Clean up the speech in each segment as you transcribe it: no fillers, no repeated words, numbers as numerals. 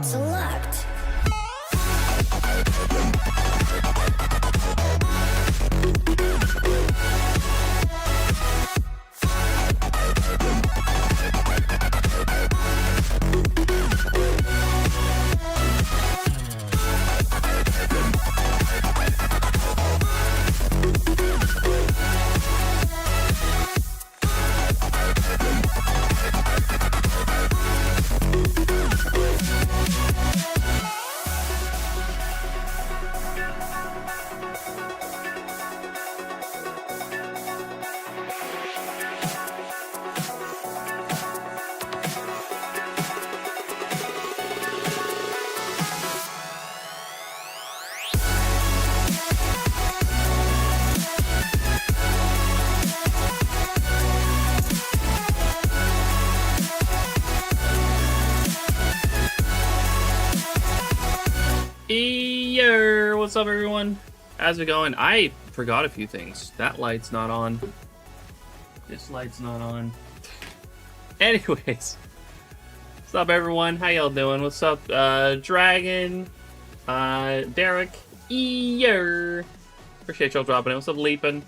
Select. Yo, what's up everyone? How's it going? I forgot a few things. That light's not on. This light's not on. Anyways. What's up everyone? How y'all doing? What's up Dragon? Derek? Yo! Appreciate y'all dropping in. What's up Leapin'?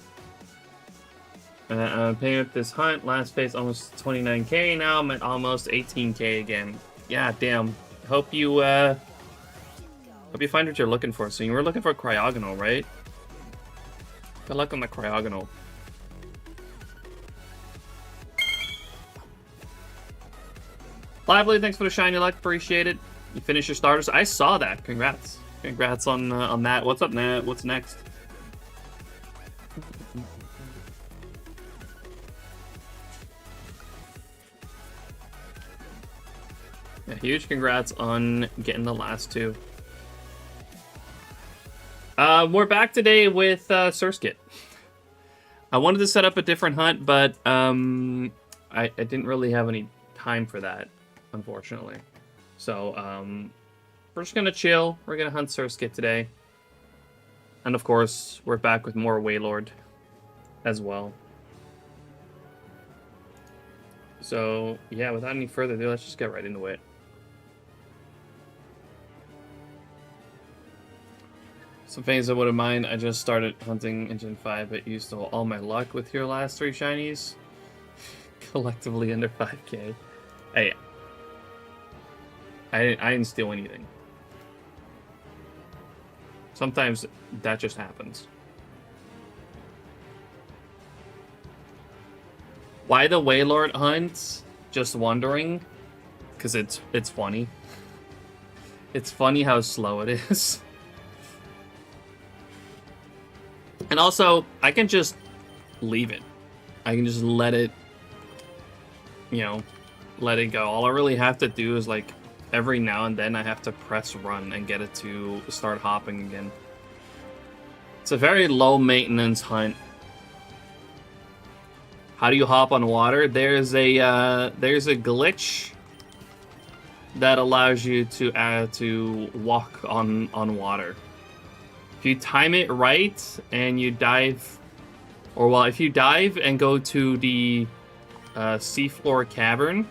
Paying up this hunt. Last phase almost 29k. Now I'm at almost 18k again. Yeah, damn. Hope you find what you're looking for. So you were looking for cryogonal, right? Good luck on the cryogonal. Lively, thanks for the shiny luck. Appreciate it. You finished your starters. I saw that. Congrats. Congrats on that. What's up, Nat? What's next? Yeah, huge congrats on getting the last two. We're back today with Surskit. I wanted to set up a different hunt, but I didn't really have any time for that, unfortunately. So we're just gonna chill. We're gonna hunt Surskit today, and of course we're back with more Waylord as well. So yeah, without any further ado, let's just get right into it. Some things I wouldn't mind. I just started hunting in Gen 5, but used all my luck with your last 3 shinies. Collectively under 5k. Hey, I didn't steal anything. Sometimes that just happens. Why the Waylord hunt? Just wondering. Because it's funny. It's funny how slow it is. And also, I can just leave it. I can just let it, you know, let it go. All I really have to do is, like, every now and then I have to press run and get it to start hopping again. It's a very low maintenance hunt. How do you hop on water? There's a glitch that allows you to walk on water. If you time it right and you dive, or well, if you dive and go to the seafloor cavern,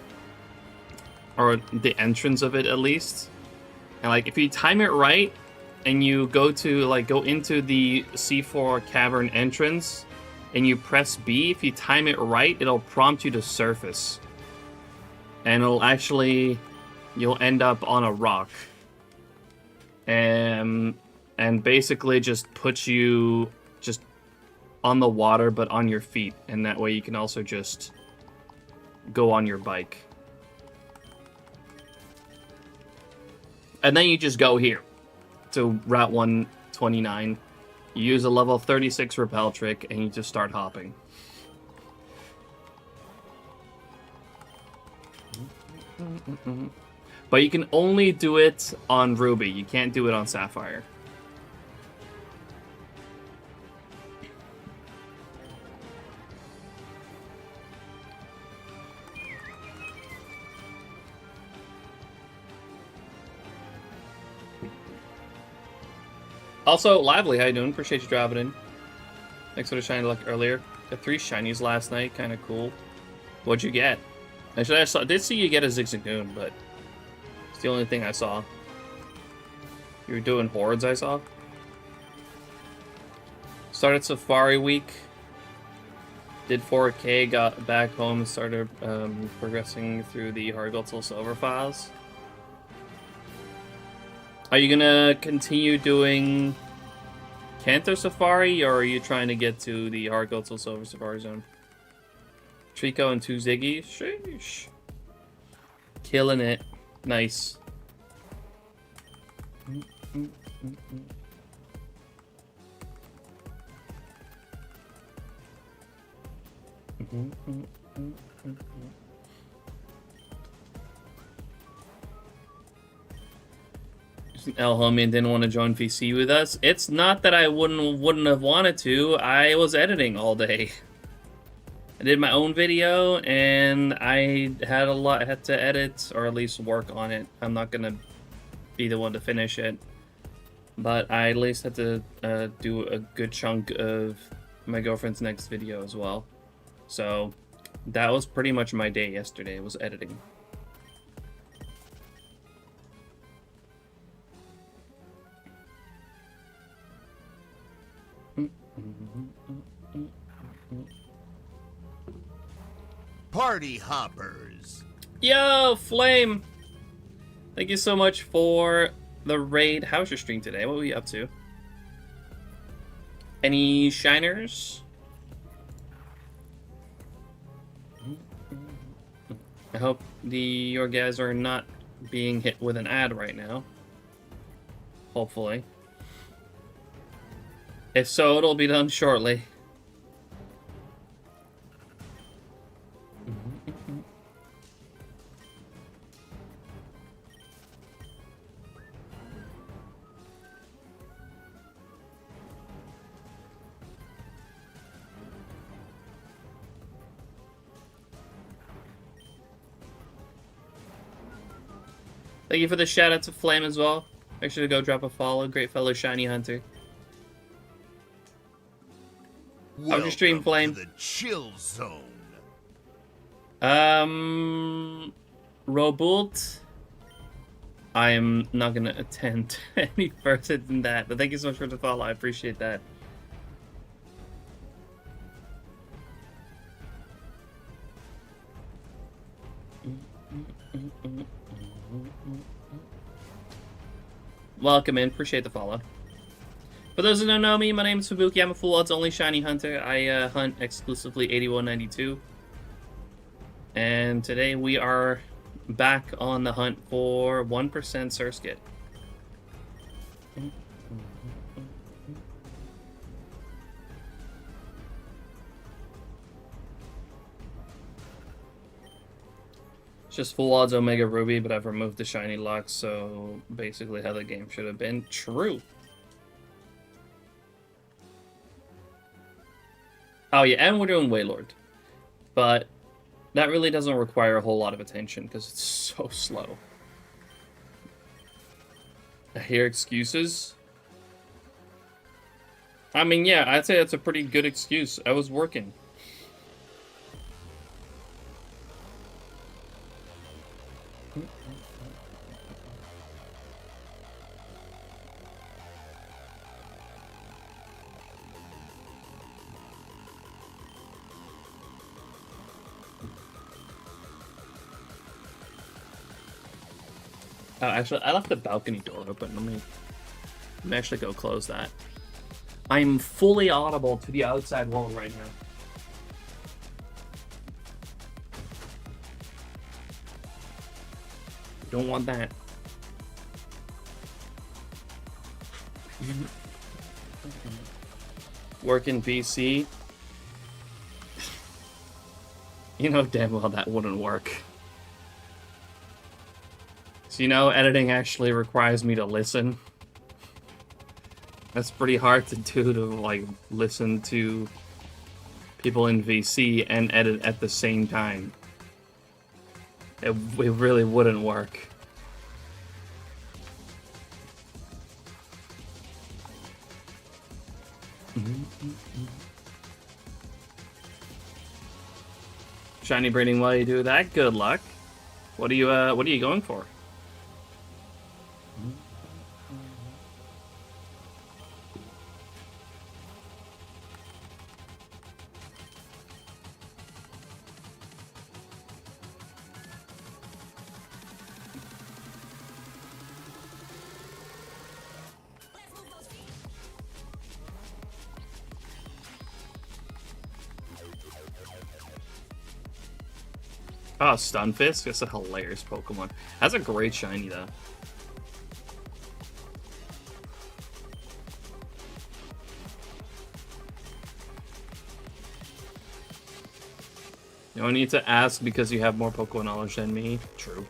or the entrance of it at least, and like if you time it right and you go into the seafloor cavern entrance and you press B, if you time it right, it'll prompt you to surface, and you'll end up on a rock, and basically just puts you just on the water, but on your feet. And that way you can also just go on your bike. And then you just go here to Route 129. You use a level 36 repel trick, and you just start hopping. But you can only do it on Ruby. You can't do it on Sapphire. Also, Lively, how you doing? Appreciate you dropping in. Thanks for the shiny luck earlier. Got 3 shinies last night, kind of cool. What'd you get? Actually, I did see you get a Zigzagoon, but it's the only thing I saw. You were doing hordes, I saw. Started Safari Week. Did 4K, got back home, and started progressing through the Hard Gold Soul Silver files. Are you gonna continue doing Kanto Safari, or are you trying to get to the Hard Gold Soul Silver Safari Zone? Trico and 2 Ziggy. Sheesh. Killing it. Nice. L homie and didn't want to join VC with us. It's not that I wouldn't have wanted to. I was editing all day. I did my own video and I had to edit, or at least work on it. I'm not gonna be the one to finish it, but I at least had to do a good chunk of my girlfriend's next video as well. So that was pretty much my day yesterday, was editing. Party hoppers. Yo, Flame! Thank you so much for the raid. How's your stream today? What were you up to? Any shiners? I hope your guys are not being hit with an ad right now. Hopefully. If so, it'll be done shortly. Thank you for the shout out to Flame as well. Make sure to go drop a follow. Great fellow Shiny Hunter. How's your stream, Flame? To the chill zone. Robult. I am not gonna attend any further than that, but thank you so much for the follow. I appreciate that. Welcome in, appreciate the follow. For those who don't know me, my name is Fubuki. I'm a full odds only shiny hunter. I hunt exclusively 8192. And today we are back on the hunt for 1% Surskit. It's just full odds Omega Ruby, but I've removed the shiny lock, so basically how the game should have been. True. Oh yeah, and we're doing Waylord. But that really doesn't require a whole lot of attention because it's so slow. I hear excuses. I mean, yeah, I'd say that's a pretty good excuse. I was working. Oh, actually, I left the balcony door open. Let me actually go close that. I'm fully audible to the outside world right now. Don't want that. Work in VC. You know damn well that wouldn't work. So you know, editing actually requires me to listen. That's pretty hard to do, to like listen to people in VC and edit at the same time. It really wouldn't work. Shiny breeding while you do that. Good luck. What are you going for? Oh, Stunfisk? That's a hilarious Pokemon. That's a great shiny, though. You don't need to ask because you have more Pokemon knowledge than me. True.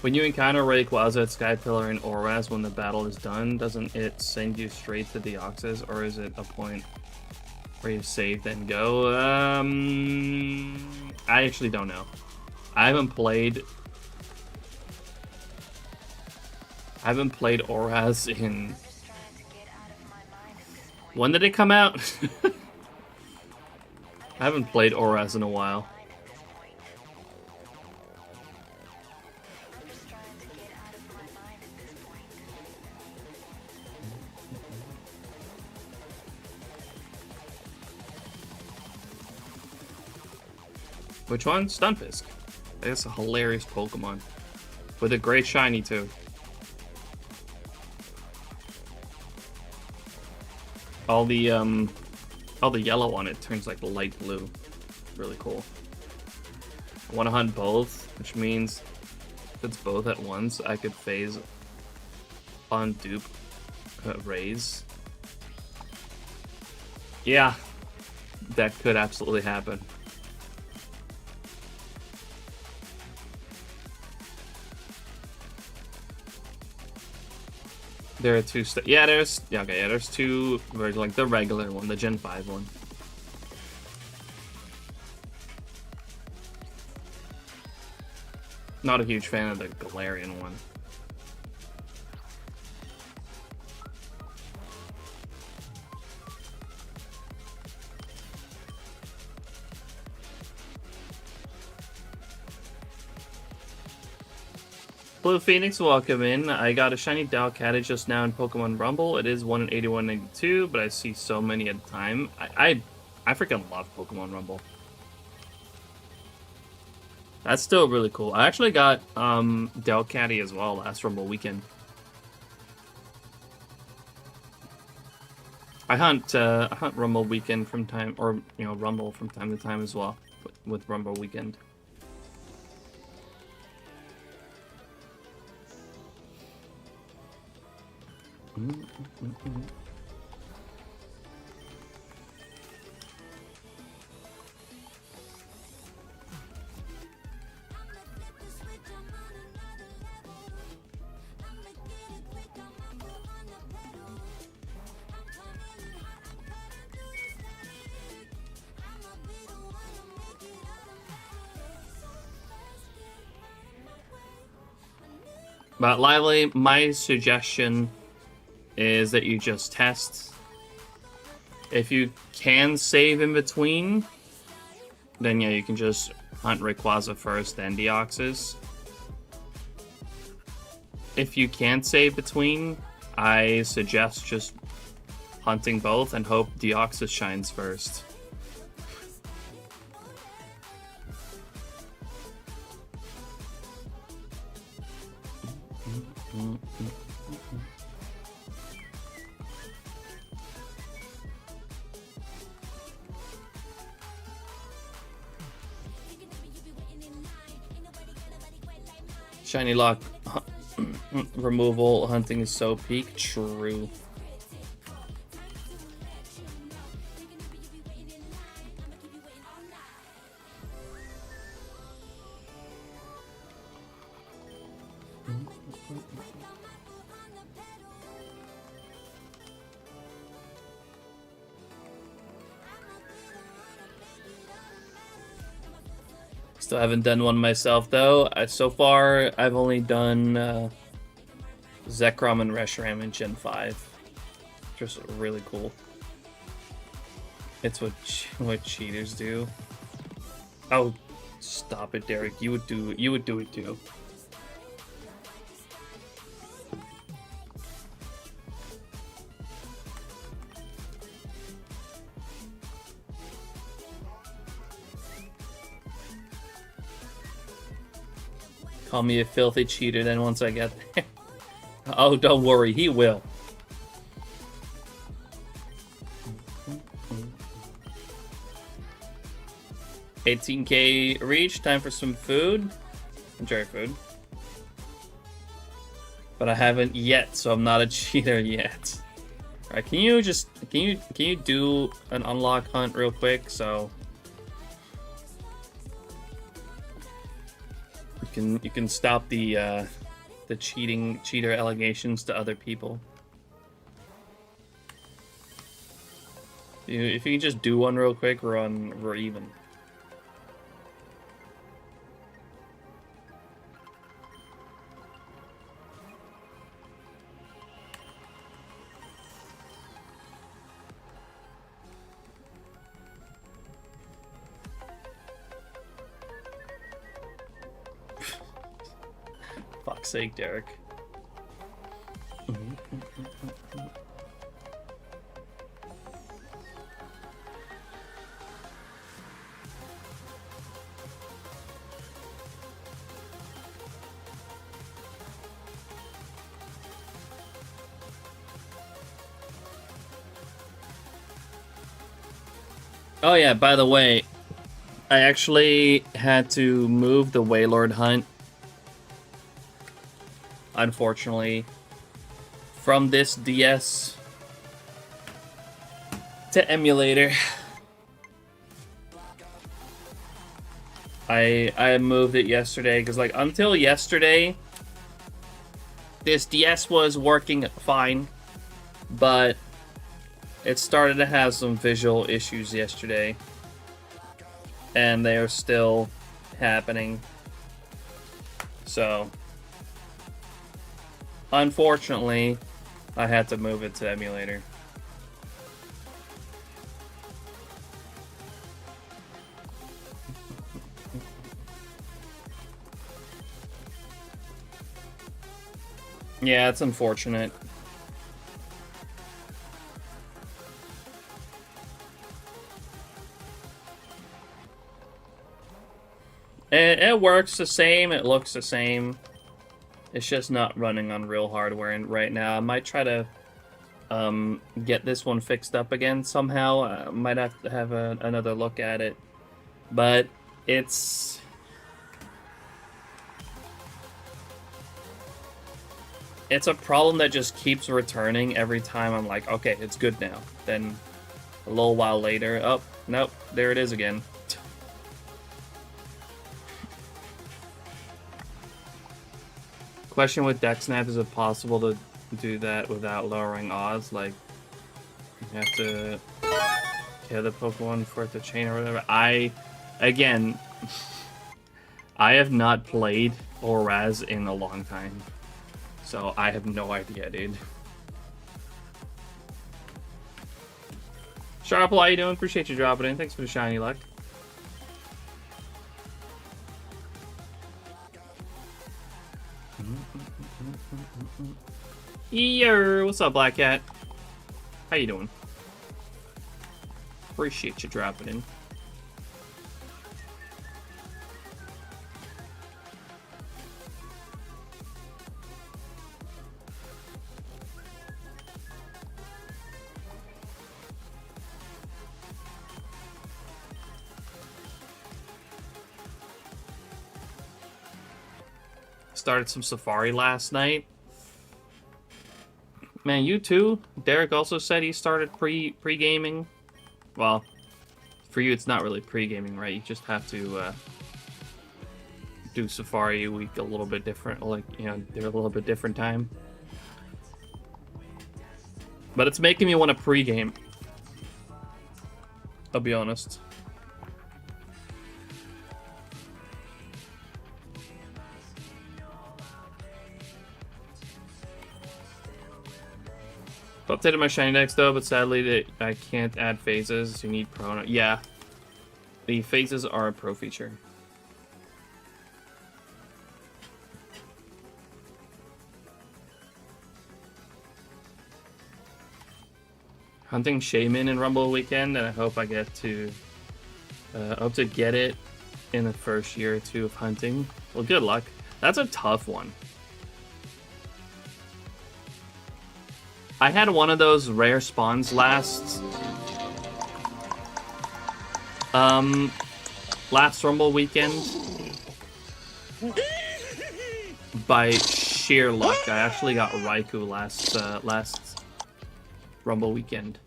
When you encounter Rayquaza at Skypillar and Oras when the battle is done, doesn't it send you straight to Deoxys, or is it a point where you save then go? I actually don't know. I haven't played Oras in... When did it come out? I haven't played Oras in a while. Which one? Stunfisk. That's a hilarious Pokemon. With a great shiny, too. All the yellow on it turns like light blue. Really cool. I want to hunt both, which means if it's both at once, I could phase on dupe raise. Yeah, that could absolutely happen. There are two. There's two. Like the regular one, the Gen 5 one. Not a huge fan of the Galarian one. Blue Phoenix, welcome in. I got a shiny Dalcatta just now in Pokemon Rumble. It is 1 in 8192, but I see so many at a time. I freaking love Pokemon Rumble. That's still really cool. I actually got Dalcatta as well last Rumble weekend. I hunt Rumble weekend from time, or Rumble from time to time as well with Rumble weekend. But Lively, my suggestion is that you just test. If you can save in between, then yeah, you can just hunt Rayquaza first, then Deoxys. If you can't save between, I suggest just hunting both and hope Deoxys shines first. Shiny Lock Removal hunting is so peak. True. Still haven't done one myself though. So far, I've only done Zekrom and Reshiram in Gen 5. Just really cool. It's what cheaters do. Oh, stop it, Derek. You would do it too. Call me a filthy cheater then once I get there. Oh, don't worry, he will. $18K reach, time for some food. Enjoy food. But I haven't yet, so I'm not a cheater yet. Alright, can you do an unlock hunt real quick so you can stop the cheater allegations to other people. If you can just do one real quick, we're even. Fuck's sake, Derek. Oh yeah, by the way, I actually had to move the Waylord hunt, unfortunately, from this DS to emulator. I moved it yesterday because, like, until yesterday, this DS was working fine, but it started to have some visual issues yesterday, and they are still happening. So, unfortunately, I had to move it to emulator. Yeah, it's unfortunate. It works the same, it looks the same. It's just not running on real hardware and right now. I might try to get this one fixed up again somehow. I might have to have another look at it. But it's a problem that just keeps returning every time I'm like, okay, it's good now. Then a little while later, oh, nope, there it is again. Question with DexNap, is it possible to do that without lowering odds? Like, you have to kill the Pokemon for it to chain or whatever? Again, I have not played Oraz in a long time. So I have no idea, dude. Sharple, how you doing? Appreciate you dropping in. Thanks for the shiny luck. Yo, what's up, Black Cat? How you doing? Appreciate you dropping in. Started some Safari last night. Man, you too. Derek also said he started pre-gaming. Well, for you it's not really pre-gaming, right? You just have to do Safari Week a little bit different, like, you know, they're a little bit different time. But it's making me want to pre-game. I'll be honest. Updated my SHINYDEX though, but sadly I can't add phases. You need Pro. Yeah, the phases are a Pro feature. Hunting Shaman in Rumble Weekend, and I hope I get to hope to get it in the first year or two of hunting. Well, good luck. That's a tough one. I had one of those rare spawns last Rumble Weekend. By sheer luck, I actually got Raikou last Rumble Weekend.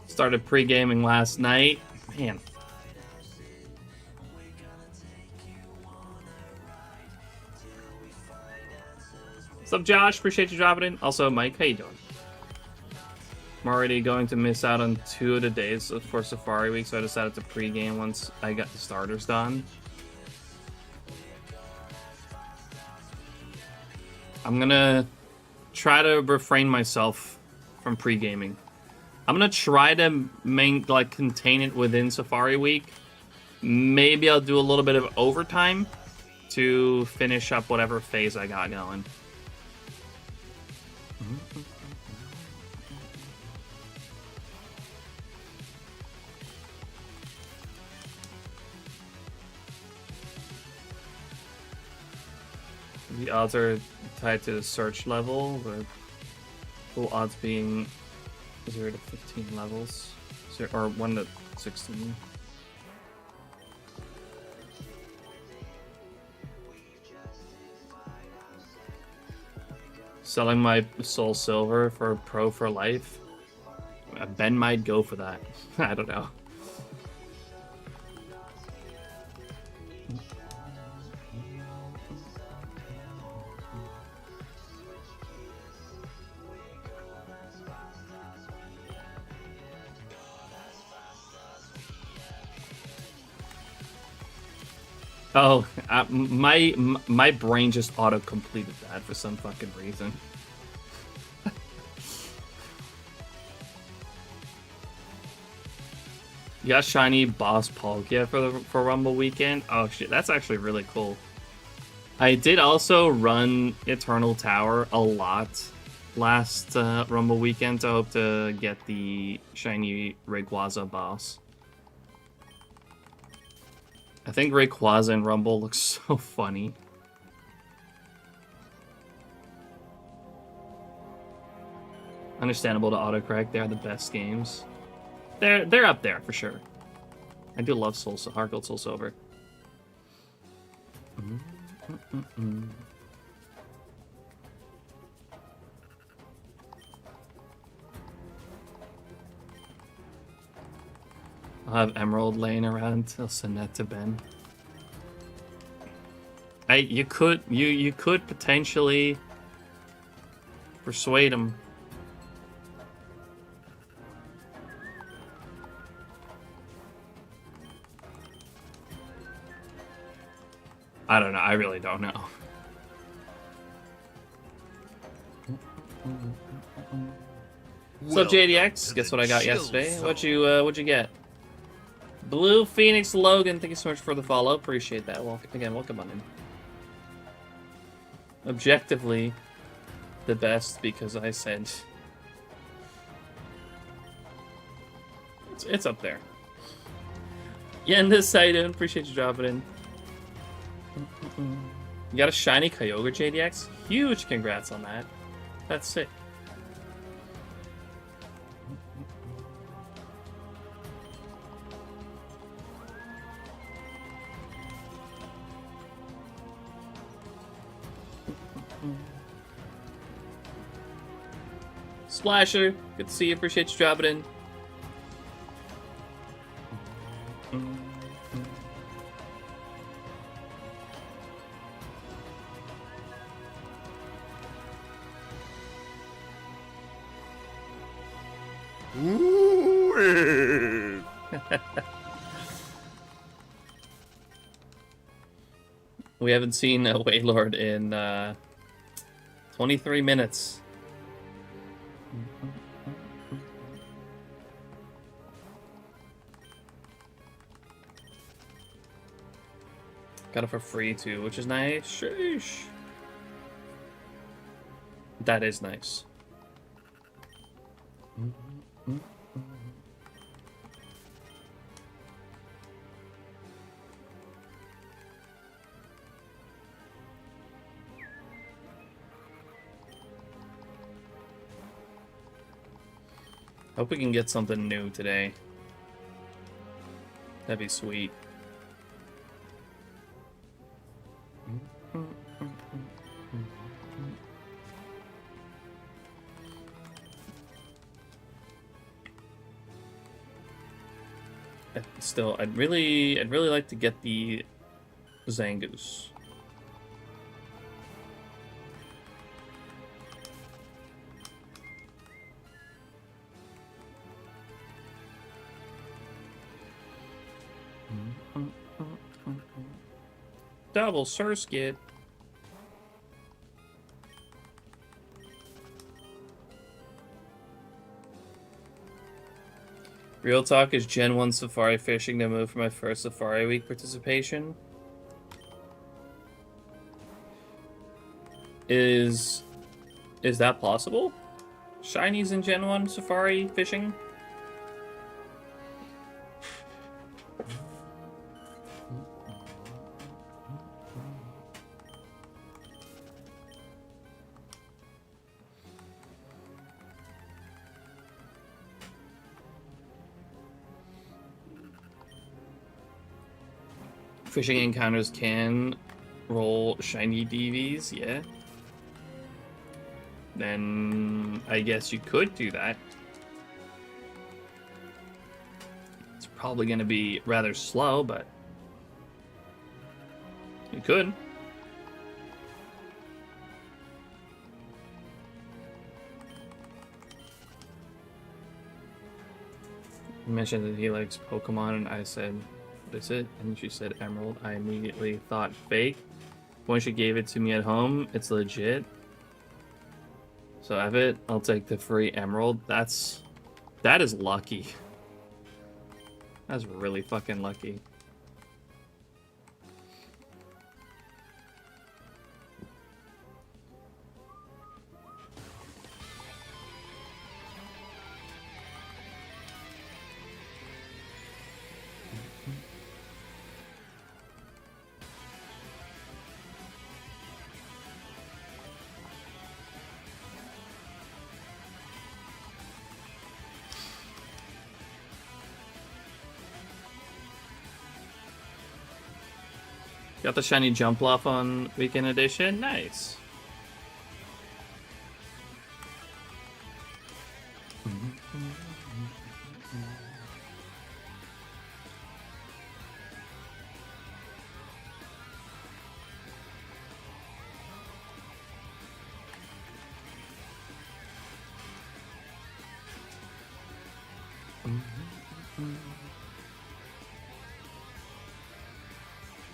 Started pre-gaming last night. Man. What's up, Josh? Appreciate you dropping in. Also, Mike, how you doing? I'm already going to miss out on 2 of the days for Safari Week, so I decided to pre-game once I got the starters done. I'm gonna try to refrain myself from pre-gaming. I'm gonna try to contain it within Safari Week. Maybe I'll do a little bit of overtime to finish up whatever phase I got going. The odds are tied to the search level, with full odds being 0 to 15 levels, or 1 to 16. Selling my Soul Silver for Pro for life? Ben might go for that. I don't know. Oh, my brain just auto-completed that for some fucking reason. You got shiny boss Palkia for Rumble Weekend? Oh shit, that's actually really cool. I did also run Eternal Tower a lot last Rumble Weekend, so I hope to get the shiny Rayquaza boss. I think Rayquaza in Rumble looks so funny. Understandable to autocorrect. They are the best games. They're up there for sure. I do love Heart Gold Soul Silver. I'll have Emerald laying around. I'll send that to Ben. You could potentially persuade him. I don't know. I really don't know. So JDX, guess what I got yesterday? What'd you get? Blue Phoenix Logan, thank you so much for the follow. Appreciate that. Welcome on in. Objectively, the best because I said it's up there. Yeah, and this Saiden, appreciate you dropping in. You got a shiny Kyogre, JDX? Huge congrats on that. That's sick. Splasher, good to see you. Appreciate you dropping in. Ooh. We haven't seen a Waylord in 23 minutes. Got it for free too, which is nice. Sheesh. That is nice. Hope we can get something new today. That'd be sweet. Still, I'd really like to get the Zangoose. Double Surskit. Real talk, is Gen 1 safari fishing to move for my first Safari Week participation? Is that possible? Shinies in Gen 1 safari fishing? Fishing encounters can roll shiny DVs, yeah. Then I guess you could do that. It's probably going to be rather slow, but you could. He mentioned that he likes Pokemon, and I said, "Is it?" And she said Emerald. I immediately thought fake. When she gave it to me at home, it's legit. So have it. I'll take the free Emerald. That is lucky. That's really fucking lucky. Got the shiny Jumpluff on Weekend Edition. Nice.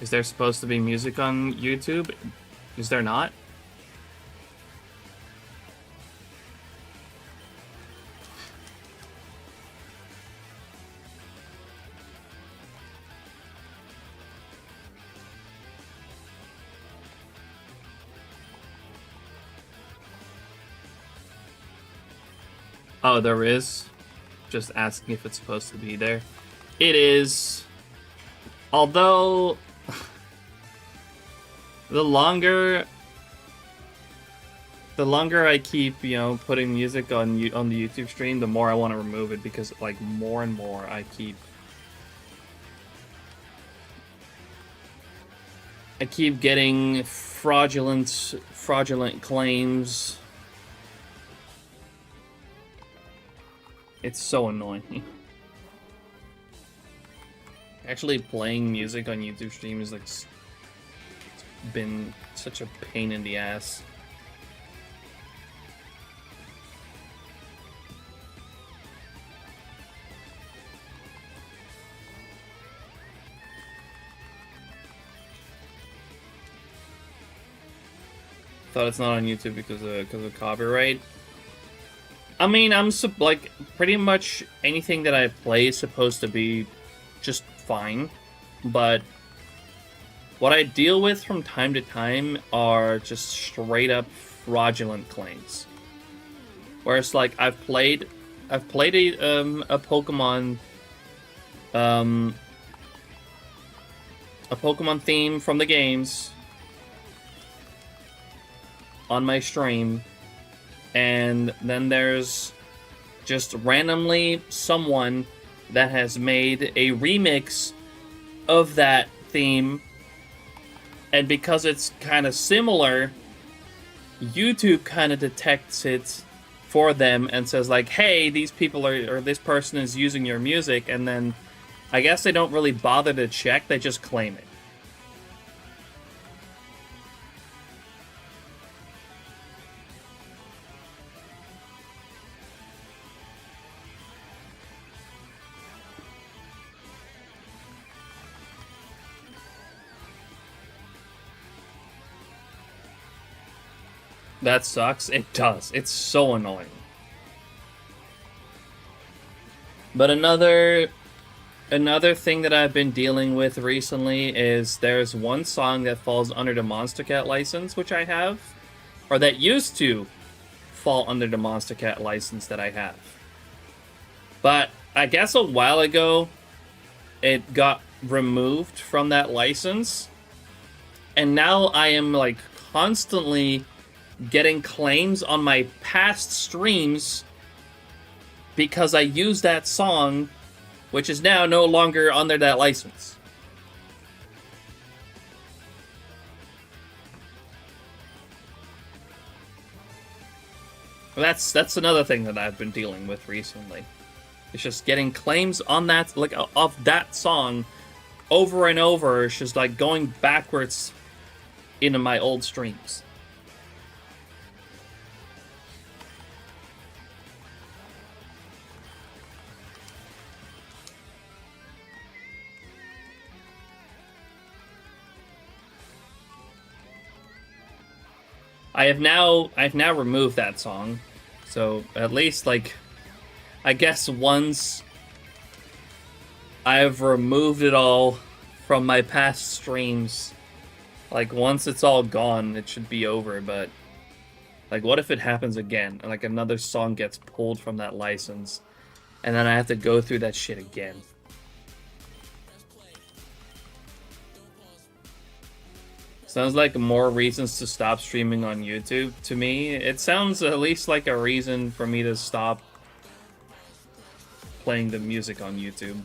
Is there supposed to be music on YouTube? Is there not? Oh, there is? Just asking if it's supposed to be there. It is. Although the longer I keep, putting music on the YouTube stream, the more I want to remove it, because like more and more I keep getting fraudulent claims. It's so annoying. Actually, playing music on YouTube stream is like it's been such a pain in the ass. Thought it's not on YouTube because of copyright. I mean, like pretty much anything that I play is supposed to be just fine, but what I deal with from time to time are just straight up fraudulent claims. Whereas, like, I've played a Pokemon theme from the games on my stream, and then there's just randomly someone that has made a remix of that theme, and because it's kind of similar, YouTube kind of detects it for them and says like, hey, these people or this person is using your music, and then I guess they don't really bother to check, they just claim it. That sucks. It does. It's so annoying. But another thing that I've been dealing with recently is there's one song that falls under the Monster Cat license, which I have, or that used to fall under the Monster Cat license that I have. But I guess a while ago, it got removed from that license, and now I am like constantly getting claims on my past streams because I used that song, which is now no longer under that license. That's another thing that I've been dealing with recently. It's just getting claims on that, like, of that song over and over. It's just like going backwards into my old streams. I've now removed that song, so at least, like, I guess once I've removed it all from my past streams, like, once it's all gone, it should be over. But like, what if it happens again and like another song gets pulled from that license, and then I have to go through that shit again? Sounds like more reasons to stop streaming on YouTube to me. It sounds at least like a reason for me to stop playing the music on YouTube.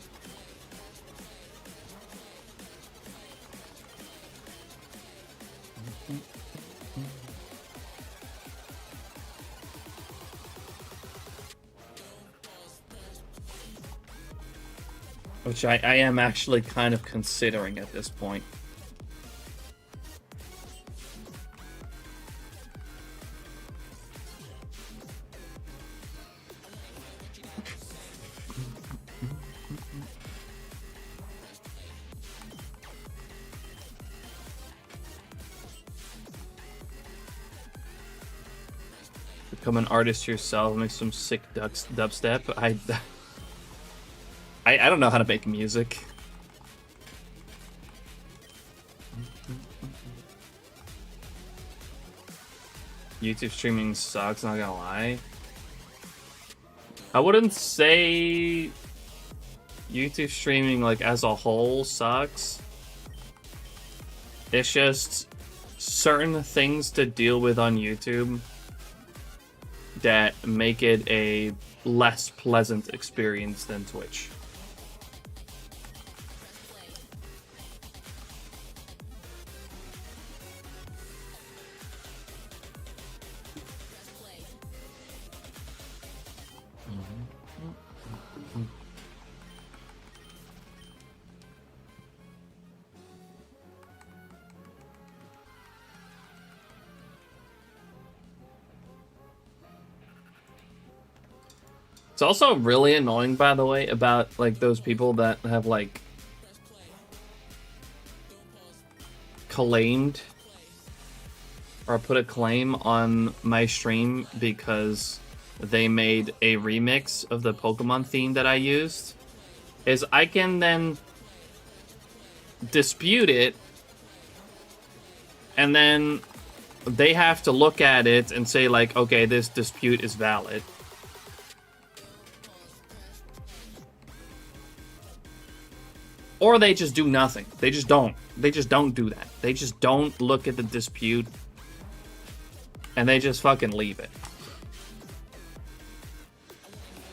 Which I am actually kind of considering at this point. Become an artist yourself, make some sick dubstep. I don't know how to make music. YouTube streaming sucks, not gonna lie. I wouldn't say YouTube streaming, like, as a whole sucks. It's just certain things to deal with on YouTube that make it a less pleasant experience than Twitch. It's also really annoying, by the way, about like those people that have like claimed or put a claim on my stream because they made a remix of the Pokemon theme that I used. Is I can then dispute it, and then they have to look at it and say like, okay, this dispute is valid. Or they just do nothing. They just don't. They just don't do that. They just don't look at the dispute, and they just fucking leave it.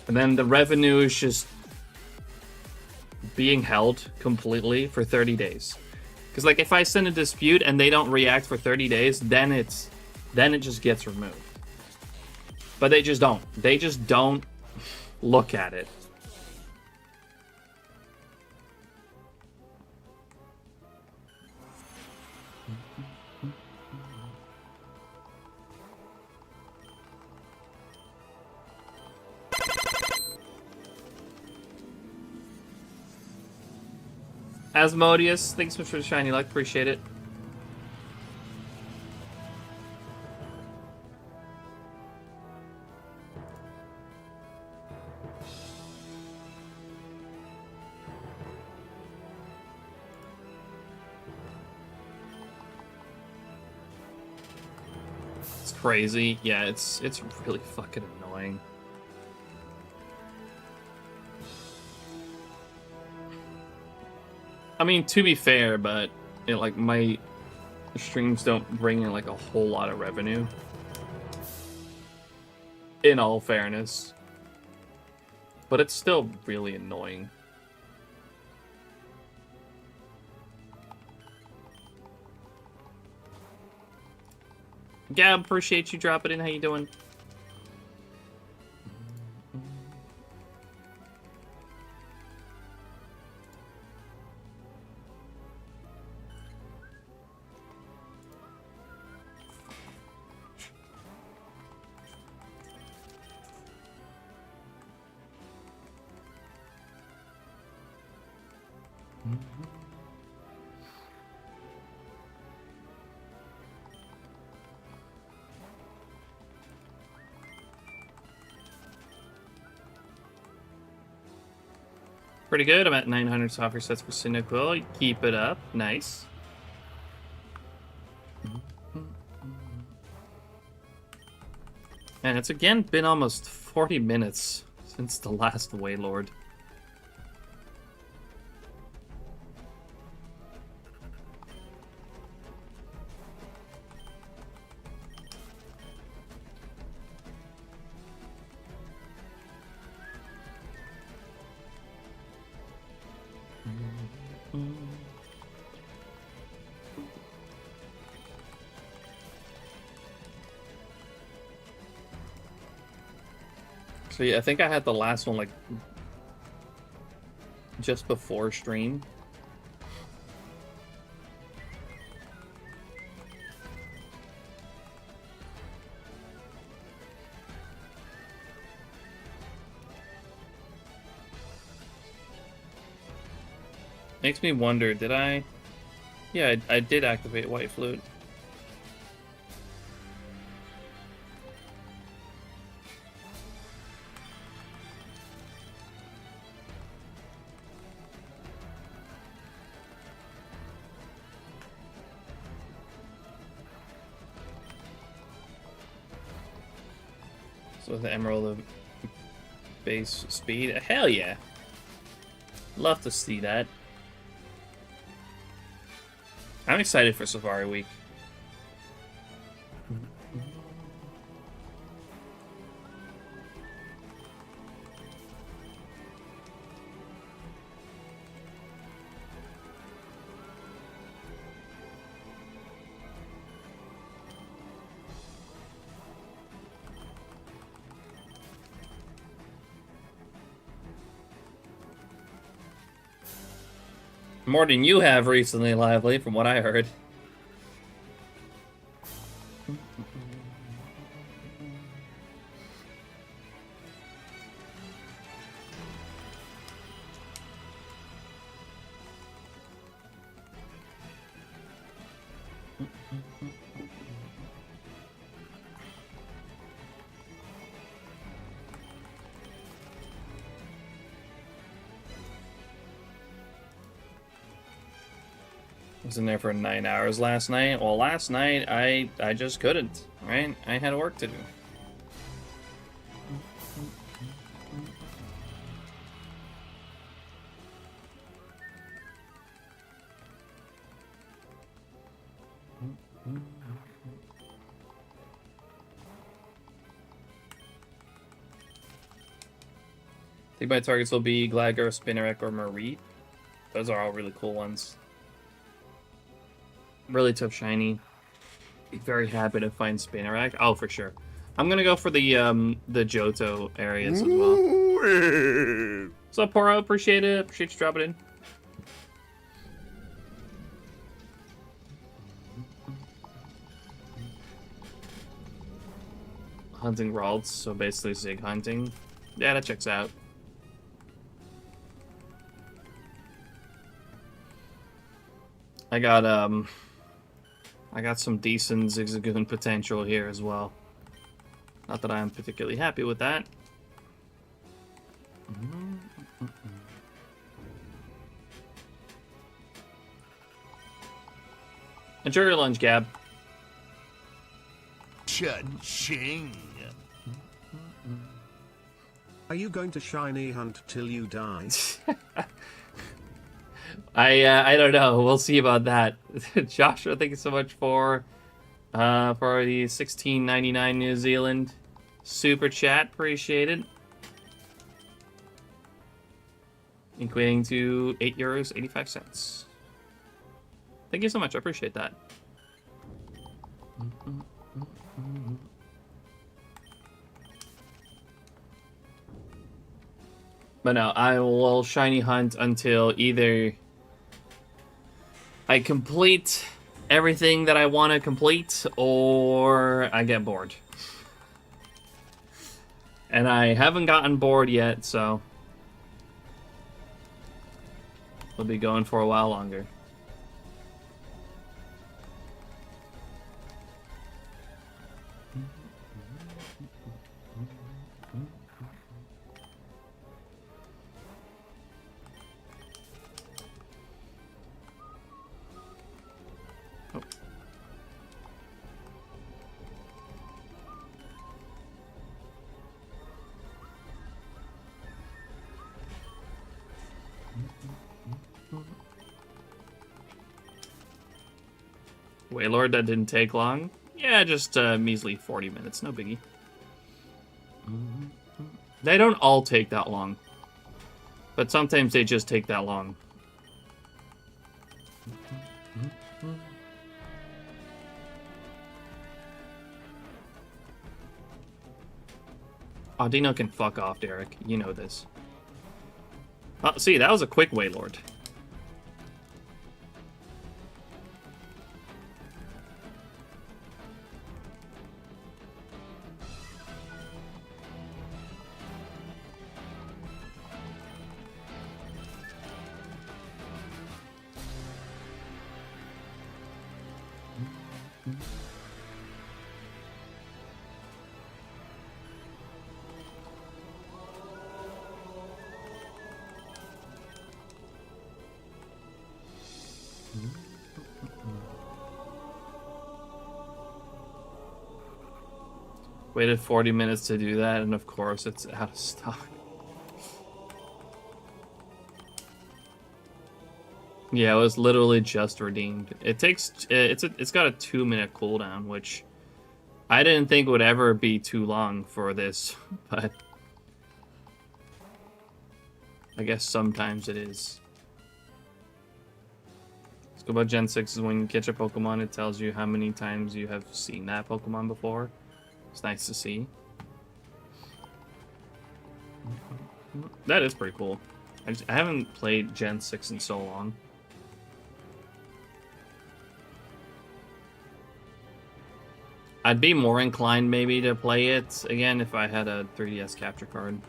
And then the revenue is just being held completely for 30 days. Because like if I send a dispute and they don't react for 30 days, then it just gets removed. But they just don't. They just don't look at it. Asmodeus, thanks so much for the shiny luck. Appreciate it. It's crazy. Yeah, it's really fucking annoying. I mean, to be fair, but like my streams don't bring in like a whole lot of revenue. In all fairness, but it's still really annoying. Gab, appreciate you dropping in. How you doing? Pretty good. I'm at 900 software sets for Cyndaquil. Keep it up. Nice. And it's again been almost 40 minutes since the last Waylord. So yeah, I think I had the last one like just before stream. Makes me wonder, did I? Yeah, I did activate White Flute. So the Emerald of base speed? Hell yeah! Love to see that. I'm excited for Safari Week. More than you have recently, Lively, from what I heard. Was in there for 9 hours last night. Well, last night I just couldn't. Right? I had work to do. I think my targets will be Glagger, Spinarak, or Marie. Those are all really cool ones. Really tough shiny. Be very happy to find Spinarak. Oh, for sure. I'm gonna go for the Johto areas as well. What's up, Poro? Appreciate it. Appreciate you dropping in. Hunting Ralts, so basically Zig hunting. Yeah, that checks out. I got some decent Zigzagoon potential here as well. Not that I'm particularly happy with that. Enjoy your lunch, Gab. Cha-ching. Are you going to shiny hunt till you die? I don't know. We'll see about that. Joshua, thank you so much for the 16.99 New Zealand super chat. Appreciate it. Equating to €8.85. Thank you so much. I appreciate that. But no, I will shiny hunt until either I complete everything that I want to complete or I get bored. And I haven't gotten bored yet, so we'll be going for a while longer. Waylord, that didn't take long. Yeah, just measly 40 minutes, no biggie. They don't all take that long. But sometimes they just take that long. Audino can fuck off, Derek. You know this. Oh, see, that was a quick Waylord. Waited 40 minutes to do that, and of course it's out of stock. Yeah, it was literally just redeemed. It takes it's got a 2-minute cooldown, which I didn't think would ever be too long for this, but I guess sometimes it is. Let's go about Gen 6 is when you catch a Pokemon, it tells you how many times you have seen that Pokemon before. It's nice to see. That is pretty cool. I haven't played Gen 6 in so long. I'd be more inclined maybe to play it again if I had a 3DS capture card.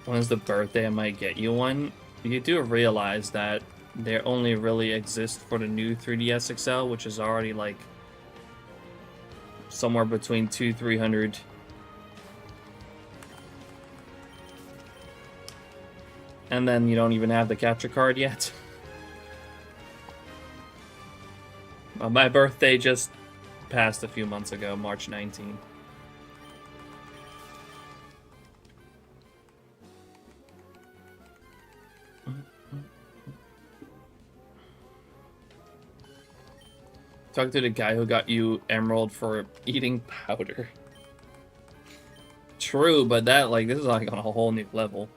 When's the birthday I might get you one? You do realize that they only really exist for the new 3DS XL, which is already like somewhere between 200-300. And then you don't even have the capture card yet. Well, my birthday just passed a few months ago, March 19th. Talk to the guy who got you Emerald for eating powder. True, but that, like, this is like on a whole new level.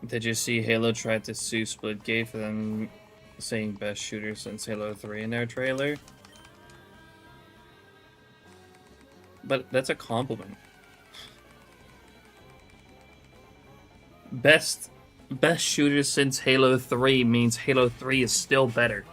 Did you see Halo tried to sue Splitgate for them saying best shooter since Halo 3 in their trailer? But that's a compliment. Best shooter since Halo 3 means Halo 3 is still better.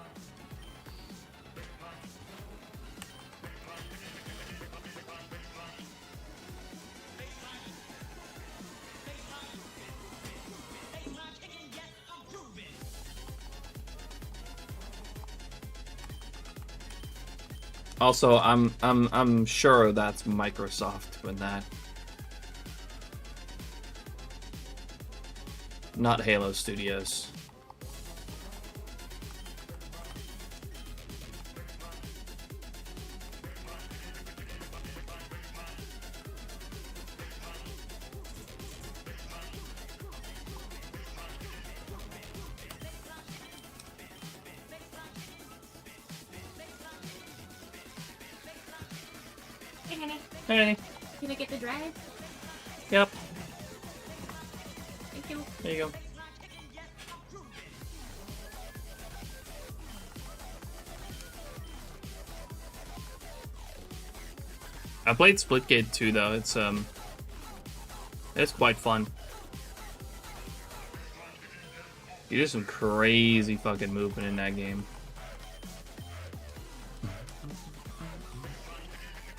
Also, I'm sure that's Microsoft with that. Not Halo Studios. Hey, honey. Hey. Can I get the drive? Yep. Thank you. There you go. I played Splitgate 2 though. It's quite fun. You do some crazy fucking movement in that game.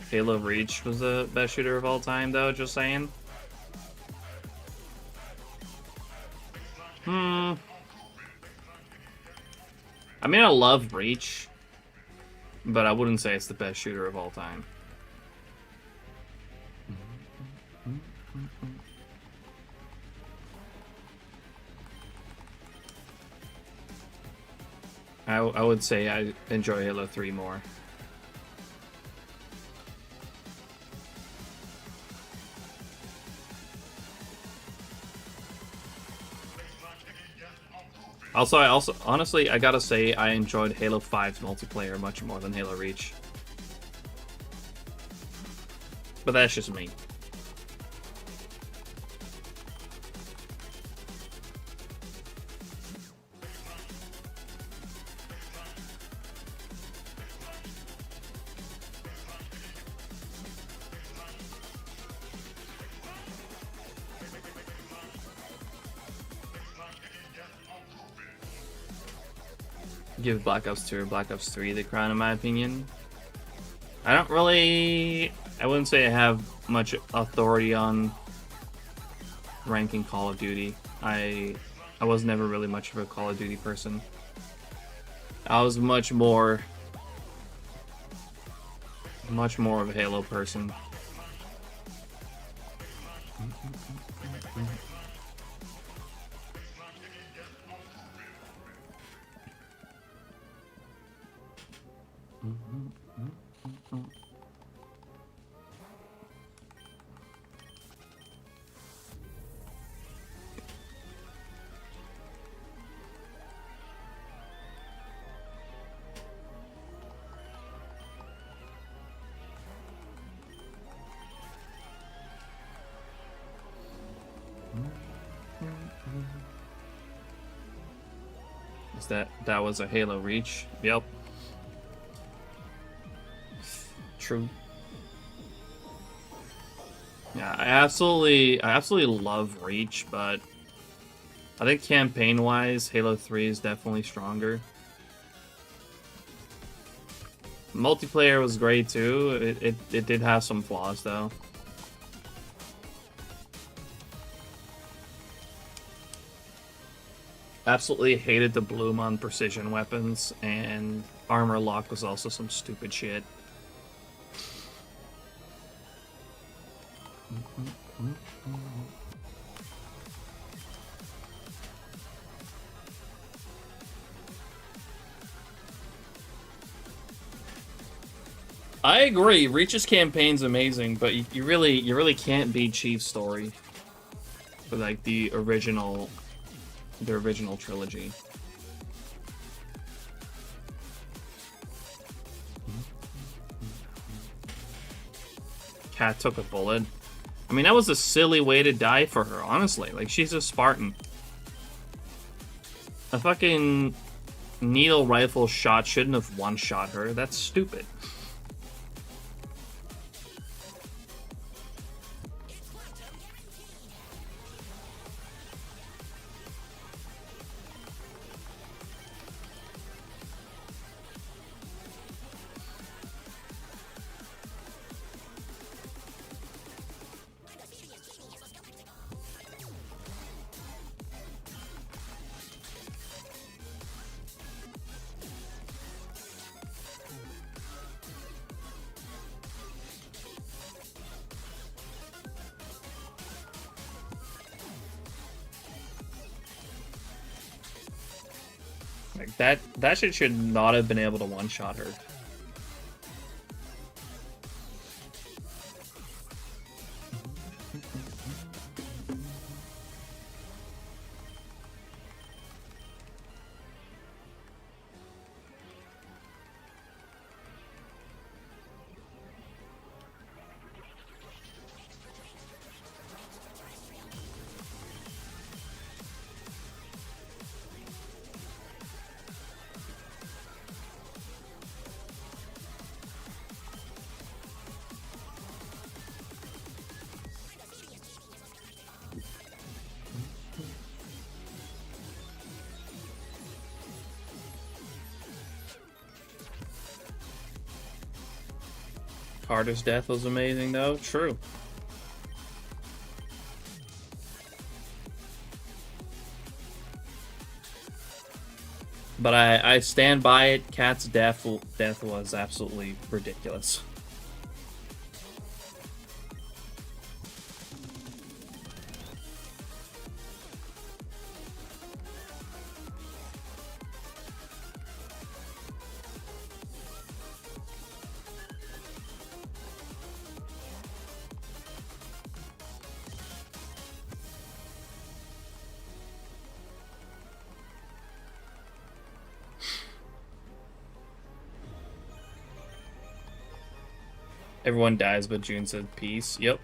Halo Reach was the best shooter of all time though, just saying. I mean, I love Reach, but I wouldn't say it's the best shooter of all time. I would say I enjoy Halo 3 more. Also, honestly, I gotta say, I enjoyed Halo 5's multiplayer much more than Halo Reach. But that's just me. give Black Ops 2 or Black Ops 3 the crown, in my opinion. I wouldn't say I have much authority on ranking Call of Duty. I was never really much of a Call of Duty person. I was much more of a Halo person. That was a Halo Reach. Yep. True. Yeah, I absolutely love Reach, but I think campaign-wise, Halo 3 is definitely stronger. Multiplayer was great too. It did have some flaws though. Absolutely hated the bloom on precision weapons, and armor lock was also some stupid shit. I agree. Reach's campaign's amazing, but you really can't beat Chief's story for like the original trilogy. Cat took a bullet. I mean, that was a silly way to die for her, honestly. Like, she's a Spartan. A fucking needle rifle shot shouldn't have one-shot her. That's stupid. Like that shit should not have been able to one-shot her. Carter's death was amazing, though. True. But I stand by it. Cat's death was absolutely ridiculous. Everyone dies, but June said peace. Yep.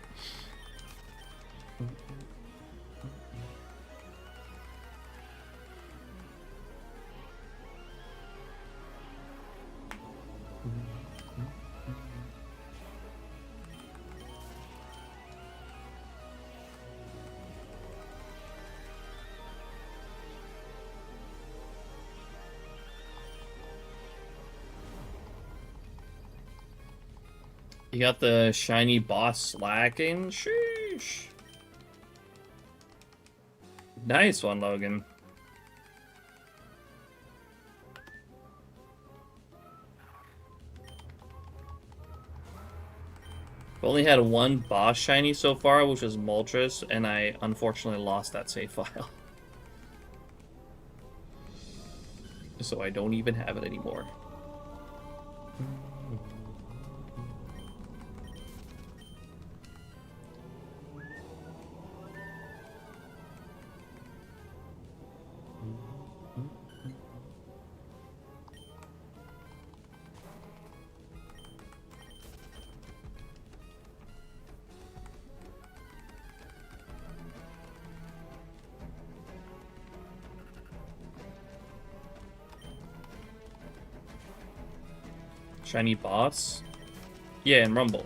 You got the shiny boss slacking. Sheesh. Nice one, Logan. I've only had one boss shiny so far, which is Moltres, and I unfortunately lost that save file. So I don't even have it anymore. Shiny boss? Yeah, in Rumble.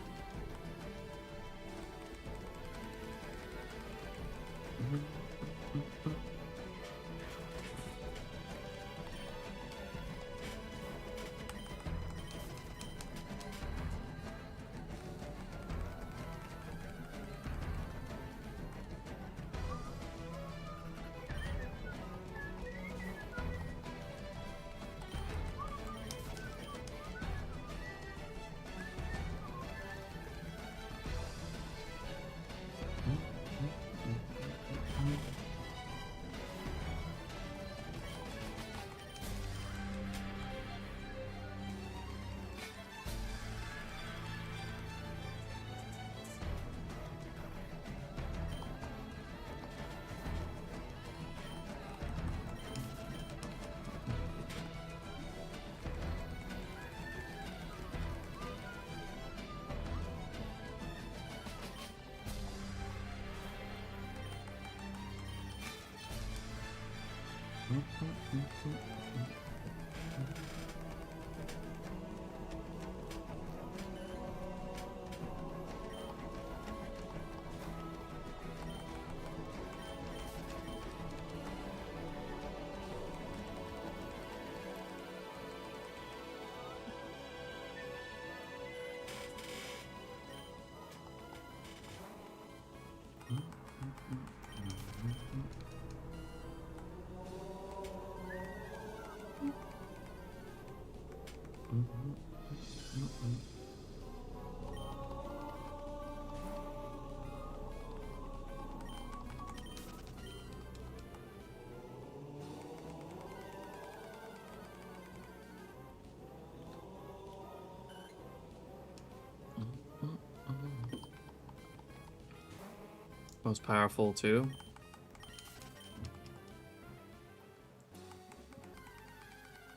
Most powerful too.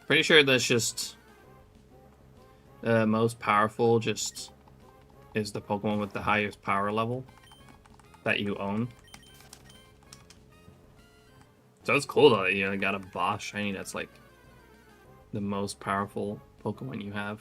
Pretty sure that's just most powerful just is the Pokemon with the highest power level that you own. So it's cool though that you got a boss shiny that's like the most powerful Pokemon you have.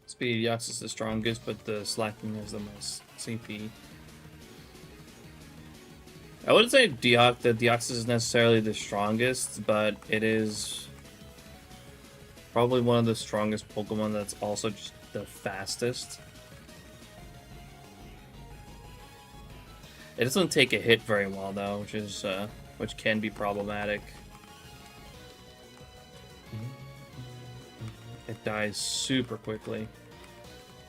Speed Yax is the strongest, but the slacking is the most CP. I wouldn't say that Deoxys is necessarily the strongest, but it is probably one of the strongest Pokemon that's also just the fastest. It doesn't take a hit very well though, which can be problematic. It dies super quickly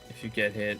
if you get hit.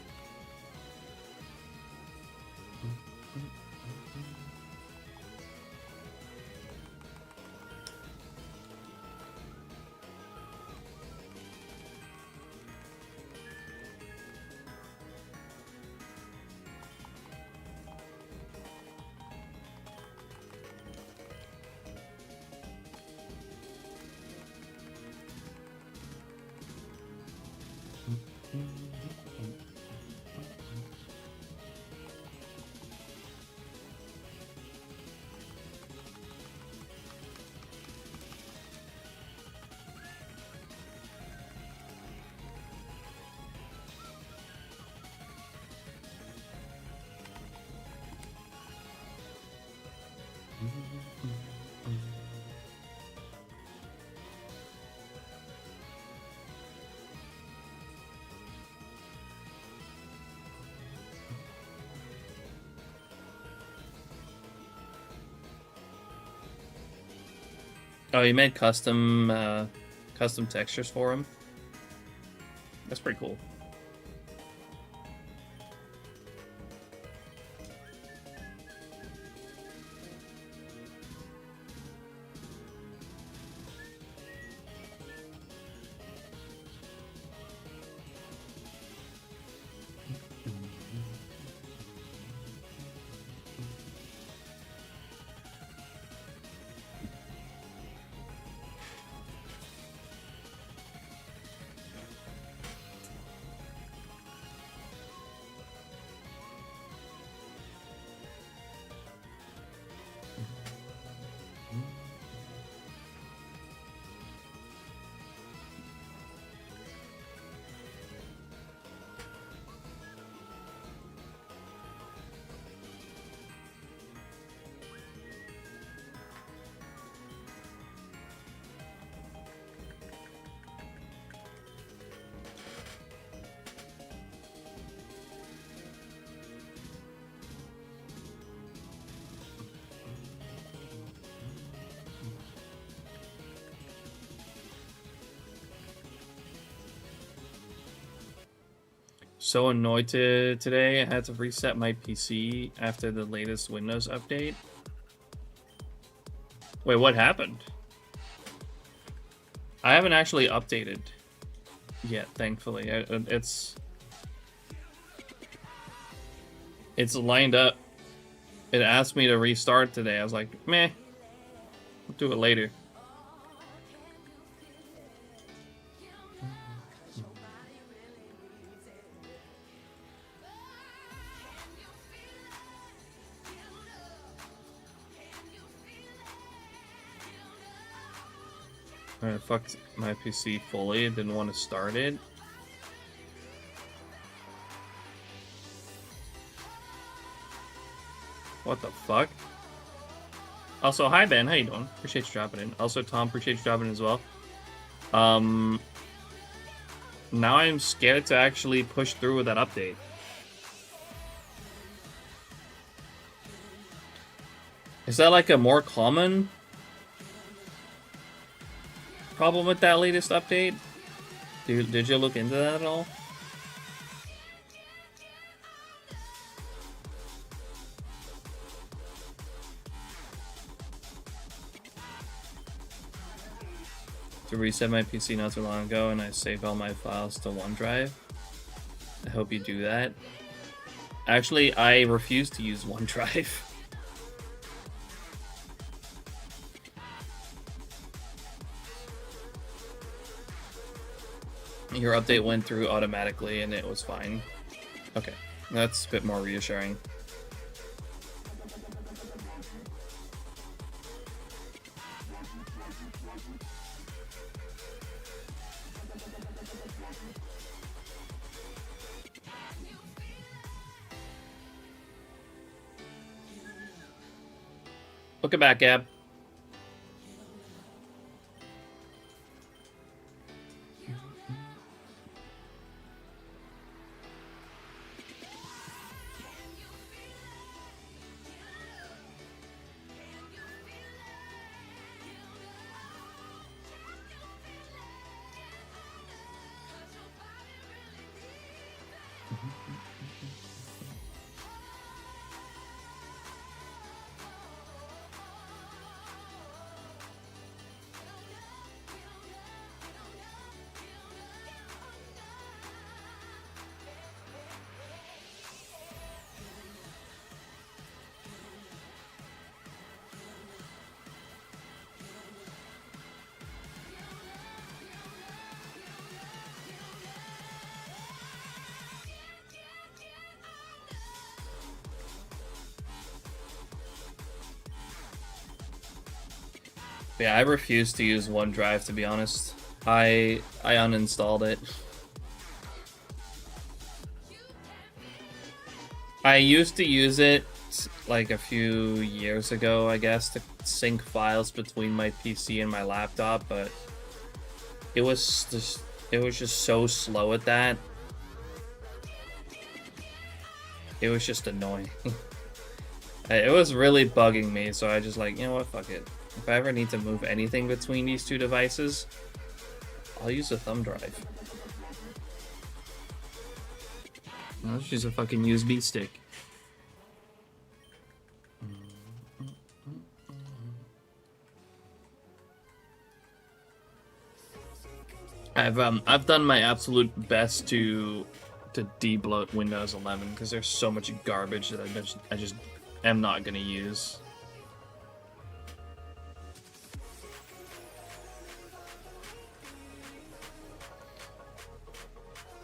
Oh, you made custom textures for him? That's pretty cool. So annoyed today. I had to reset my PC after the latest Windows update. Wait, what happened? I haven't actually updated yet, thankfully. It's lined up. It asked me to restart today. I was like, meh, I'll do it later. I fucked my PC fully. Didn't want to start it. What the fuck? Also, hi Ben, how you doing? Appreciate you dropping in. Also, Tom, appreciate you dropping in as well. Now I'm scared to actually push through with that update. Is that like a more common problem with that latest update? Did you look into that at all? To reset my PC not too long ago, and I saved all my files to OneDrive. I hope you do that. Actually, I refuse to use OneDrive. Your update went through automatically and it was fine. Okay, that's a bit more reassuring. Welcome back, Gab. Yeah, I refuse to use OneDrive, to be honest. I uninstalled it. I used to use it like a few years ago, I guess, to sync files between my PC and my laptop, but it was just so slow at that. It was just annoying. It was really bugging me, so I just like, you know what, fuck it. If I ever need to move anything between these two devices, I'll use a thumb drive. I'll just use a fucking USB stick. I've done my absolute best to de-bloat Windows 11 because there's so much garbage that I just am not gonna use.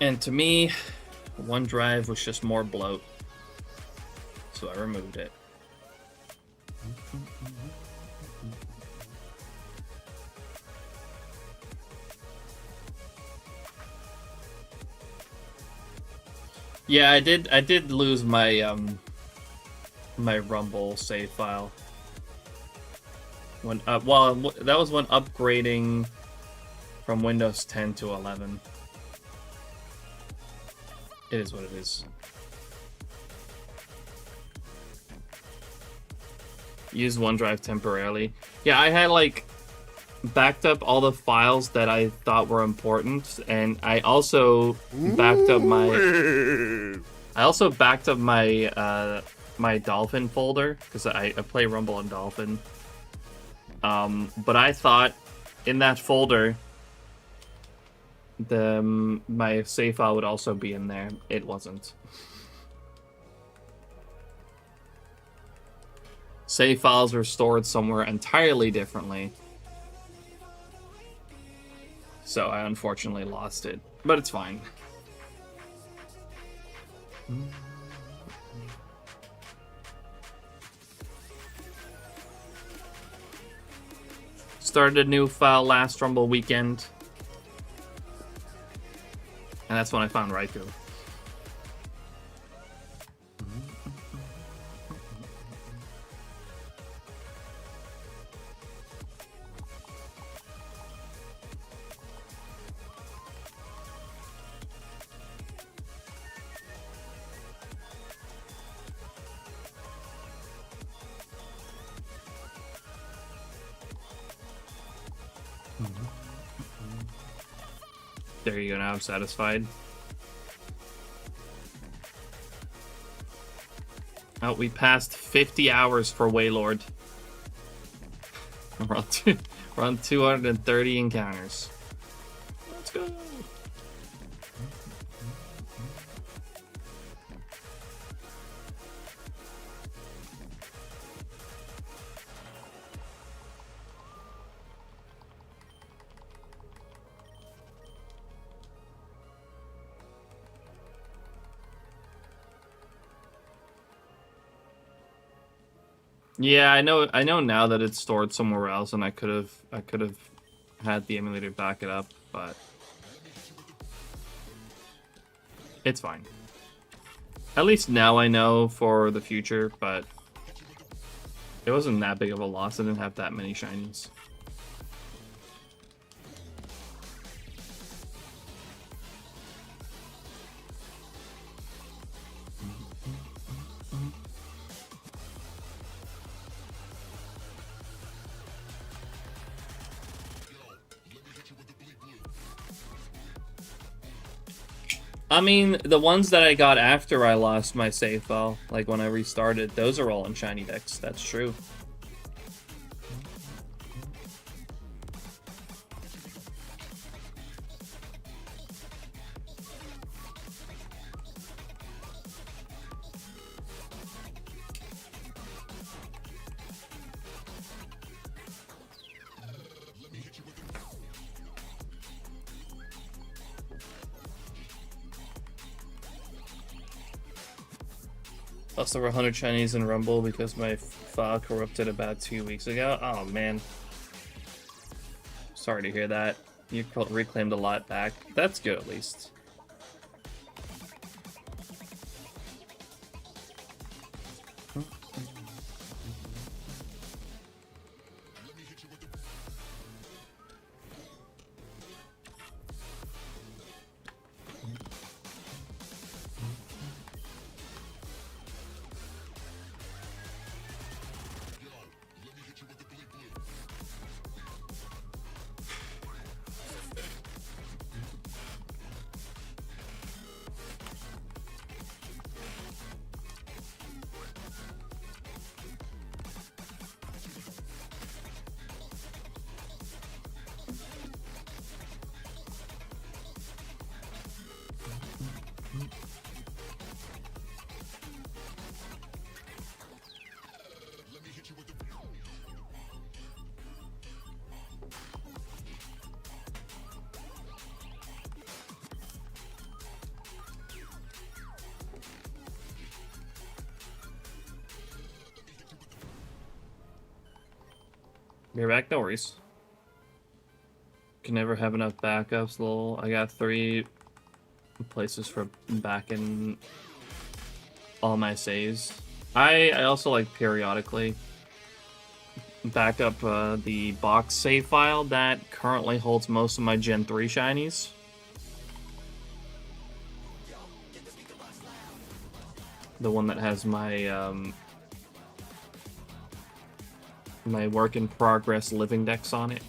And to me, OneDrive was just more bloat, so I removed it. Yeah, I did lose my my Rumble save file. When well, that was when upgrading from Windows 10 to 11. It is what it is. Use OneDrive temporarily. Yeah, I had like backed up all the files that I thought were important, and I also backed up my my Dolphin folder because I play Rumble and Dolphin. But I thought in that folder my save file would also be in there. It wasn't. Save files were stored somewhere entirely differently. So I unfortunately lost it, but it's fine. Started a new file last Rumble weekend. And that's when I found Raikou. There you go, now I'm satisfied. Oh, we passed 50 hours for Waylord. We're on 230 encounters. Let's go! Yeah, I know now that it's stored somewhere else, and I could have had the emulator back it up, but it's fine. At least now I know for the future, but it wasn't that big of a loss. I didn't have that many shinies. I mean, the ones that I got after I lost my save file, like when I restarted, those are all in SHINYDEX. That's true. Lost over 100 Chinese in Rumble because my file corrupted about 2 weeks ago. Oh man. Sorry to hear that. You reclaimed a lot back. That's good at least. You're back, no worries. Can never have enough backups, lol. I got 3 places for backing all my saves. I also like periodically back up the box save file that currently holds most of my Gen 3 shinies. The one that has my my work in progress living decks on it.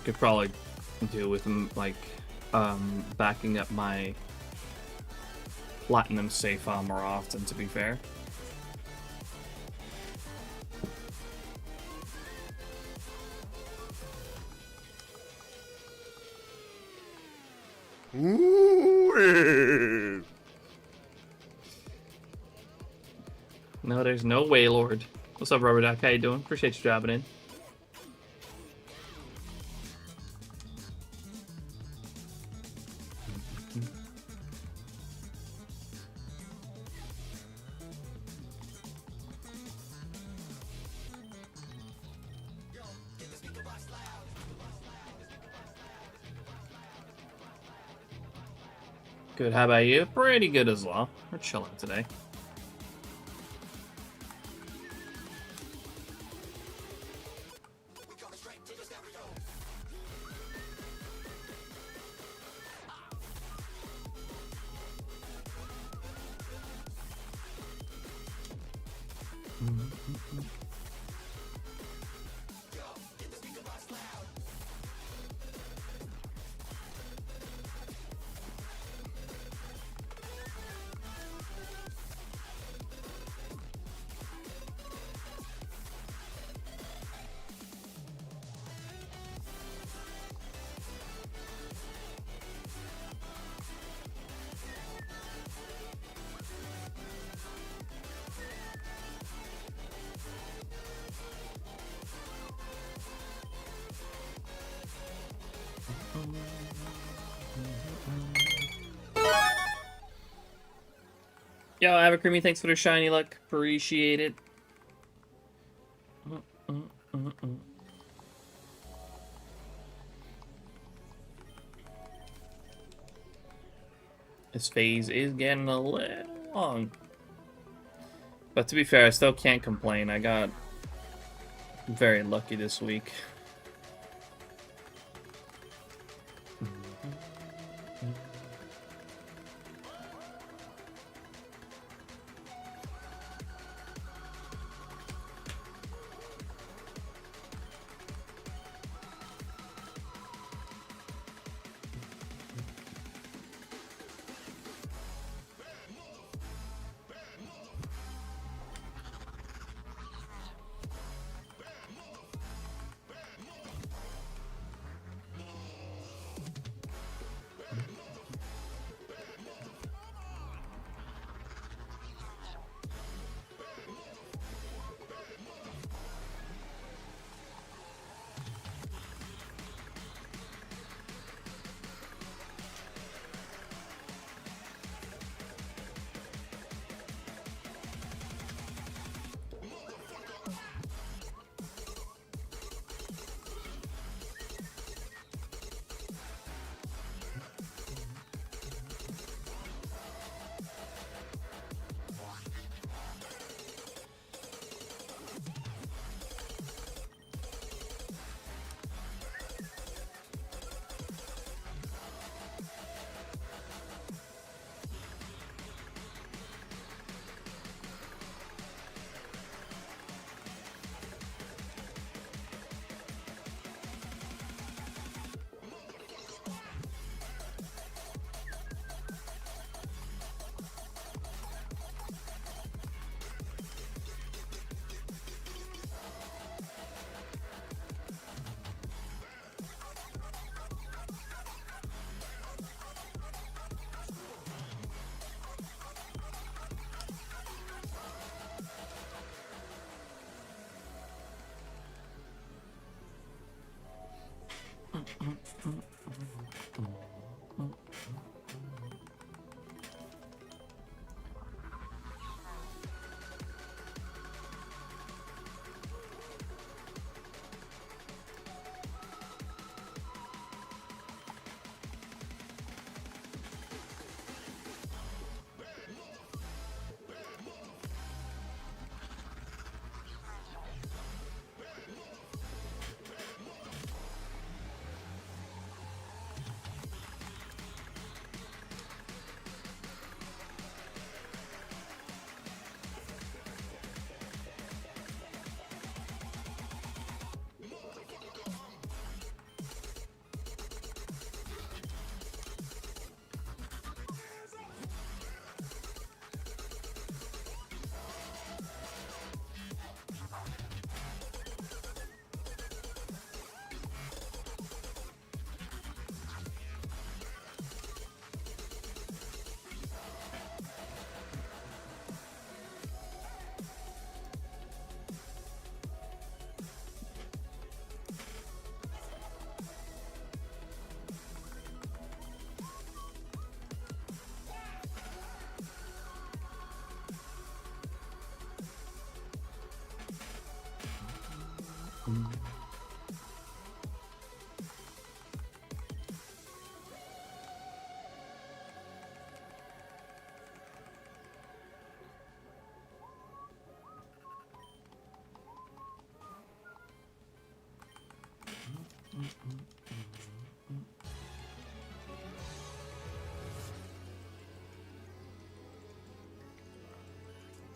Could probably do with like backing up my platinum save file more often, to be fair. Ooh. No, there's no Waylord. What's up, Rubber Duck? How you doing? Appreciate you dropping in. Good, how about you? Pretty good as well. We're chilling today. Yo, Avacreamy, thanks for the shiny luck. Appreciate it. This phase is getting a little long. But to be fair, I still can't complain. I got very lucky this week.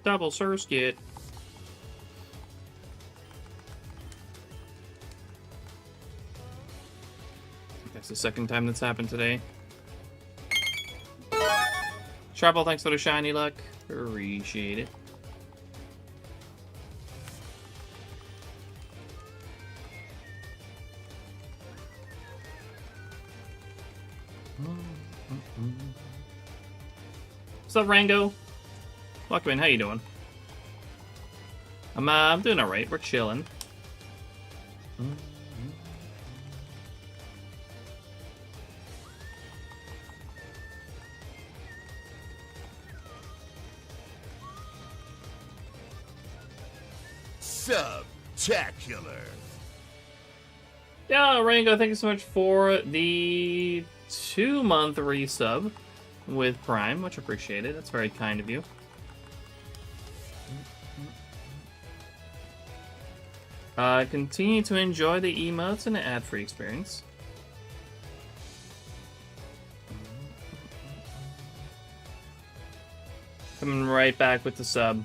Double Surskit. That's the second time that's happened today. Sharple, thanks for the shiny luck. Appreciate it. What's up, Rango? Welcome in. How you doing? I'm doing all right. We're chilling. Spectacular. Yeah, Rango, thank you so much for the 2-month resub with Prime. Much appreciated. That's very kind of you. Continue to enjoy the emotes and the ad-free experience. Coming right back with the sub.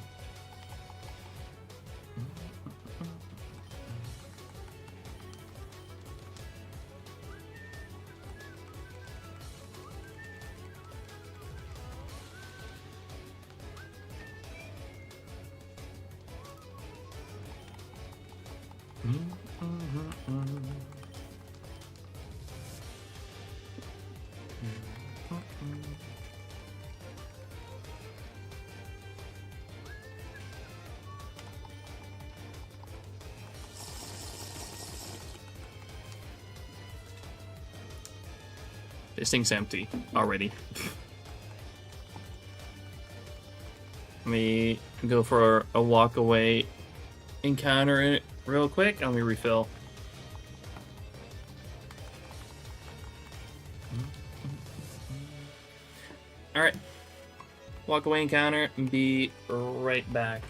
This thing's empty already. Let me go for a walk away encounter it real quick. Let me refill. Alright. Walk away encounter and be right back.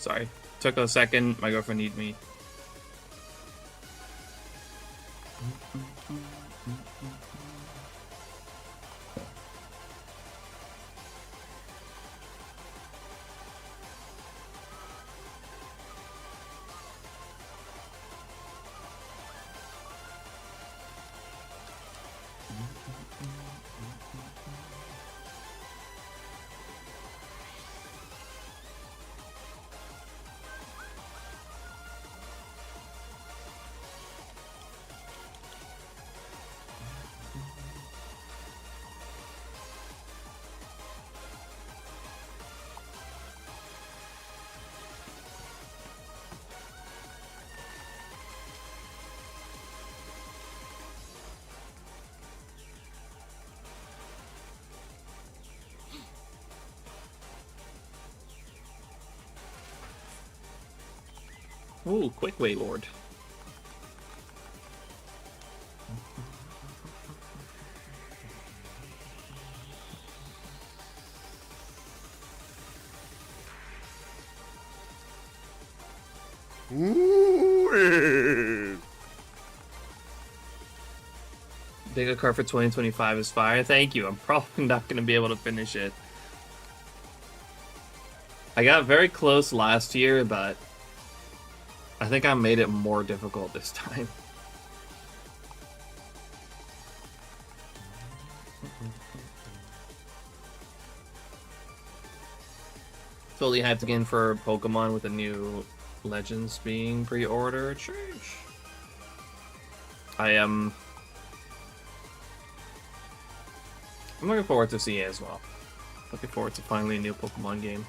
Sorry. Took a second. My girlfriend needed me. Ooh, quick way lord. Ooh. Bigger card for 2025 is fire. Thank you. I'm probably not going to be able to finish it. I got very close last year, but I think I made it more difficult this time. Totally hyped again for Pokemon with the new Legends being pre-ordered. Sheesh. I am. I'm looking forward to CA as well. Looking forward to finally a new Pokemon game.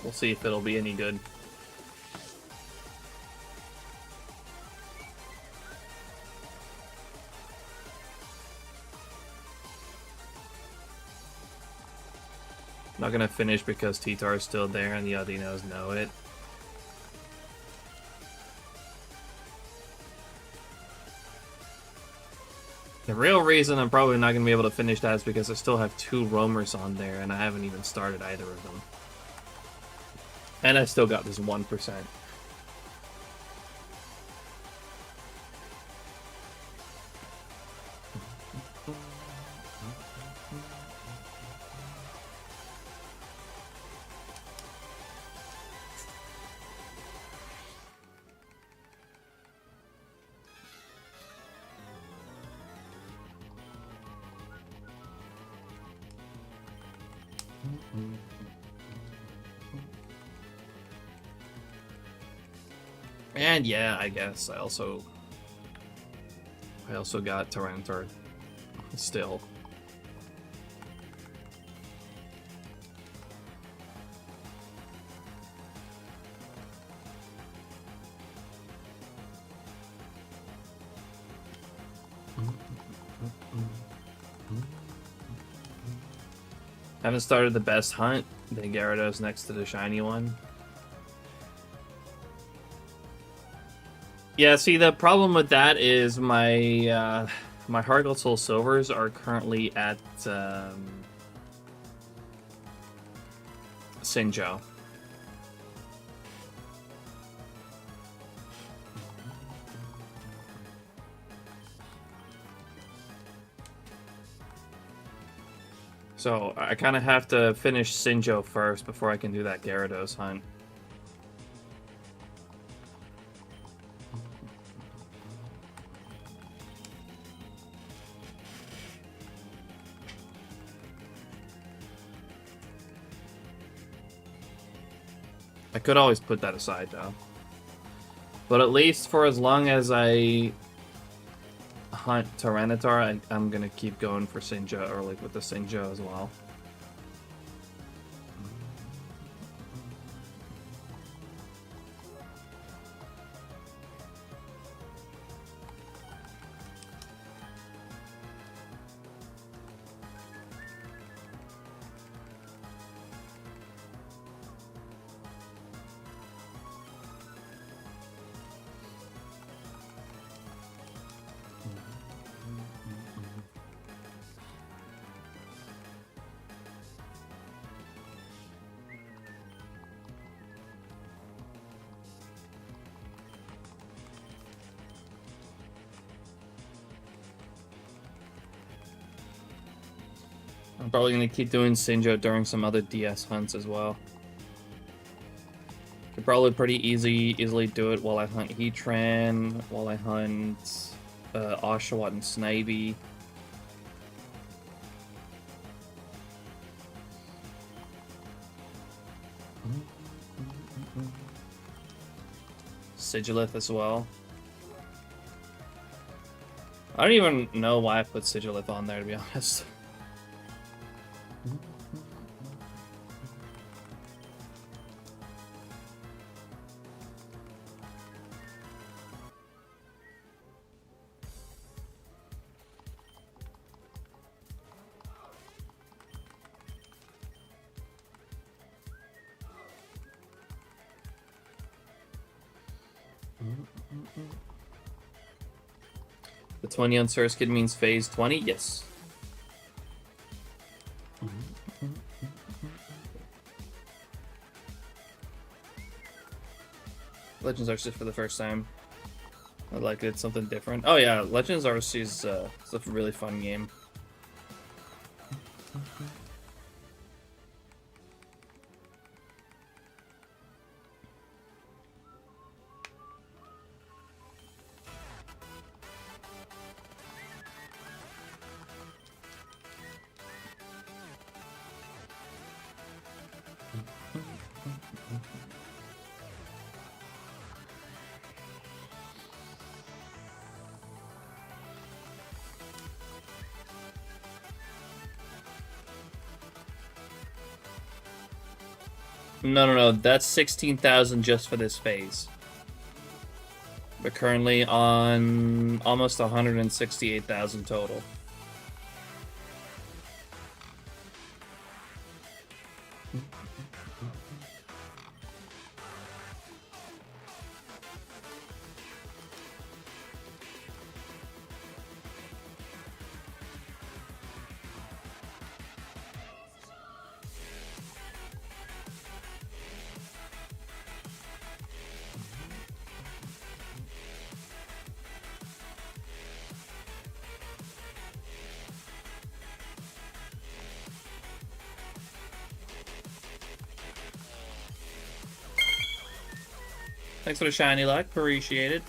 We'll see if it'll be any good. Not gonna finish because T-Tar is still there and the Audinos know it. The real reason I'm probably not gonna be able to finish that is because I still have 2 roamers on there and I haven't even started either of them. And I still got this 1%. And yeah, I guess I also got Tyranitar still. Haven't started the best hunt. The Gyarados next to the shiny one. Yeah, see, the problem with that is my my Heart Gold Soul Silvers are currently at Sinjo. So I kind of have to finish Sinjo first before I can do that Gyarados hunt. I could always put that aside, though. But at least for as long as I hunt Tyranitar, I'm gonna keep going for Sinjo, or like with the Sinjo as well. I'm probably going to keep doing Sinjo during some other DS hunts as well. Could probably pretty easily do it while I hunt Heatran, while I hunt Oshawott and Snivy. Sigilith as well. I don't even know why I put Sigilith on there, to be honest. The 20 on Surskit means phase 20? Yes. Legends Arceus for the first time. I like it. Something different. Oh yeah, Legends Arceus is a really fun game. No. That's 16,000 just for this phase. We're currently on almost 168,000 total. Thanks for the shiny luck. Appreciate it.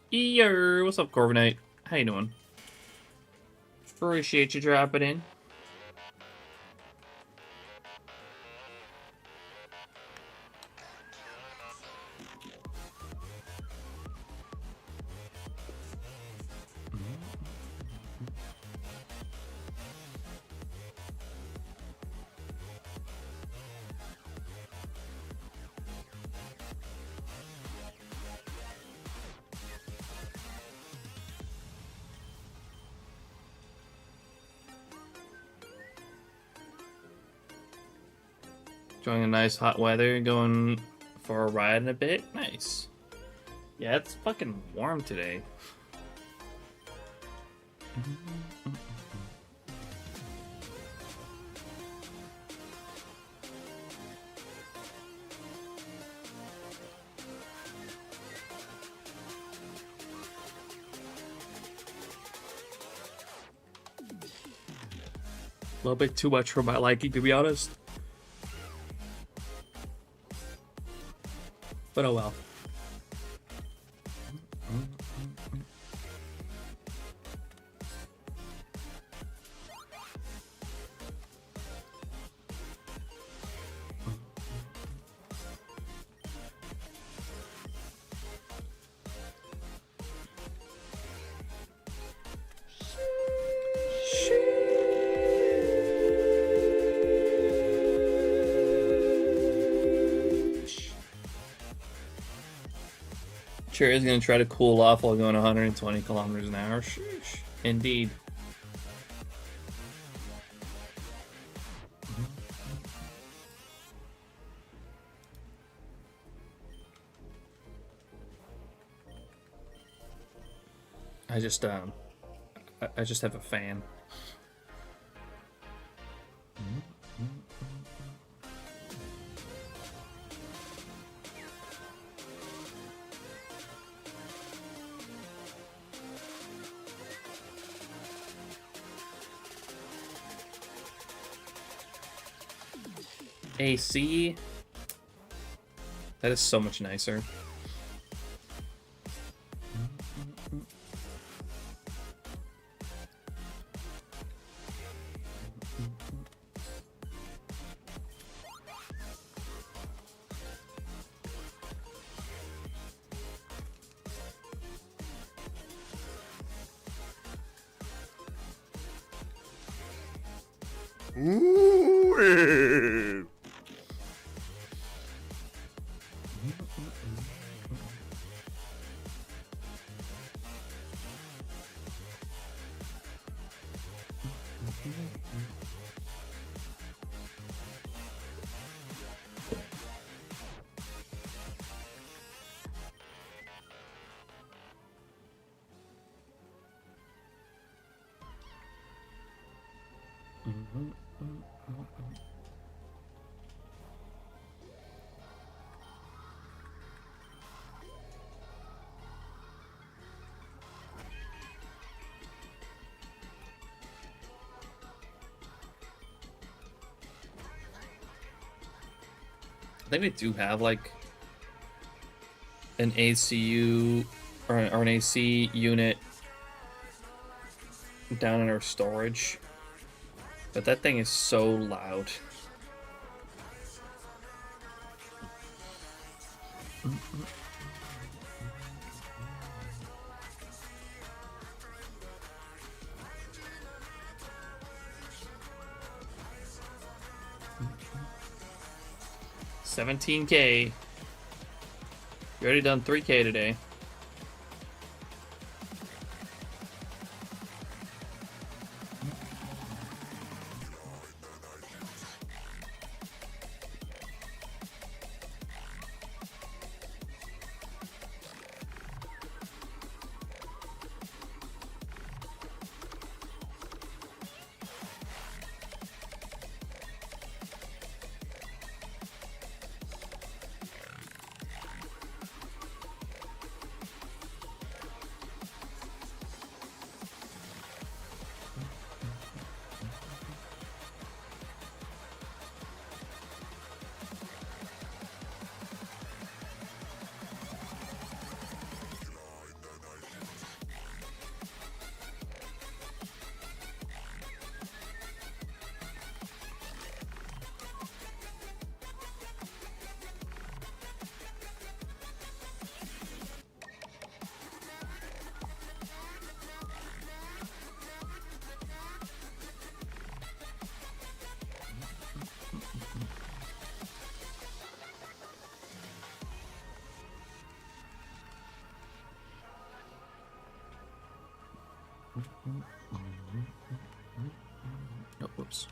Yo, what's up, Corviknight? How you doing? Appreciate you dropping in. Enjoying a nice hot weather, going for a ride in a bit. Nice. Yeah, it's fucking warm today. A little bit too much for my liking, to be honest. But oh well. Sure is going to try to cool off while going 120 kilometers an hour. Sheesh. Indeed. I just have a fan. AC. That is so much nicer. Ooh. I think we do have like an ACU or an AC unit down in our storage, but that thing is so loud. $17K. You already done 3K today. Oh, whoops.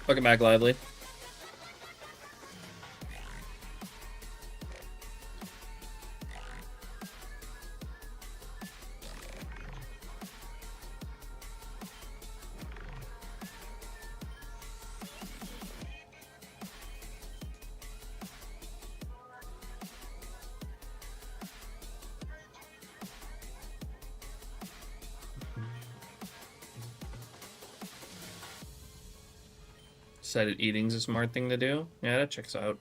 Welcome back, Lively. Decided eating's a smart thing to do. Yeah, that checks out.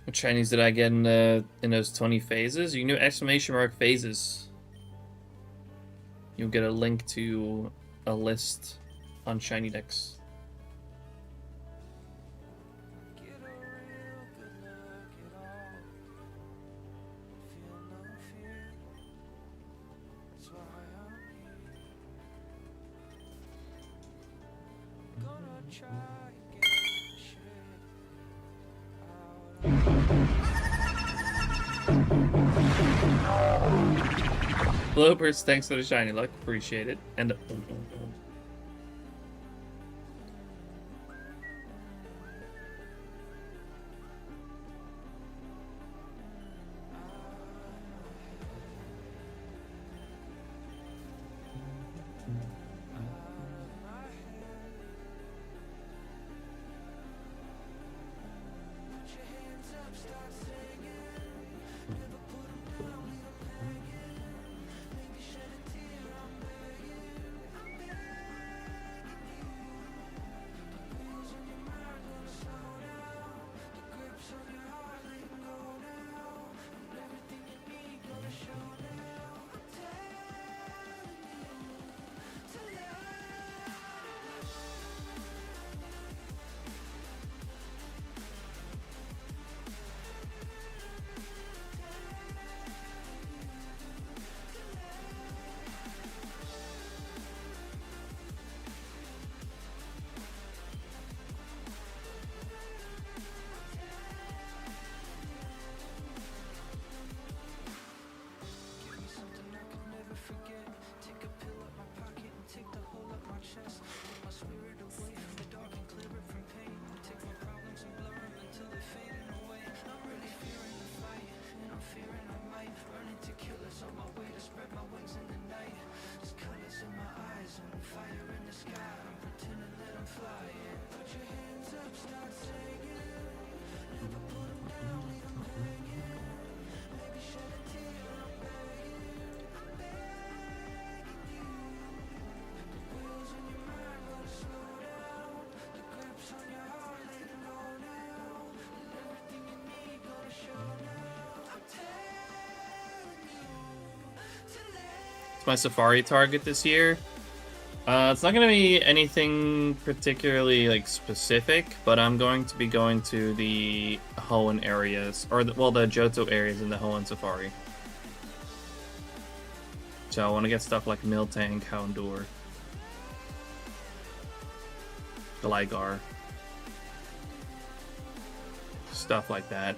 What Chinese did I get in those 20 phases? You can do exclamation mark phases. You'll get a link to a list on SHINYDEX. Bloopers, thanks for the shiny luck, appreciate it. And my Safari target this year. It's not going to be anything particularly like specific, but I'm going to be going to the Hoenn areas, or the Johto areas in the Hoenn Safari. So I want to get stuff like Miltank, Houndour, Gligar, stuff like that.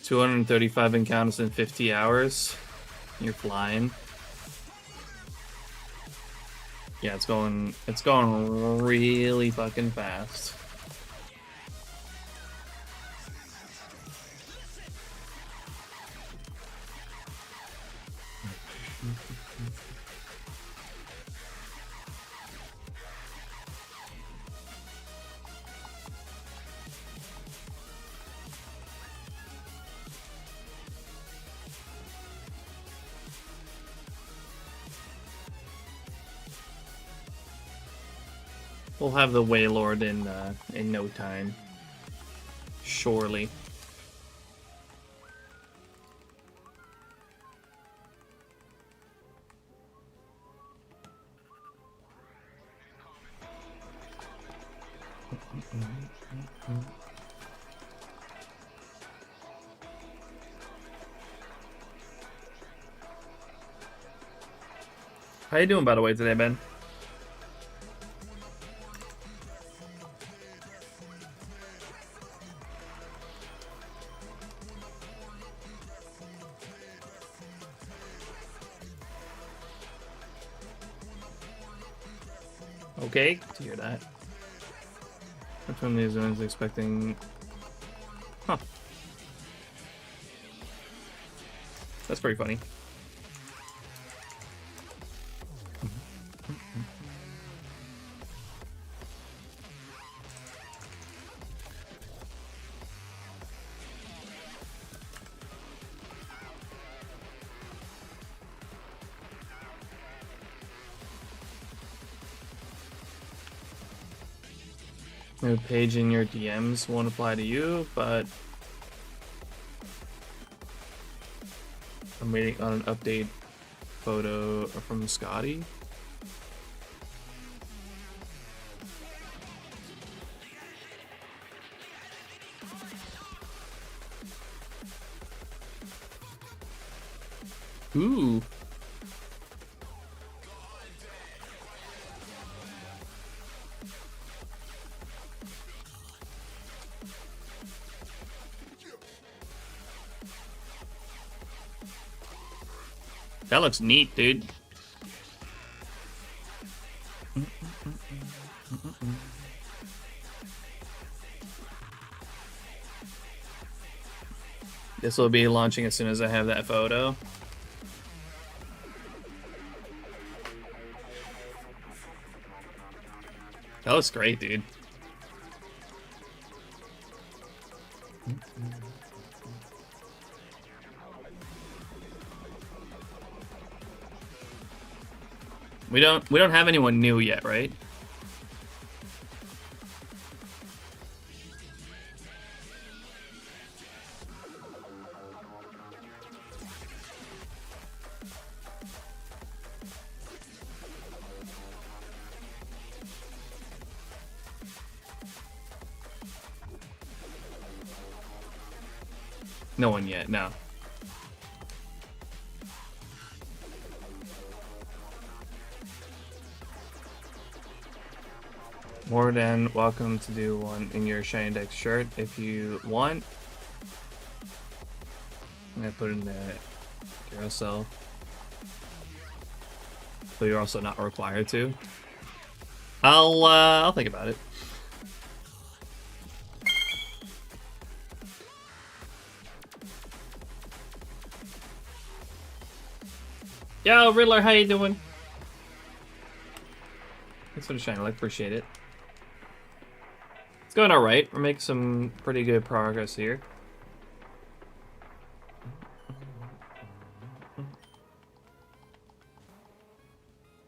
235 encounters in 50 hours. You're flying. Yeah, it's going really fucking fast. We'll have the Waylord in no time. Surely. How you doing, by the way, today, Ben? Okay, to hear that. Which one of these ones expecting? Huh. That's pretty funny. No page in your DMs won't apply to you, but I'm waiting on an update photo from Scotty. Ooh. That looks neat, dude. This will be launching as soon as I have that photo. That looks great, dude. We don't have anyone new yet, right? No one yet, no. More than welcome to do one in your SHINYDEX shirt if you want. I'm gonna put it in the carousel. So you're also not required to. I'll think about it. Yo, Riddler, how you doing? Thanks for the shine, I appreciate it. It's going alright. We're making some pretty good progress here.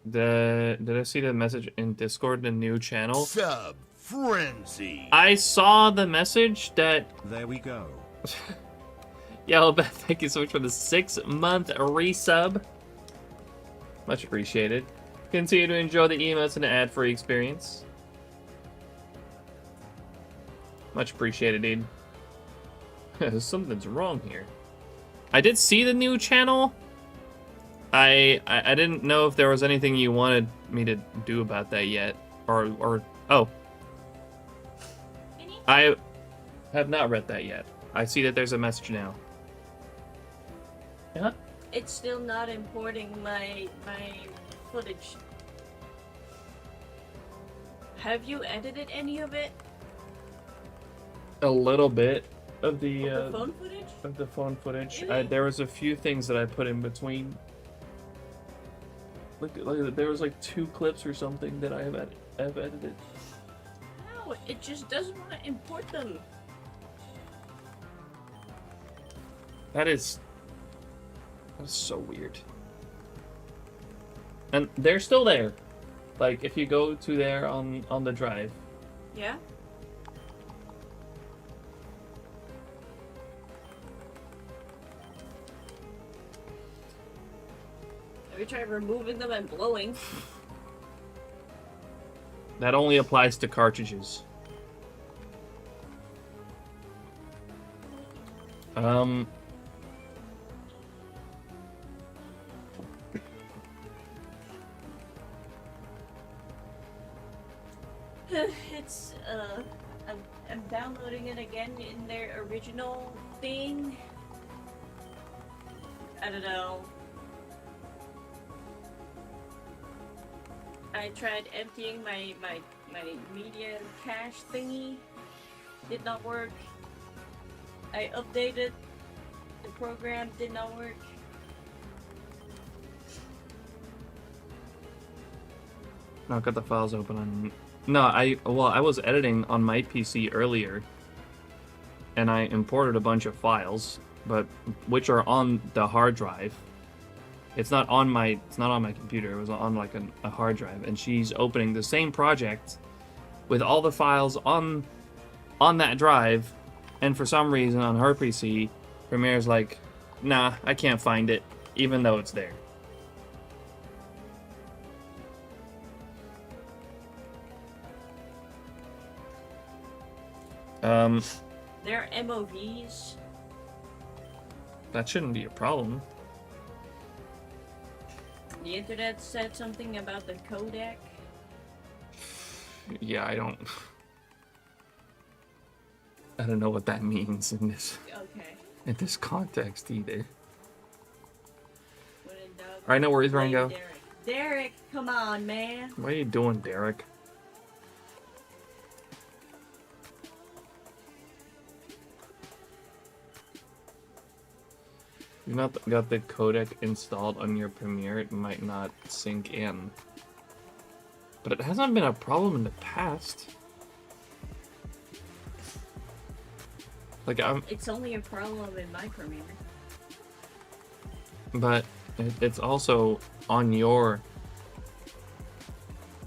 Did I see the message in Discord, the new channel? Sub frenzy. I saw the message that... There we go. Yo, Beth, thank you so much for the 6-month resub. Much appreciated. Continue to enjoy the emotes and the ad-free experience. Much appreciated, dude. Something's wrong here. I did see the new channel. I didn't know if there was anything you wanted me to do about that yet. Or oh. I have not read that yet. I see that there's a message now. Yeah? It's still not importing my footage. Have you edited any of it? A little bit of the phone footage? Of the phone footage. Really? There was a few things that I put in between. Look, there was like 2 clips or something that I have edited. No, it just doesn't want to import them. That is so weird. And they're still there. Like, if you go to there on the drive. Yeah? Have you tried removing them and blowing? That only applies to cartridges. It's, I'm downloading it again in their original thing. I don't know. I tried emptying my media cache thingy. Did not work. I updated the program, did not work. I've got the files open on... No, I was editing on my PC earlier, and I imported a bunch of files, but which are on the hard drive. It's not on my computer. It was on like a hard drive, and she's opening the same project with all the files on that drive, and for some reason on her PC, Premiere's like, nah, I can't find it, even though it's there. They're MOVs. That shouldn't be a problem. The internet said something about the codec. Yeah, I don't know what that means in this context either. When in doubt, Alright, no worries, blame Rango. Derek, come on, man. What are you doing, Derek? You've not got the codec installed on your Premiere, it might not sync in. But it hasn't been a problem in the past. Like, It's only a problem in my Premiere. But it's also on your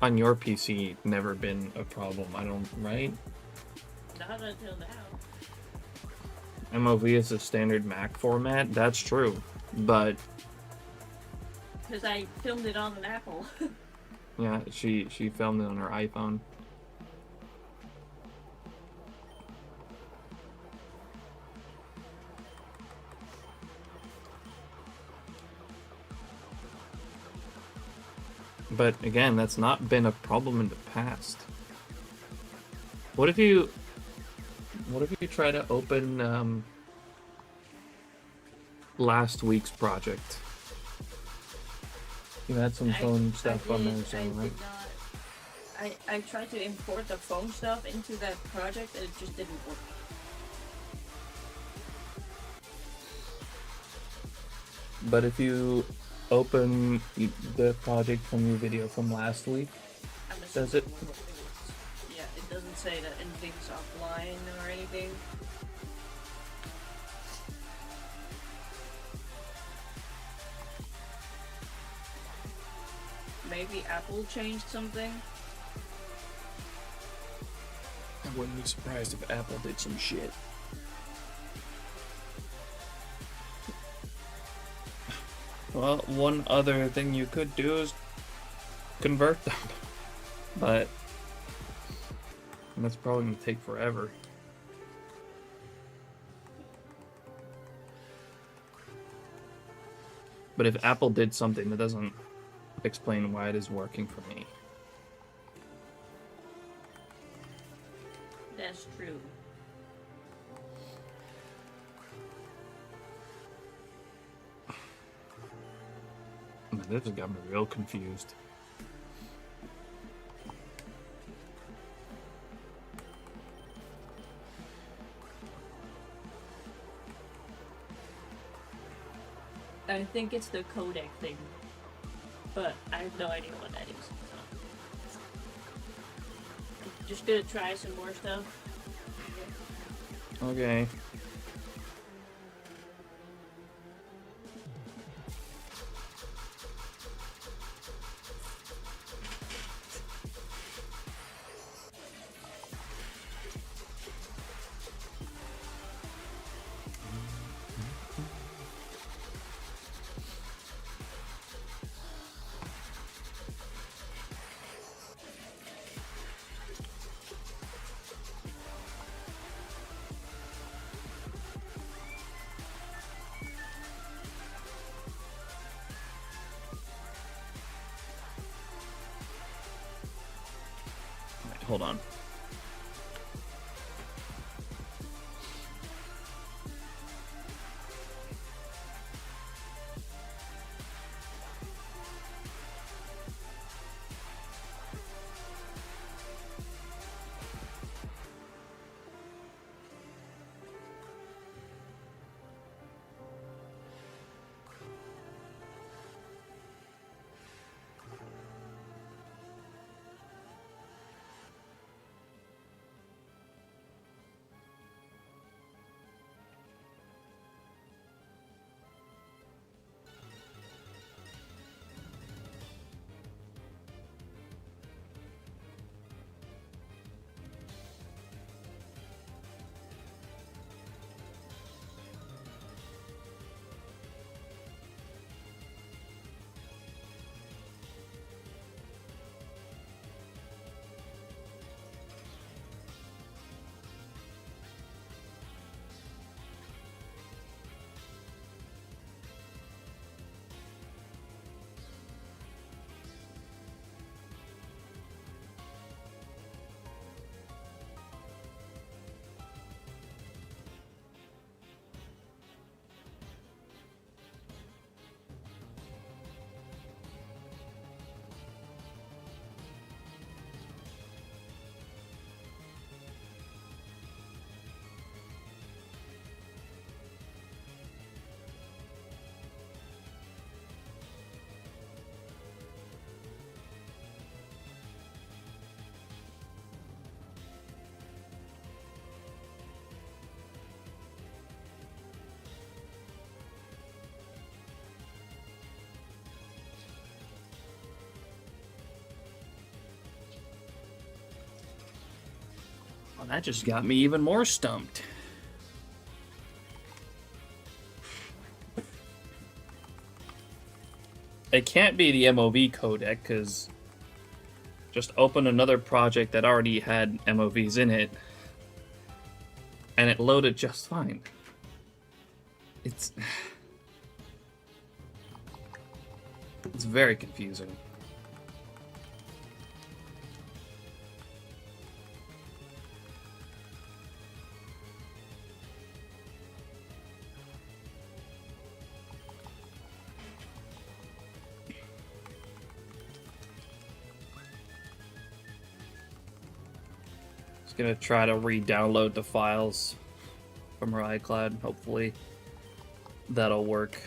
on your PC never been a problem. I don't, right? Not until now. MOV is a standard Mac format. That's true, but Because I filmed it on an Apple. yeah, she filmed it on her iPhone. But again, that's not been a problem in the past. What if you try to open last week's project? You had some phone stuff on there, so right? I tried to import the phone stuff into that project and it just didn't work. But if you open the project from your video from last week, does it? Yeah, it doesn't say that anything's offline or anything. Maybe Apple changed something? I wouldn't be surprised if Apple did some shit. Well, one other thing you could do is convert them, but that's probably gonna take forever. But if Apple did something, that doesn't explain why it is working for me. That's true. This has got me real confused. I think it's the codec thing, but I have no idea what that is. So. I'm just gonna try some more stuff. Okay. Hold on. Well, that just got me even more stumped. It can't be the MOV codec, because just open another project that already had MOVs in it, and it loaded just fine. It's very confusing. Just gonna try to re-download the files from her iCloud. Hopefully that'll work.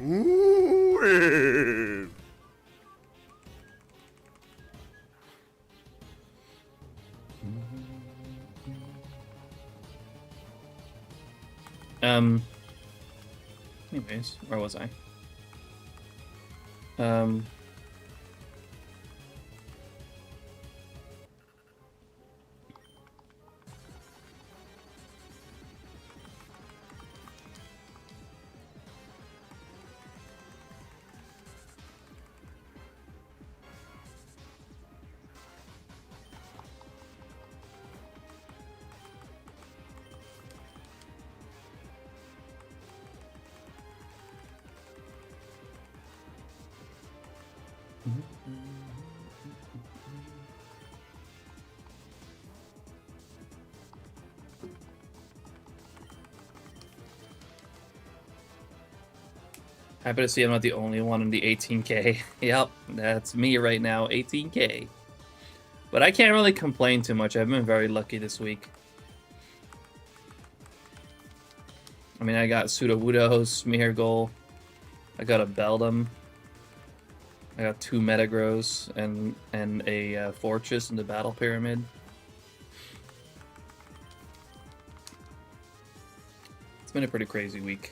Ooh, Anyways, where was I? Happy to see I'm not the only one in the 18K. Yep, that's me right now, 18K. But I can't really complain too much. I've been very lucky this week. I mean, I got Sudowoodo, Smeargle, I got a Beldum, I got 2 Metagrows, and a Fortress in the Battle Pyramid. It's been a pretty crazy week.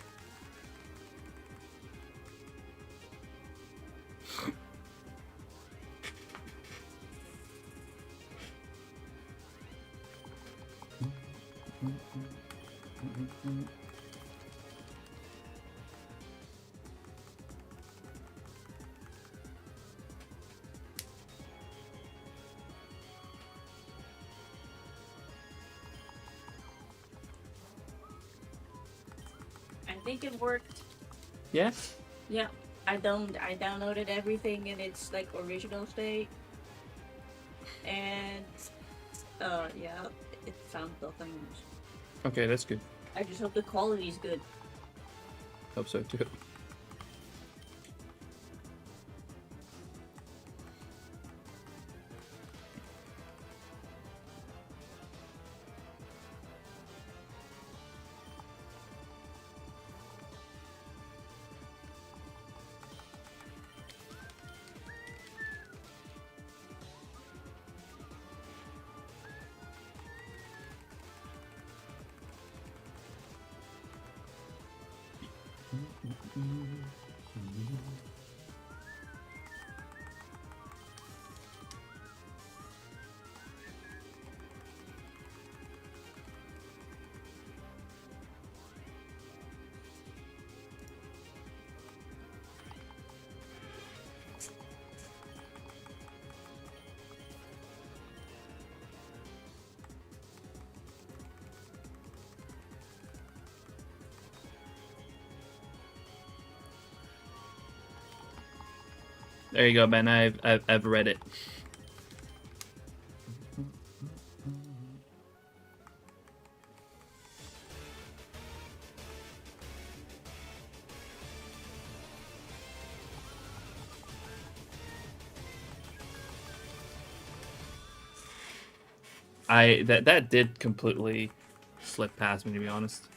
I think it worked. Yeah? Yeah. I downloaded everything in its like original state. And yeah, it found the things. Okay, that's good. I just hope the quality is good. Hope so too. There you go, Ben. I've read it. That did completely slip past me, to be honest.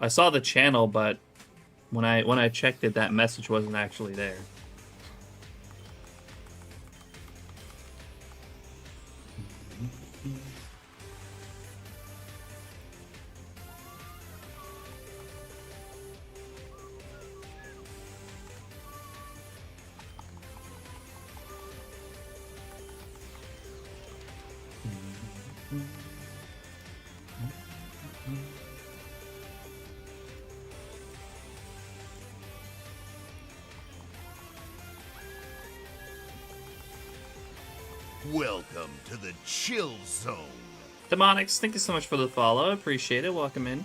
I saw the channel, but When I checked it, that message wasn't actually there. Welcome to the chill zone. Demonics, thank you so much for the follow. I appreciate it. Welcome in.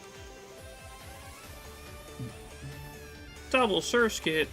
Double Surskit.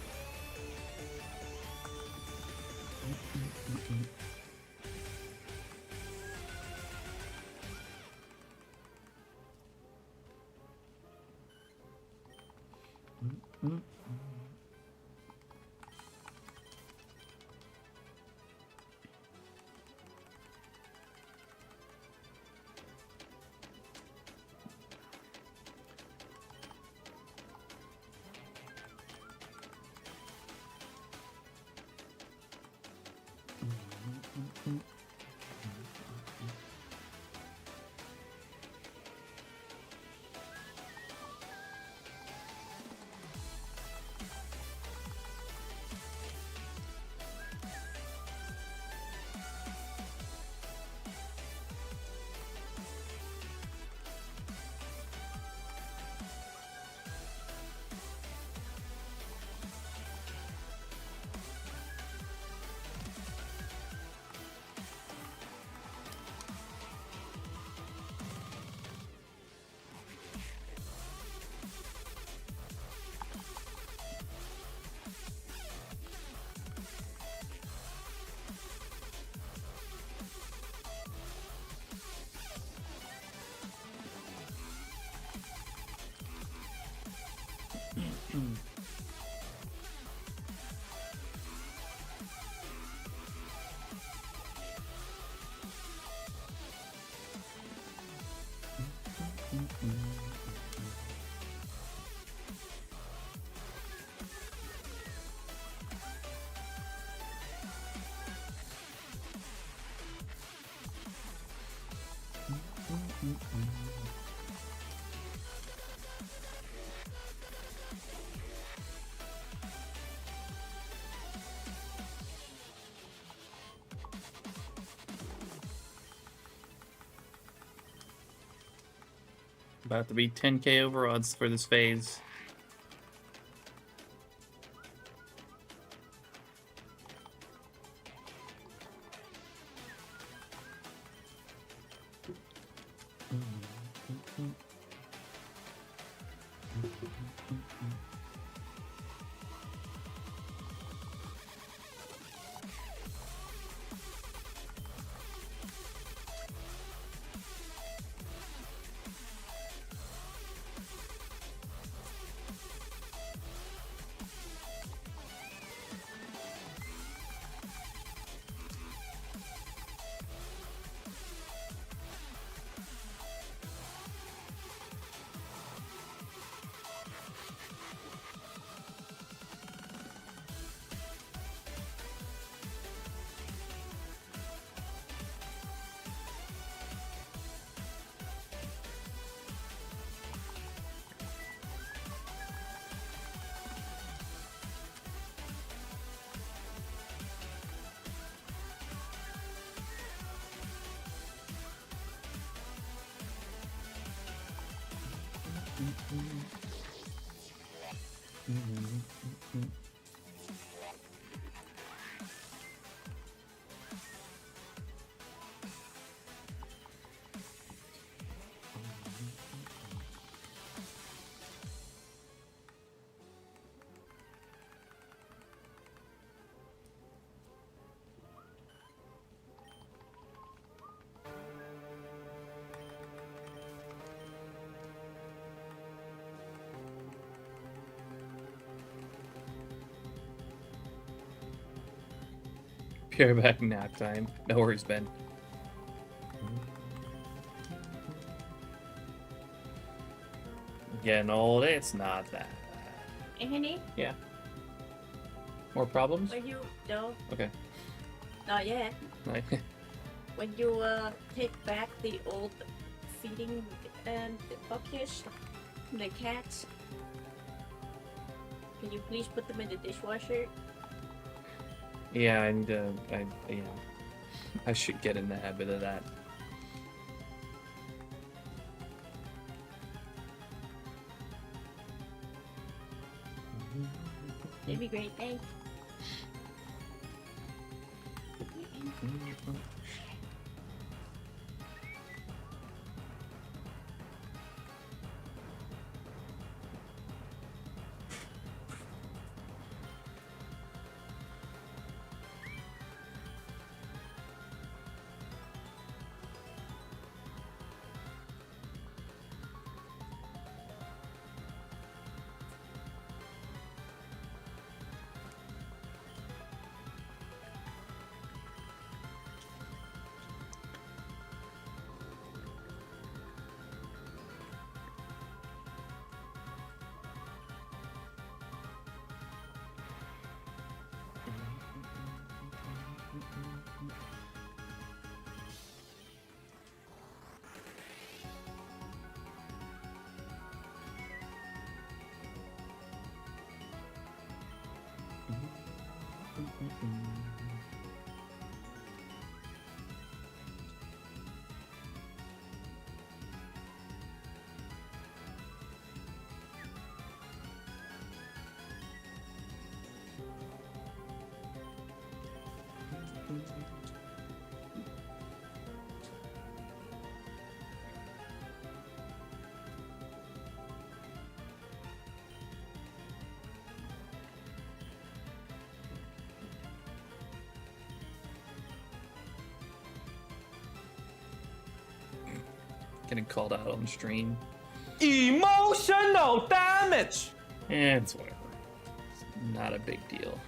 About to be 10k over odds for this phase. Pure back nap time. No worries, Ben. Getting old, it's not that bad. Anthony, Yeah. More problems? when you no, Okay. not yet. Like, When you take back the old feeding buckets, the cats, can you please put them in the dishwasher? yeah, I need to. Yeah. I should get in the habit of that. That'd be great, thanks. Getting called out on stream. Emotional damage! It's whatever. It's not a big deal.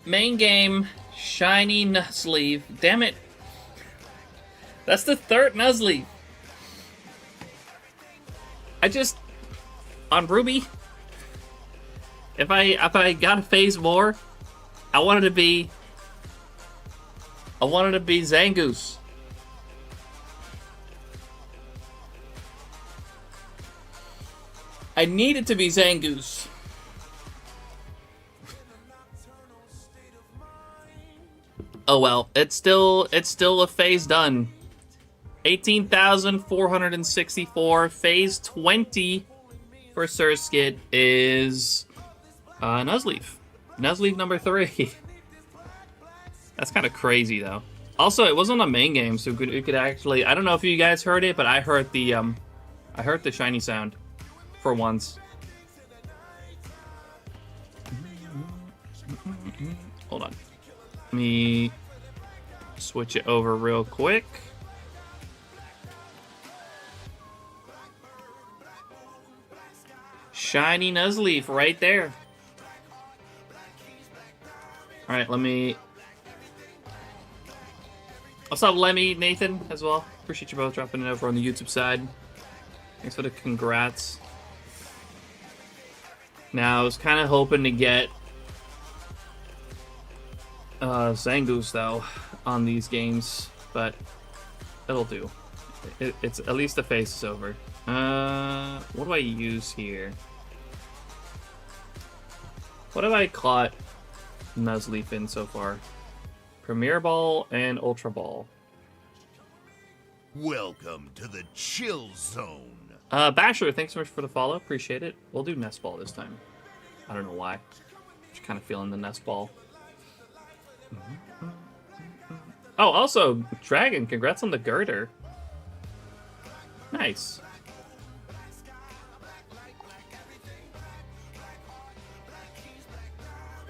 Main game, shiny Nuzleaf. Damn it. That's the third Nuzleaf. I just on Ruby. If I got a phase more, I wanted to be Zangoose. I needed to be Zangoose. Oh well, it's still a phase done. 18,464. Phase 20 for Surskit is Nuzleaf. Nuzleaf number 3. That's kind of crazy though. Also, it was on the main game, so it could actually. I don't know if you guys heard it, but I heard the shiny sound for once. Hold on. Let me switch it over real quick. Shiny Nuzleaf right there. Alright, let me... What's up, Lemmy, Nathan, as well? Appreciate you both dropping it over on the YouTube side. Thanks for the congrats. Now, I was kind of hoping to get Zangoose, though, on these games, but it'll do. It's at least the face is over. What do I use here? What have I caught Nuzleaf in so far? Premier Ball and Ultra Ball. Welcome to the chill zone. Basher, thanks so much for the follow. Appreciate it. We'll do Nest Ball this time. I don't know why. Just kind of feeling the Nest Ball. Oh, also, Dragon, congrats on the girder. Nice.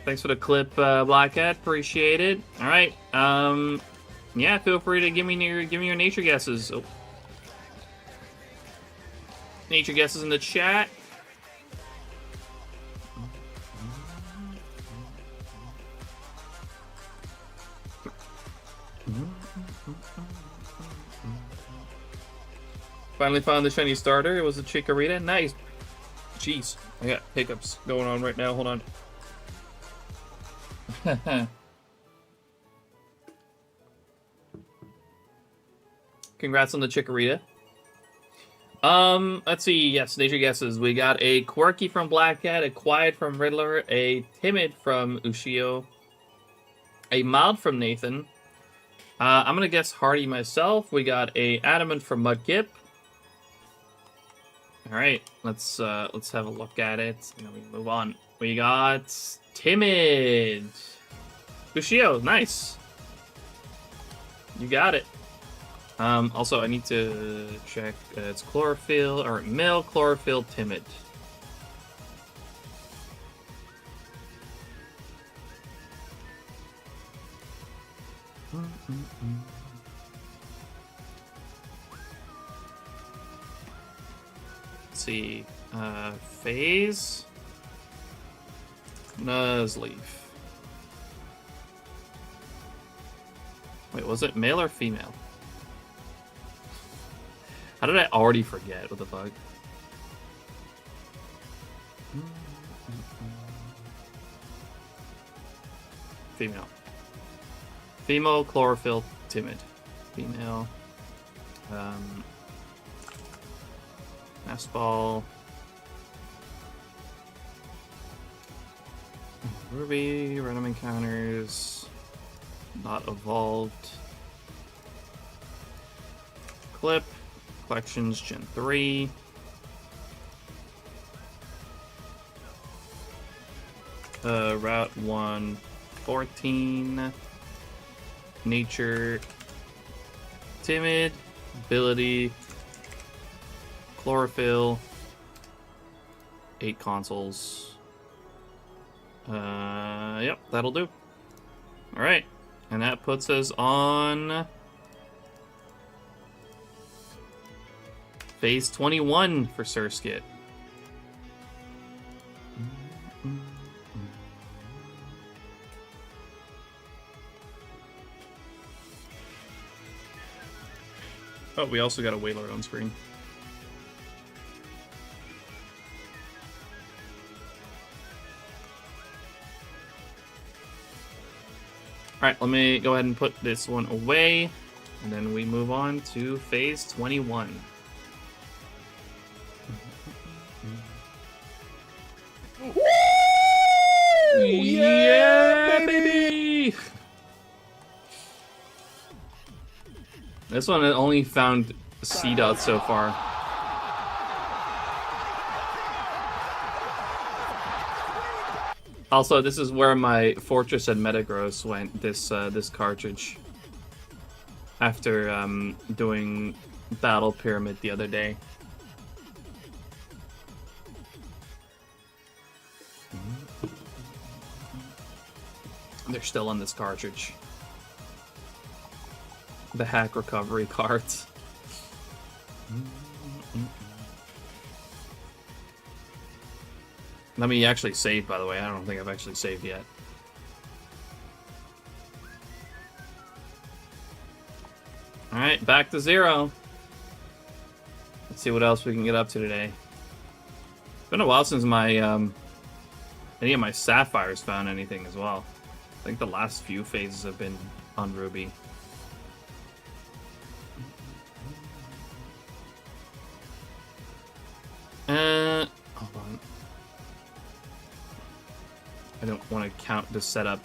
Thanks for the clip, Black Cat. Appreciate it. All right. Yeah, feel free to give me your nature guesses. Oh. Nature guesses in the chat. Finally found the shiny starter. It was a Chikorita. Nice. Jeez, I got hiccups going on right now. Hold on. Congrats on the Chikorita. Let's see. Yes, nature guesses. We got a Quirky from Black Cat, a Quiet from Riddler, a Timid from Ushio, a Mild from Nathan. I'm gonna guess Hardy myself. We got a Adamant from Mudkip. All right, let's have a look at it, and then we move on. We got Timid. Ushio, nice. You got it. Also, I need to check. It's Chlorophyll or Male Chlorophyll Timid. Let's see. Phase. Nuzleaf. Wait, was it male or female? How did I already forget? What the fuck? Female. Female Chlorophyll Timid. Female. Nest Ball. Ruby, random encounters. Not evolved. Clip. Collections Gen 3. Route 114. Nature. Timid. Ability. Chlorophyll. 8 consoles. Yep, that'll do. Alright. And that puts us on Phase 21 for Surskit. Oh, we also got a Whaler on screen. Alright, let me go ahead and put this one away, and then we move on to phase 21. Yeah, baby! This one only found C dots so far. Also, this is where my Fortress and Metagross went, this cartridge. After doing Battle Pyramid the other day. They're still on this cartridge. The hack recovery cards. Let me actually save, by the way. I don't think I've actually saved yet. Alright, back to 0. Let's see what else we can get up to today. It's been a while since my any of my Sapphires found anything as well. I think the last few phases have been on Ruby. Hold on. I don't want to count the setup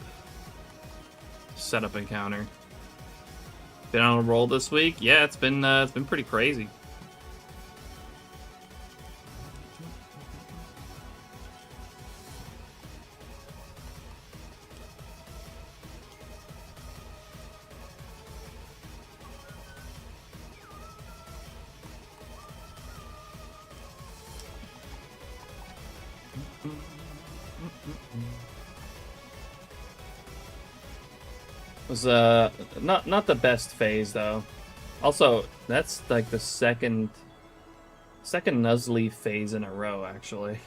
encounter. Been on a roll this week? Yeah, it's been pretty crazy. Was not the best phase though. Also, that's like the second Nuzleaf phase in a row actually.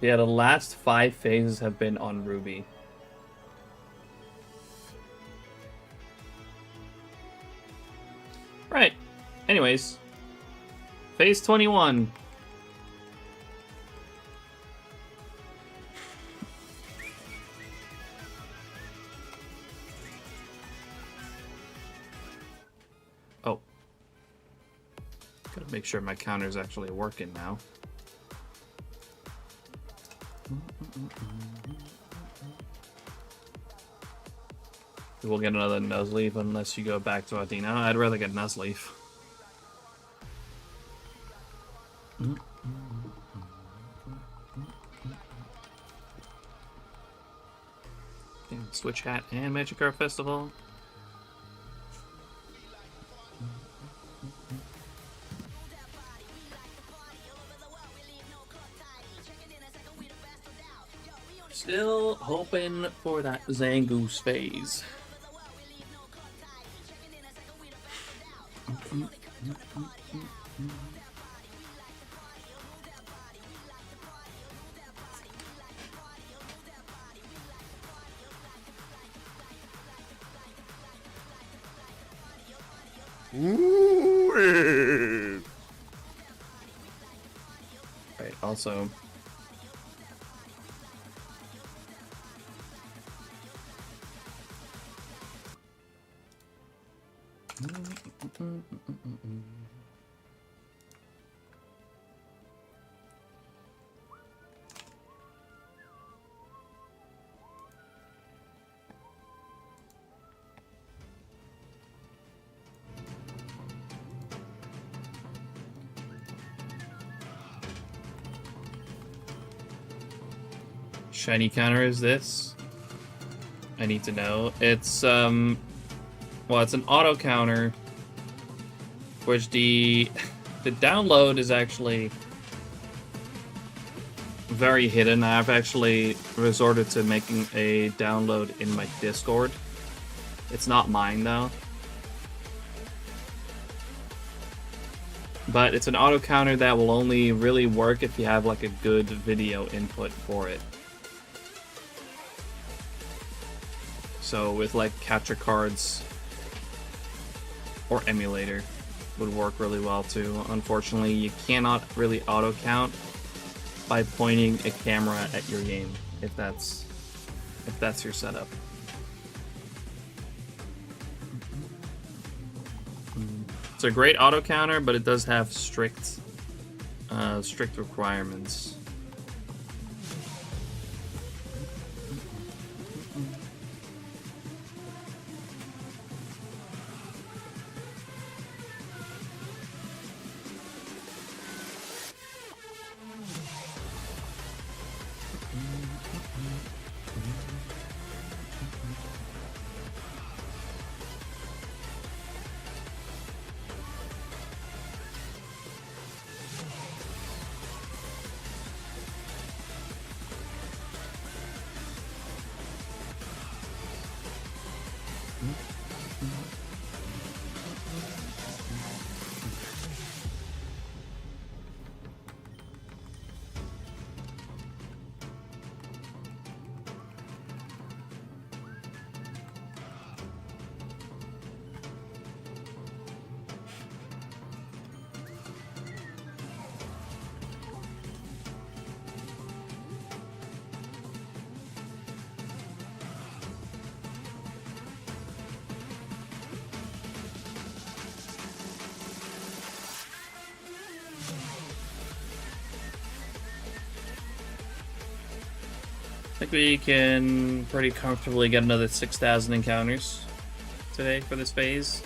Yeah, the last 5 phases have been on Ruby. Right. Anyways, phase 21. Oh. Gotta make sure my counter's actually working now. We'll get another Nuzleaf unless you go back to Athena. I'd rather get Nuzleaf. Switch Hat and Magikarp Festival. Still hoping for that Zangoose phase. Ooh. Right, also shiny counter is this? I need to know. It's well, it's an auto counter, which the download is actually very hidden. I've actually resorted to making a download in my Discord. It's not mine though. But it's an auto counter that will only really work if you have like a good video input for it. So with like capture cards or emulator would work really well too. Unfortunately, you cannot really auto count by pointing a camera at your game if that's your setup. It's a great auto counter, but it does have strict requirements. I think we can pretty comfortably get another 6,000 encounters today for this phase.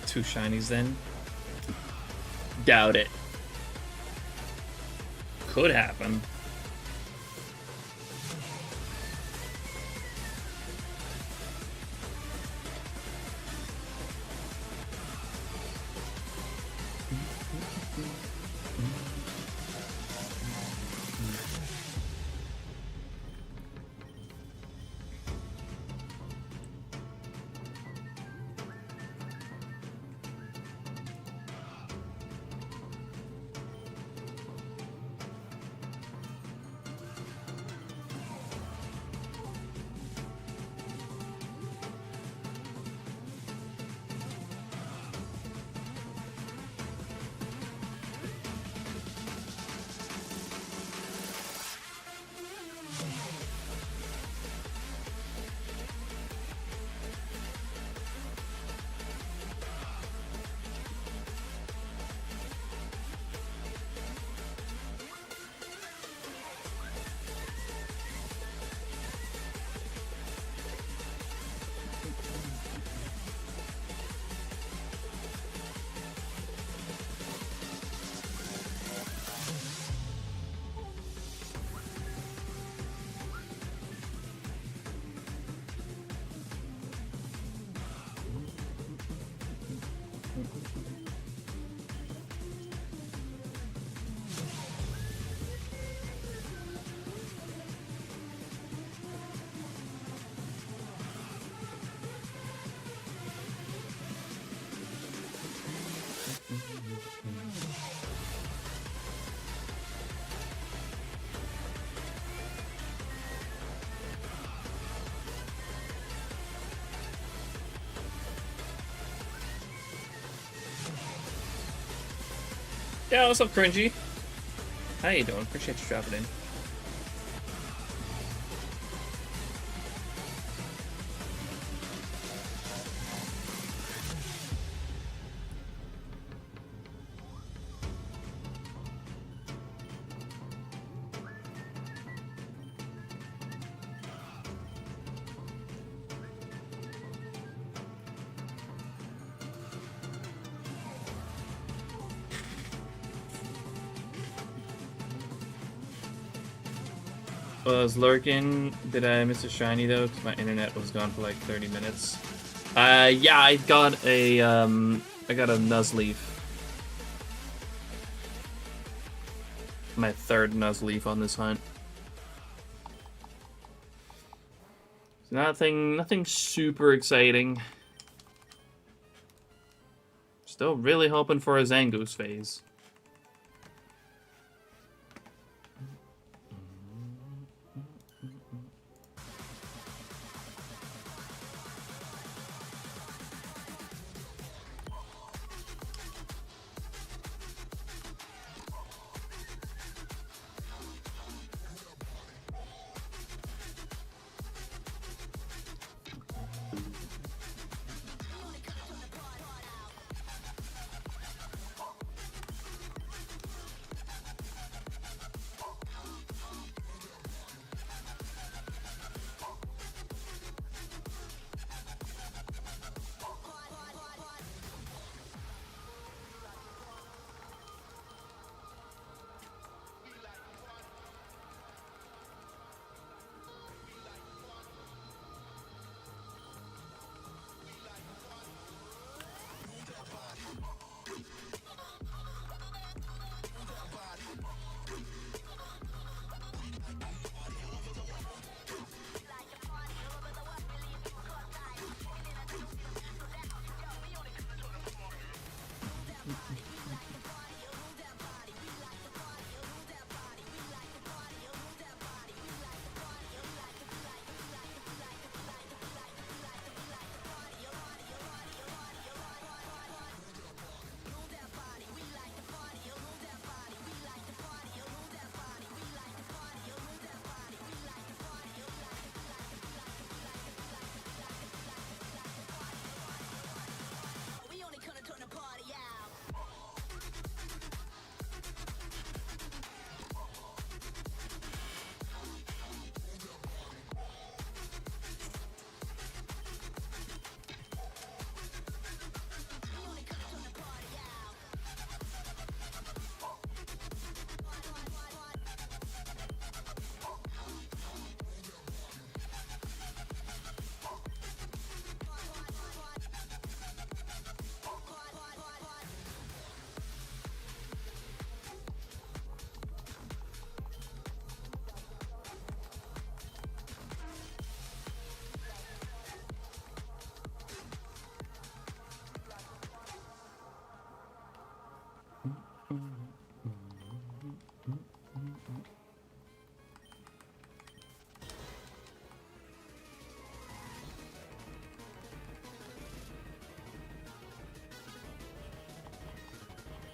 Two shinies then? Doubt it. Could happen. Yeah, what's up, Cringy? How you doing? Appreciate you dropping in. was lurking. Did I miss a shiny though? Because my internet was gone for like 30 minutes. Yeah, I got a Nuzleaf. My third Nuzleaf on this hunt. Nothing super exciting. Still really hoping for a Zangoose phase.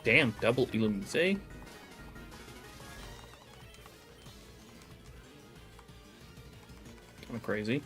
Damn, double Illumise? Kind of crazy.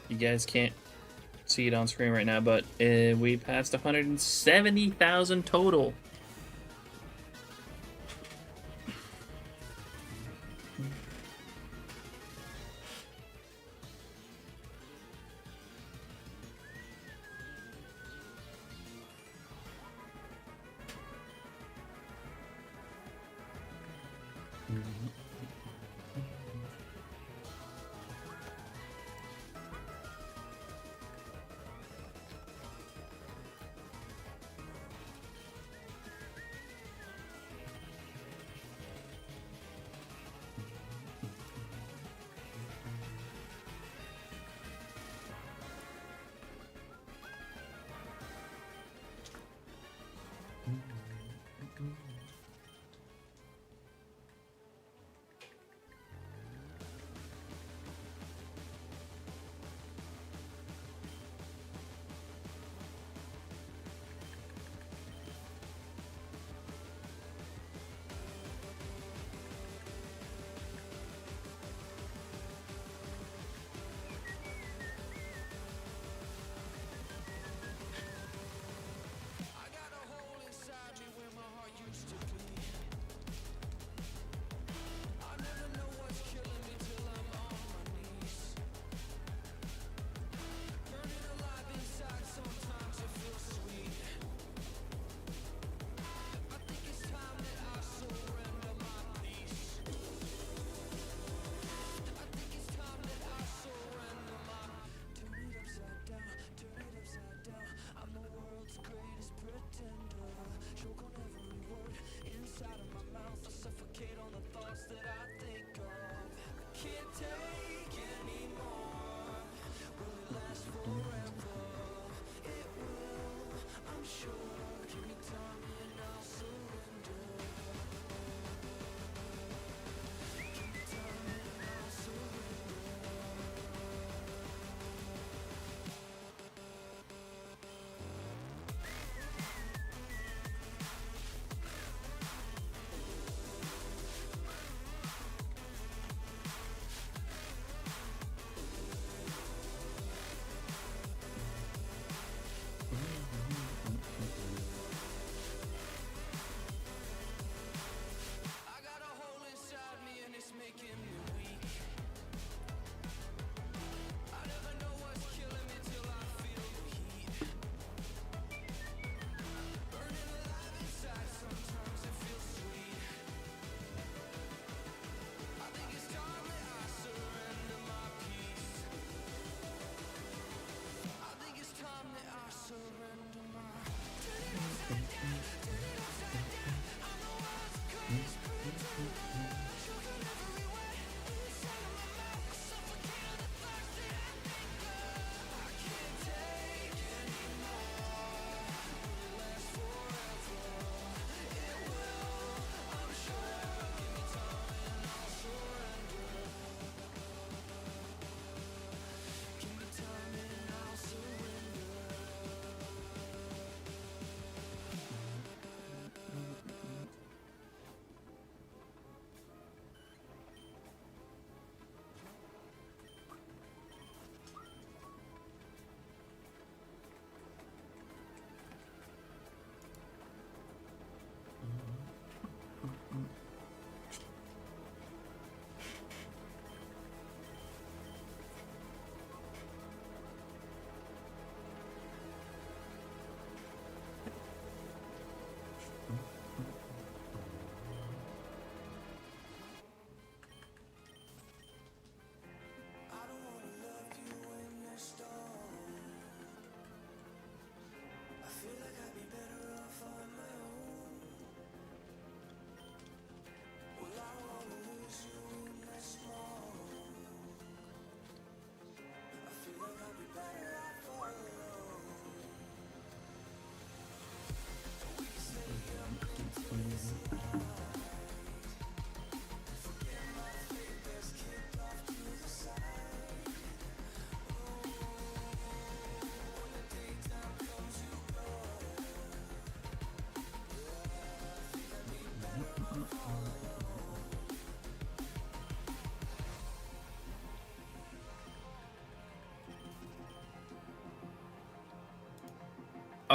You guys can't see it on screen right now, but we passed 170,000 total.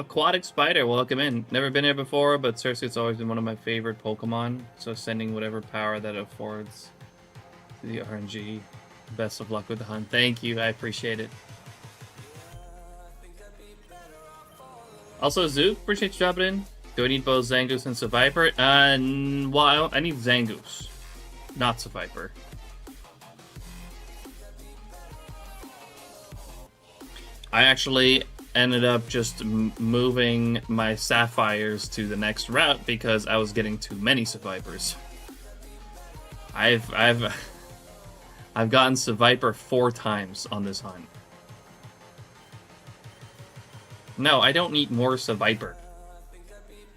Aquatic Spider, welcome in. Never been here before, but Surskit's always been one of my favorite Pokemon. So sending whatever power that it affords to the RNG. Best of luck with the hunt. Thank you, I appreciate it. Also, Zook, appreciate you dropping in. Do I need both Zangoose and Seviper? Well, I need Zangoose, not Seviper. I actually ended up just moving my Sapphires to the next route because I was getting too many Sevipers. I've gotten Seviper 4 times on this hunt. No, I don't need more Seviper.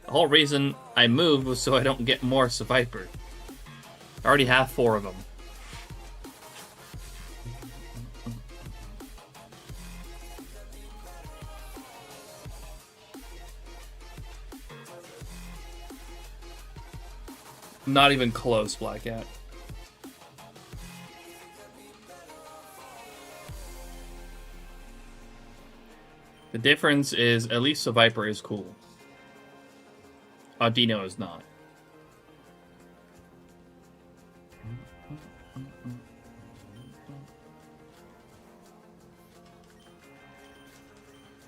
The whole reason I moved was so I don't get more Seviper. I already have 4 of them. Not even close, Black Cat. The difference is, at least Seviper is cool. Audino is not.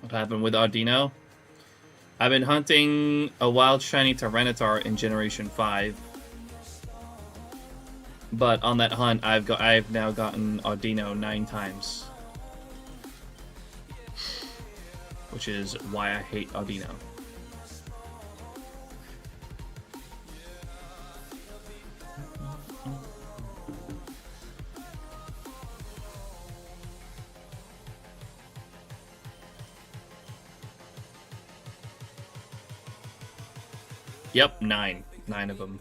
What happened with Audino? I've been hunting a wild shiny Tyranitar in Generation 5. But on that hunt, I've now gotten Audino 9 times. Which is why I hate Audino. Yep, 9. 9 of them.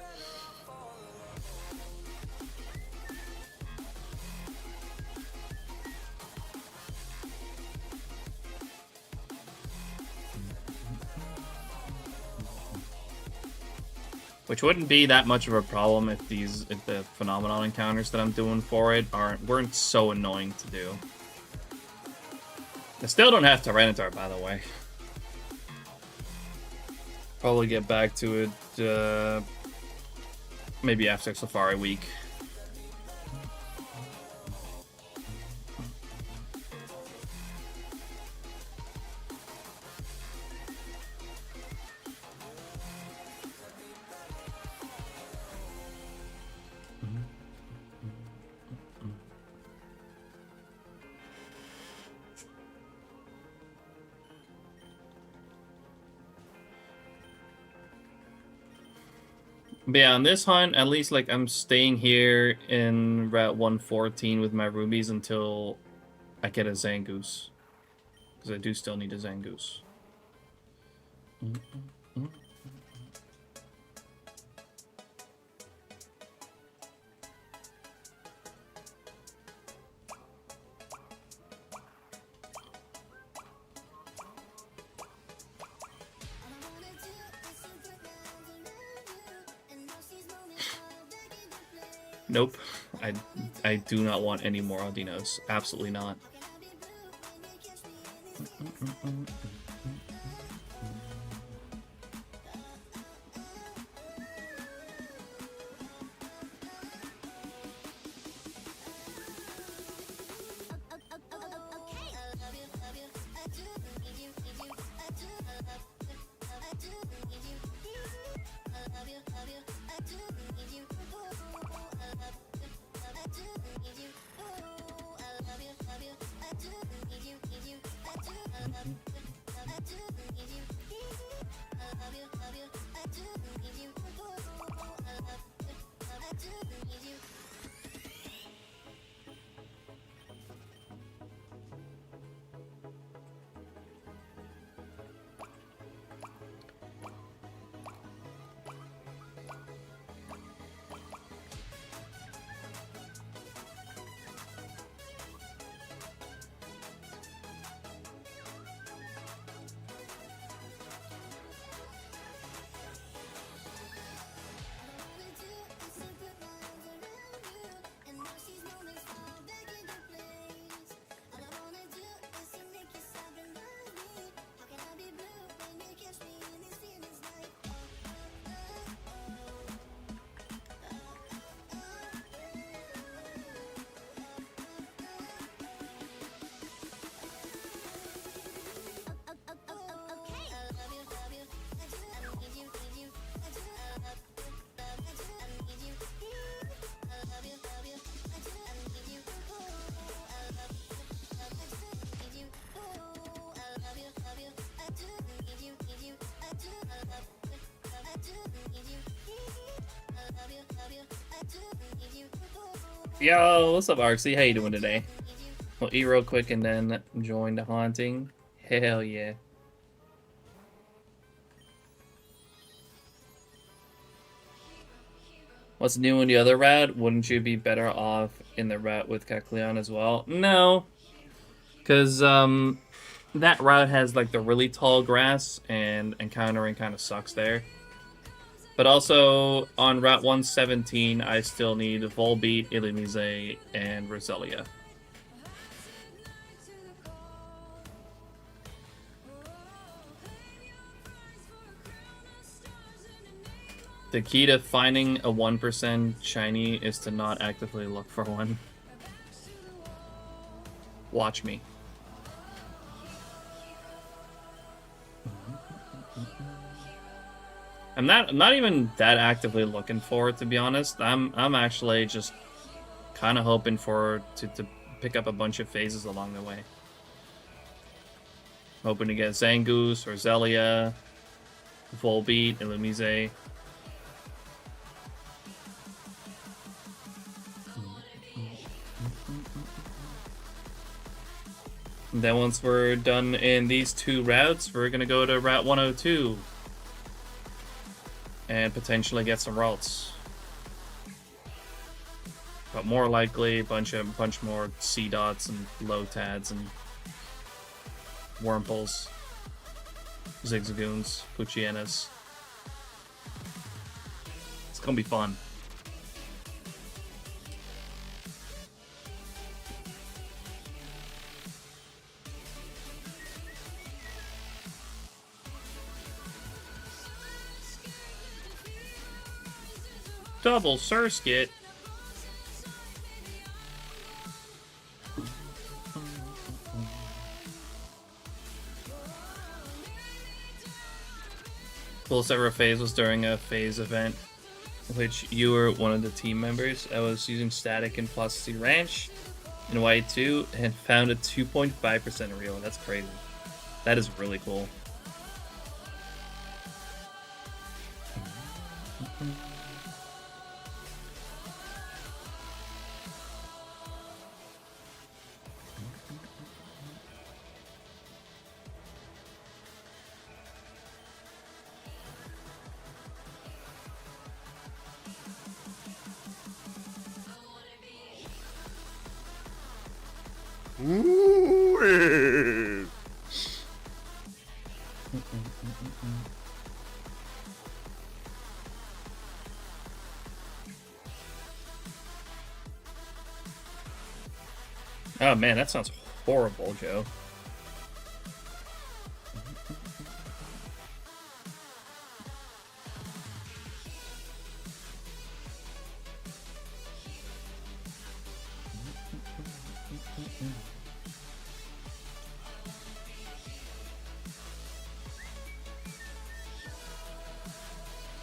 Which wouldn't be that much of a problem if the phenomenon encounters that I'm doing for it weren't so annoying to do. I still don't have Tyranitar, by the way. Probably get back to it maybe after Safari Week. But yeah, on this hunt, at least like I'm staying here in Route 114 with my rubies until I get a Zangoose. Because I do still need a Zangoose. Nope. I do not want any more Audinos. Absolutely not. Yo, what's up, Arksy? How you doing today? We'll eat real quick and then join the haunting. Hell yeah. What's new in the other route? Wouldn't you be better off in the route with Kecleon as well? No. Because, that route has, like, the really tall grass, and encountering kind of sucks there. But also, on Route 117, I still need Volbeat, Illumise, and Roselia. The key to finding a 1% shiny is to not actively look for one. Watch me. I'm not even that actively looking for it, to be honest. I'm actually just kind of hoping for to pick up a bunch of phases along the way. Hoping to get Zangoose, Roselia, Volbeat, Illumise. And then once we're done in these two routes, we're gonna go to Route 102 and potentially get some routes. But more likely, a bunch more C dots and Lotads and Wurmples, Zigzagoons, Puchienas. It's gonna be fun. Double Surskit. Coolest ever phase was during a phase event, which you were one of the team members. I was using static in Philosophy Ranch in Y2 and found a 2.5% reel. That's crazy. That is really cool. Ooh. Oh man, that sounds horrible, Joe.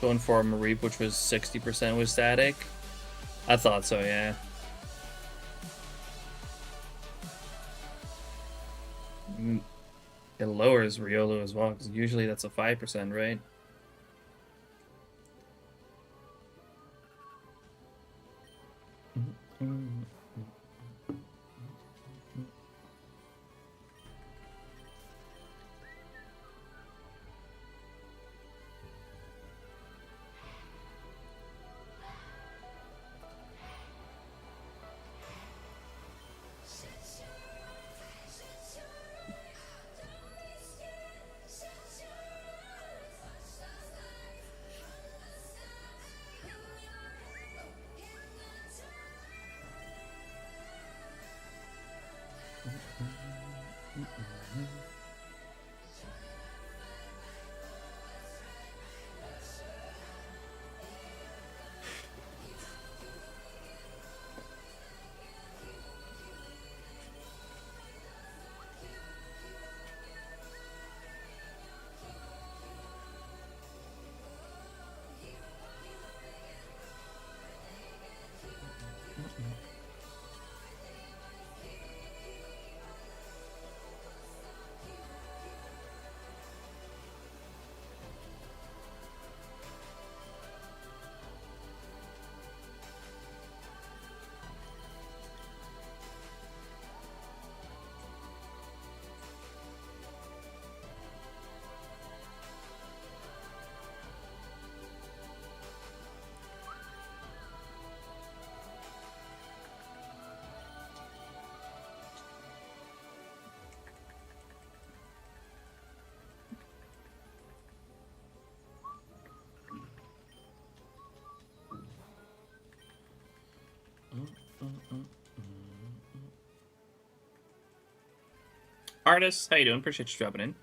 Going for a Mareep, which was 60% with static. I thought so, yeah. It lowers Riolu as well, because usually that's a 5%, right? Artist, how you doing? Appreciate you dropping in.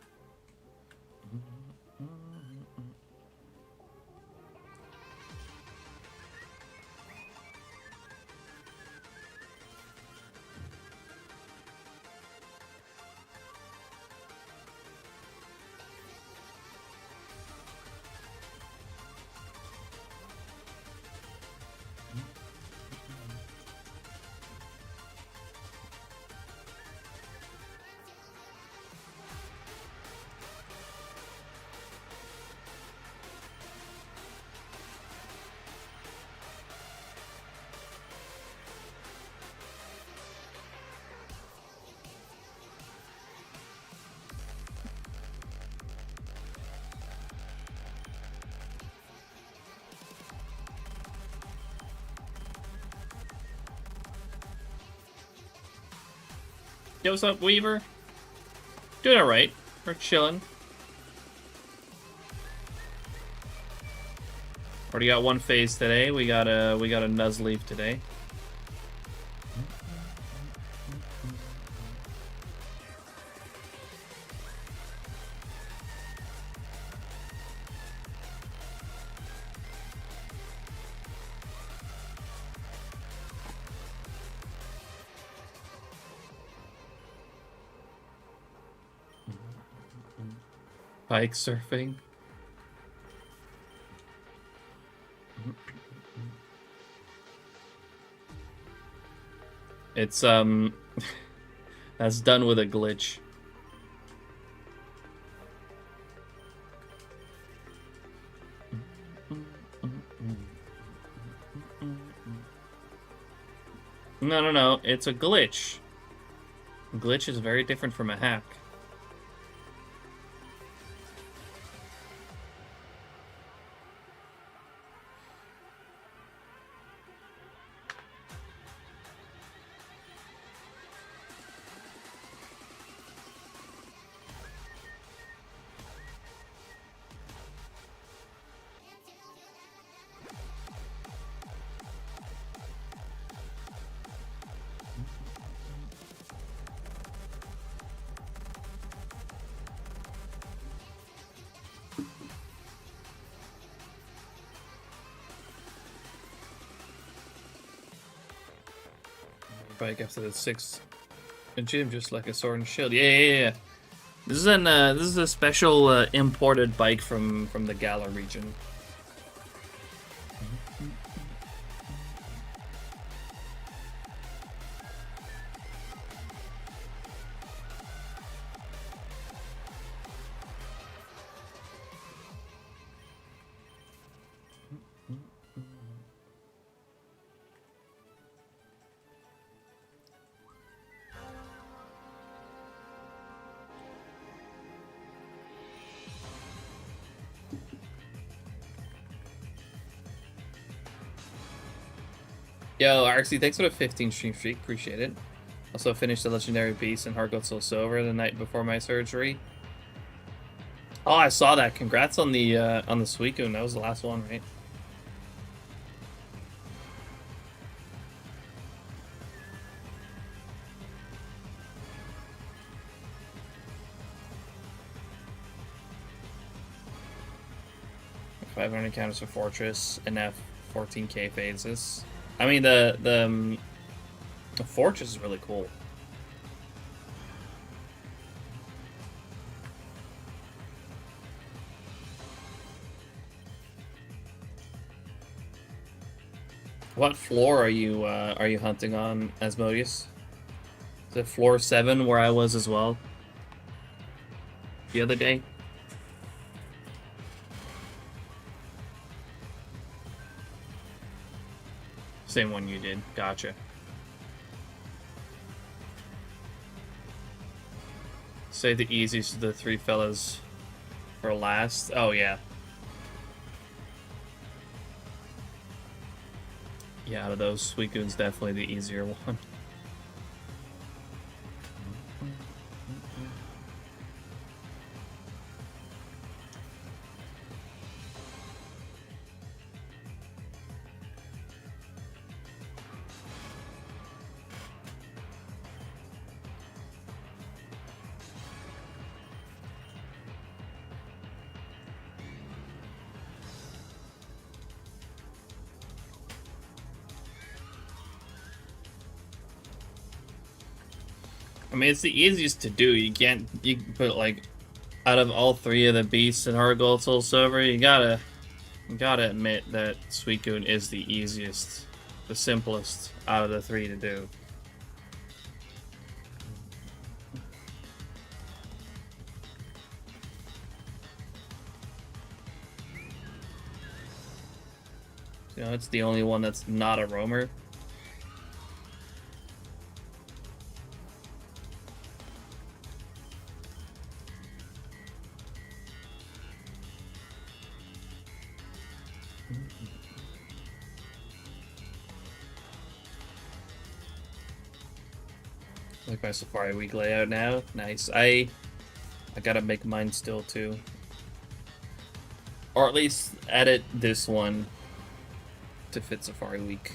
Yo, what's up, Weaver? Doing alright. We're chilling. Already got one phase today. We got a Nuzleaf today. Bike surfing. It's that's done with a glitch. No, it's a glitch. A glitch is very different from a hack. Bike after the 6 gym, just like a sword and shield. Yeah. This is a special imported bike from the Galar region. Yo, RC, thanks for the 15 stream streak. Appreciate it. Also finished the Legendary Beast and Heart Gold Soul Silver the night before my surgery. Oh, I saw that. Congrats on the Suicune. That was the last one, right? $500 encounters for Fortress and F 14k phases. I mean, the Fortress is really cool. What floor are you hunting on, Asmodeus? Is it floor 7 where I was as well the other day? Same one you did. Gotcha. Say the easiest of the 3 fellas for last. Oh, yeah. Yeah, out of those, Suicune's definitely the easier one. mean, it's the easiest to do. You can put like, out of all three of the beasts in Heart Soul Silver, you gotta admit that Suicune is the easiest, the simplest out of the three to do. You know, it's the only one that's not a roamer. Like my Safari Week layout now. Nice. I gotta make mine still too. Or at least edit this one to fit Safari Week.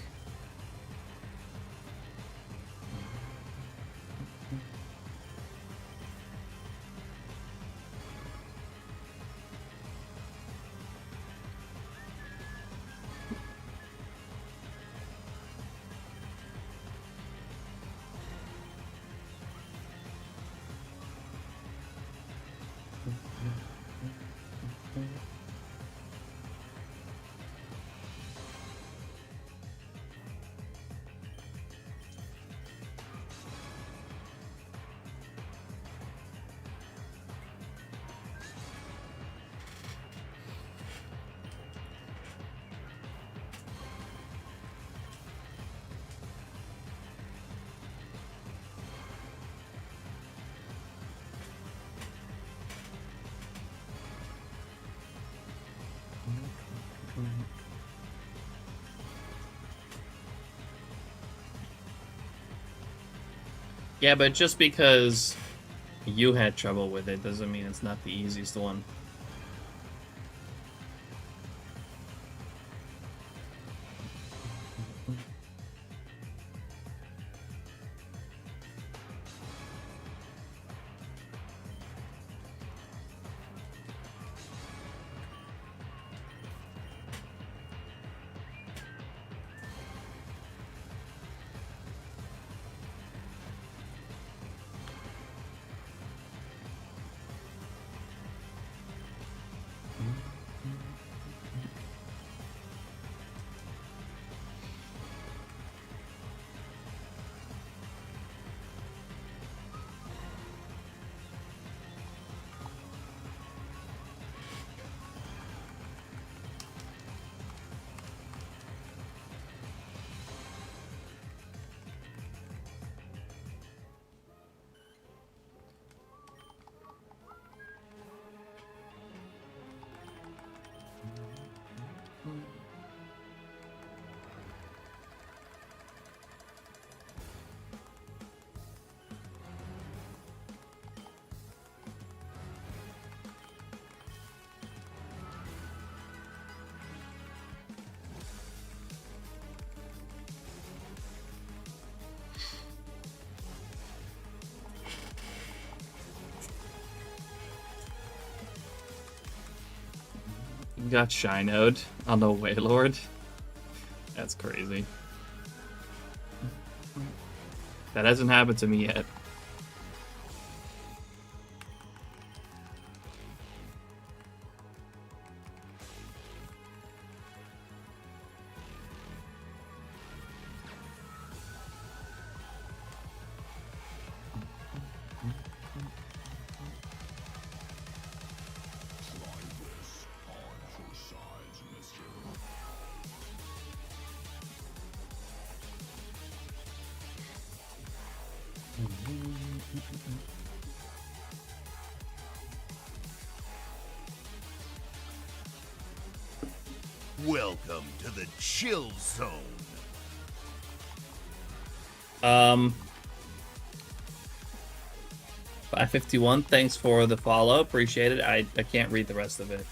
Yeah, but just because you had trouble with it doesn't mean it's not the easiest one. You got Shinoed on the Wailord? That's crazy. That hasn't happened to me yet. Welcome to the chill zone. 551, thanks for the follow. Appreciate it. I can't read the rest of it.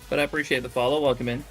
But I appreciate the follow. Welcome in.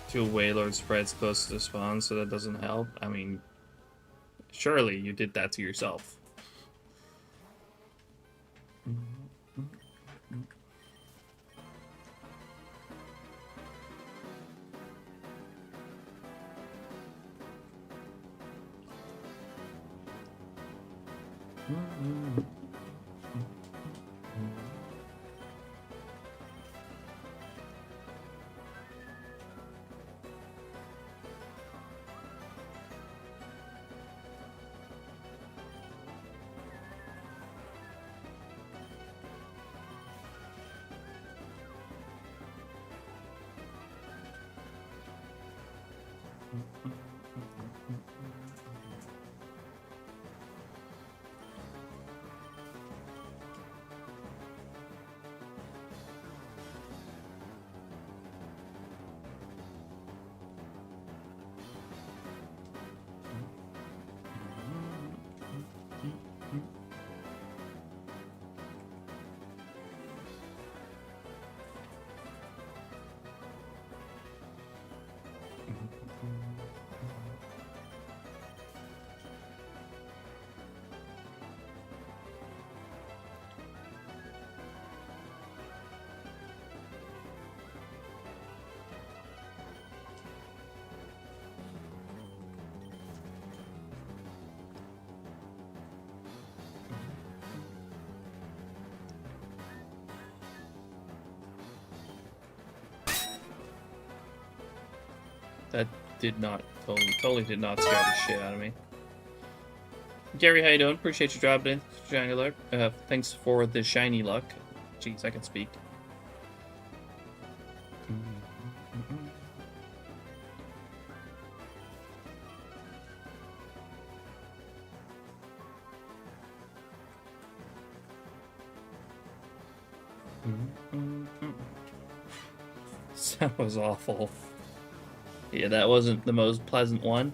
Two Wailord spreads close to the spawn, so that doesn't help. I mean, surely you did that to yourself. That did not, totally did not scare the shit out of me. Gary, how you doing? Appreciate you dropping in. Shiny luck. Thanks for the shiny luck. Jeez, I can speak. That was awful. Yeah, that wasn't the most pleasant one.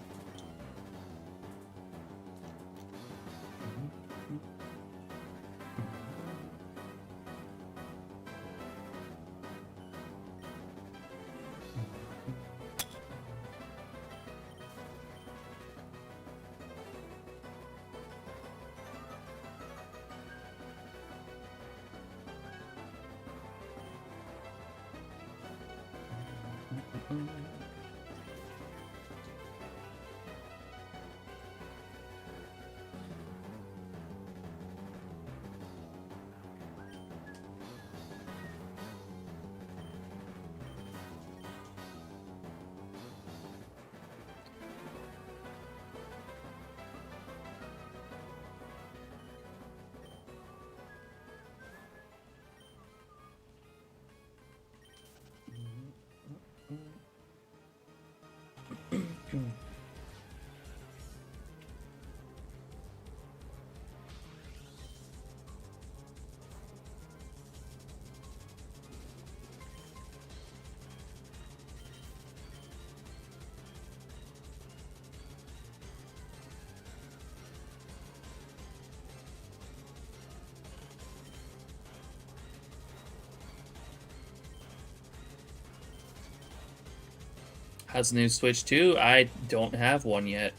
Has a new Switch too? I don't have one yet.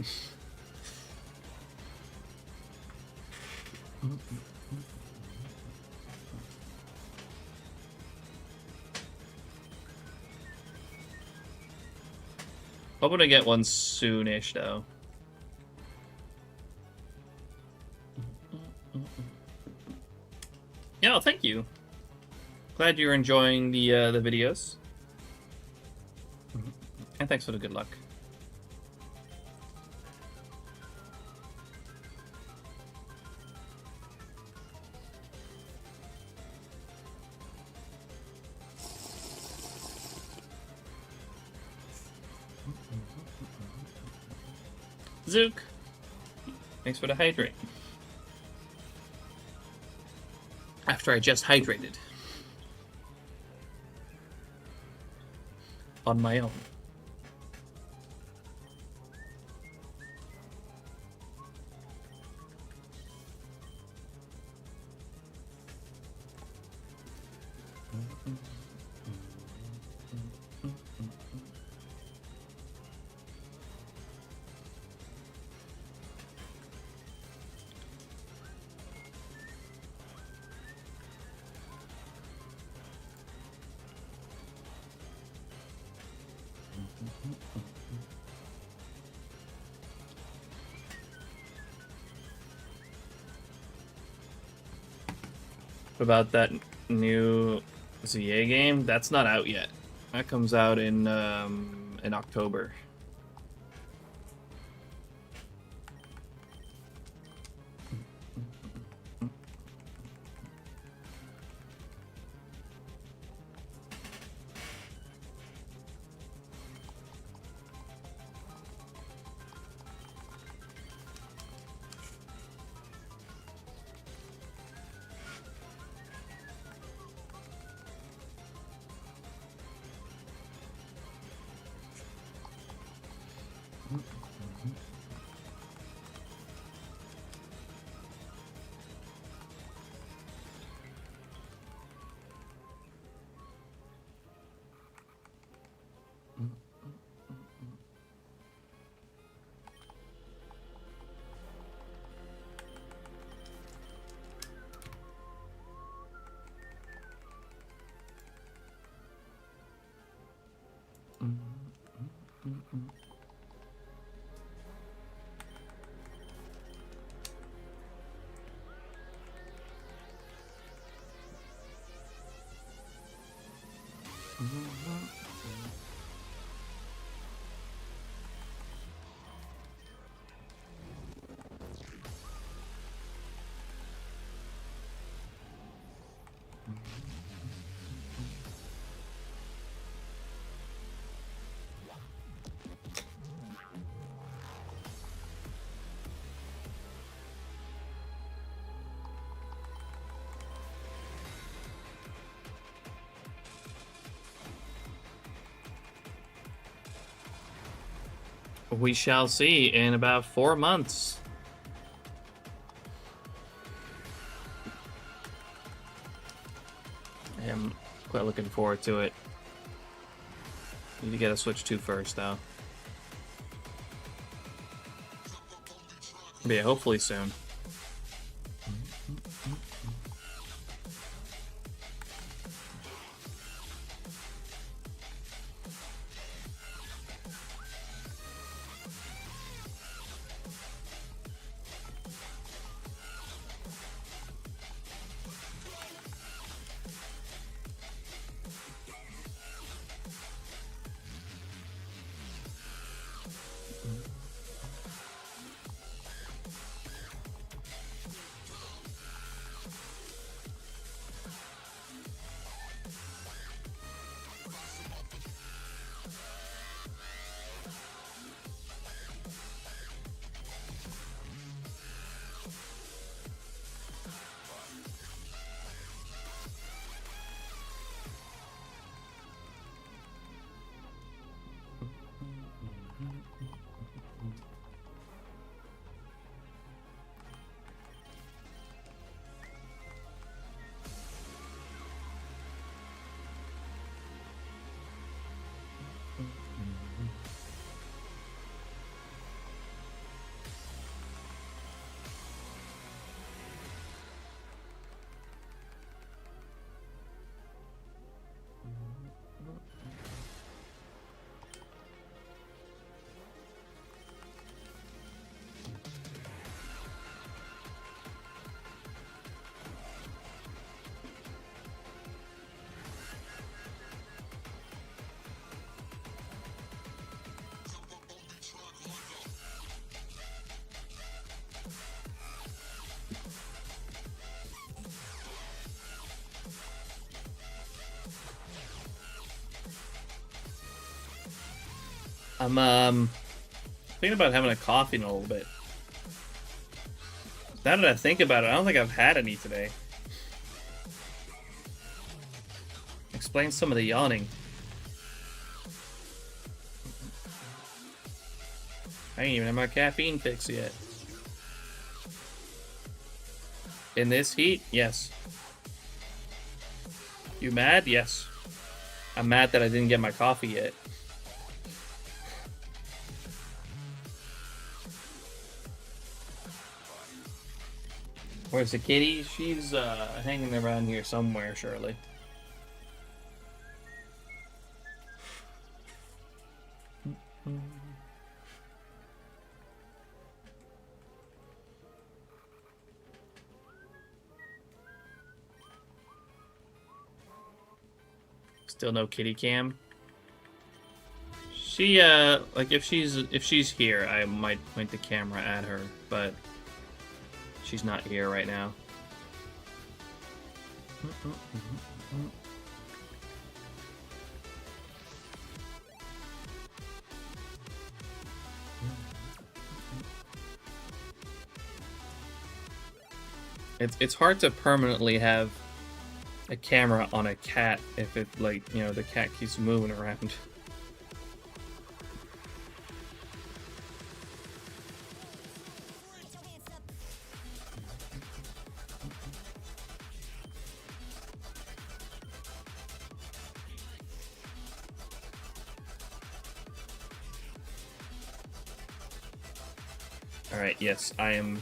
Hoping to get one soonish though. Yeah, thank you. Glad you're enjoying the videos. And thanks for the good luck. Zook. Thanks for the hydrate. After I just hydrated. On my own. What about that new ZA game? That's not out yet. That comes out in October. We shall see in about 4 months. I am quite looking forward to it. Need to get a Switch 2 first, though. But yeah, hopefully soon. Thinking about having a coffee in a little bit. Now that I think about it, I don't think I've had any today. Explain some of the yawning. I ain't even had my caffeine fix yet. In this heat? Yes. You mad? Yes. I'm mad that I didn't get my coffee yet. Where's the kitty? She's hanging around here somewhere, surely. Still no kitty cam. She like if she's here, I might point the camera at her, but she's not here right now. It's hard to permanently have a camera on a cat if it, like, you know, the cat keeps moving around. Alright, yes, I am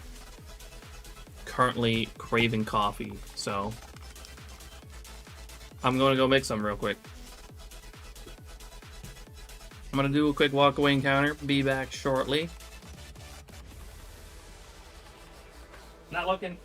currently craving coffee, so I'm going to go make some real quick. I'm going to do a quick walk-away encounter, be back shortly. Not looking.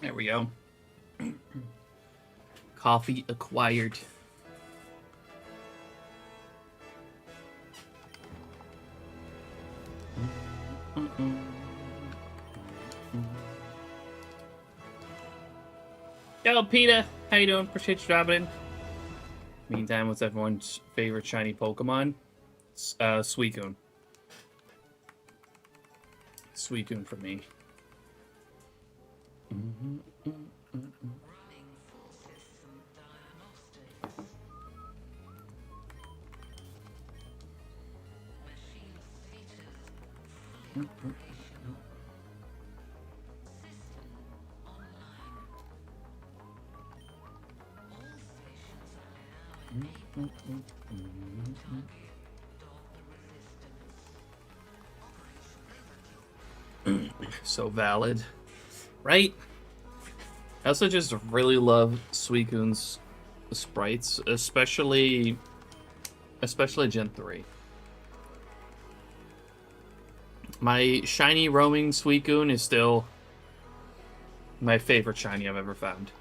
There we go. Coffee acquired. Yo, Peter. How you doing? Appreciate you dropping in. Meantime, what's everyone's favorite shiny Pokemon? Suicune. Suicune for me. So valid, right? I also just really love Suicune's sprites, especially Gen 3. My shiny roaming Suicune is still my favorite shiny I've ever found.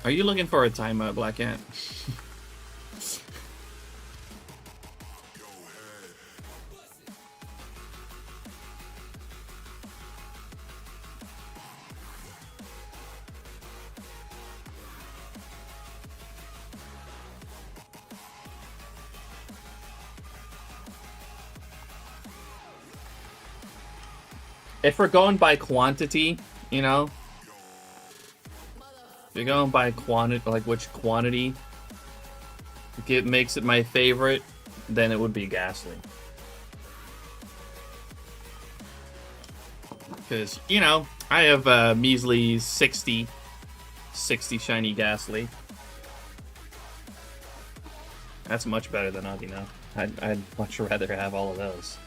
Are you looking for a timeout, Black Ant? If we're going by quantity, you know, if you're going by quantity, like which quantity makes it my favorite, then it would be Ghastly. Because, you know, I have a measly 60 shiny Ghastly. That's much better than Audino. I'd much rather have all of those.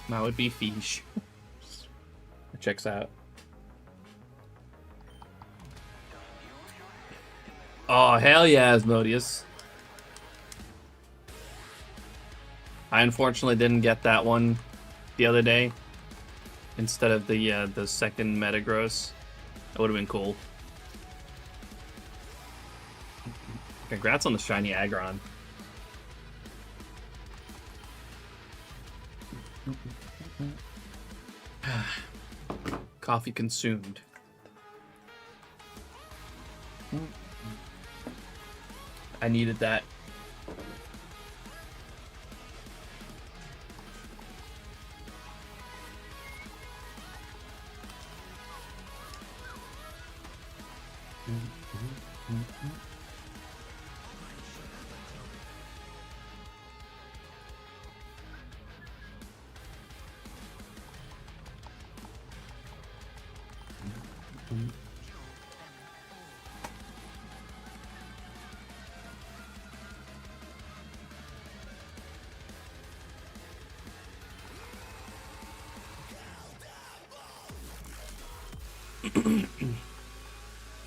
That would be Fish. That checks out. Oh, hell yeah, Asmodeus. I unfortunately didn't get that one the other day. Instead of the second Metagross. That would have been cool. Congrats on the shiny Aggron. Coffee consumed. I needed that.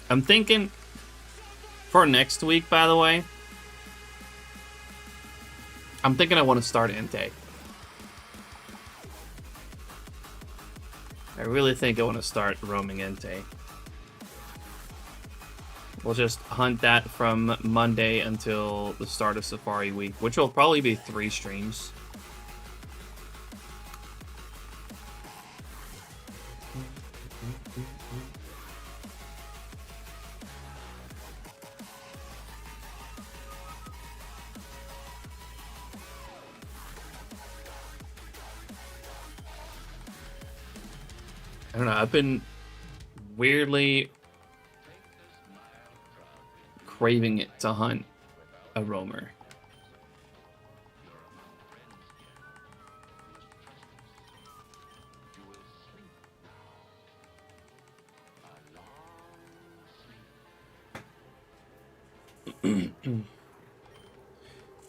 I'm thinking for next week, by the way, I'm thinking I want to start Entei. I really think I want to start roaming Entei. We'll just hunt that from Monday until the start of Safari Week, which will probably be 3 streams. I don't know, I've been weirdly craving it to hunt a roamer.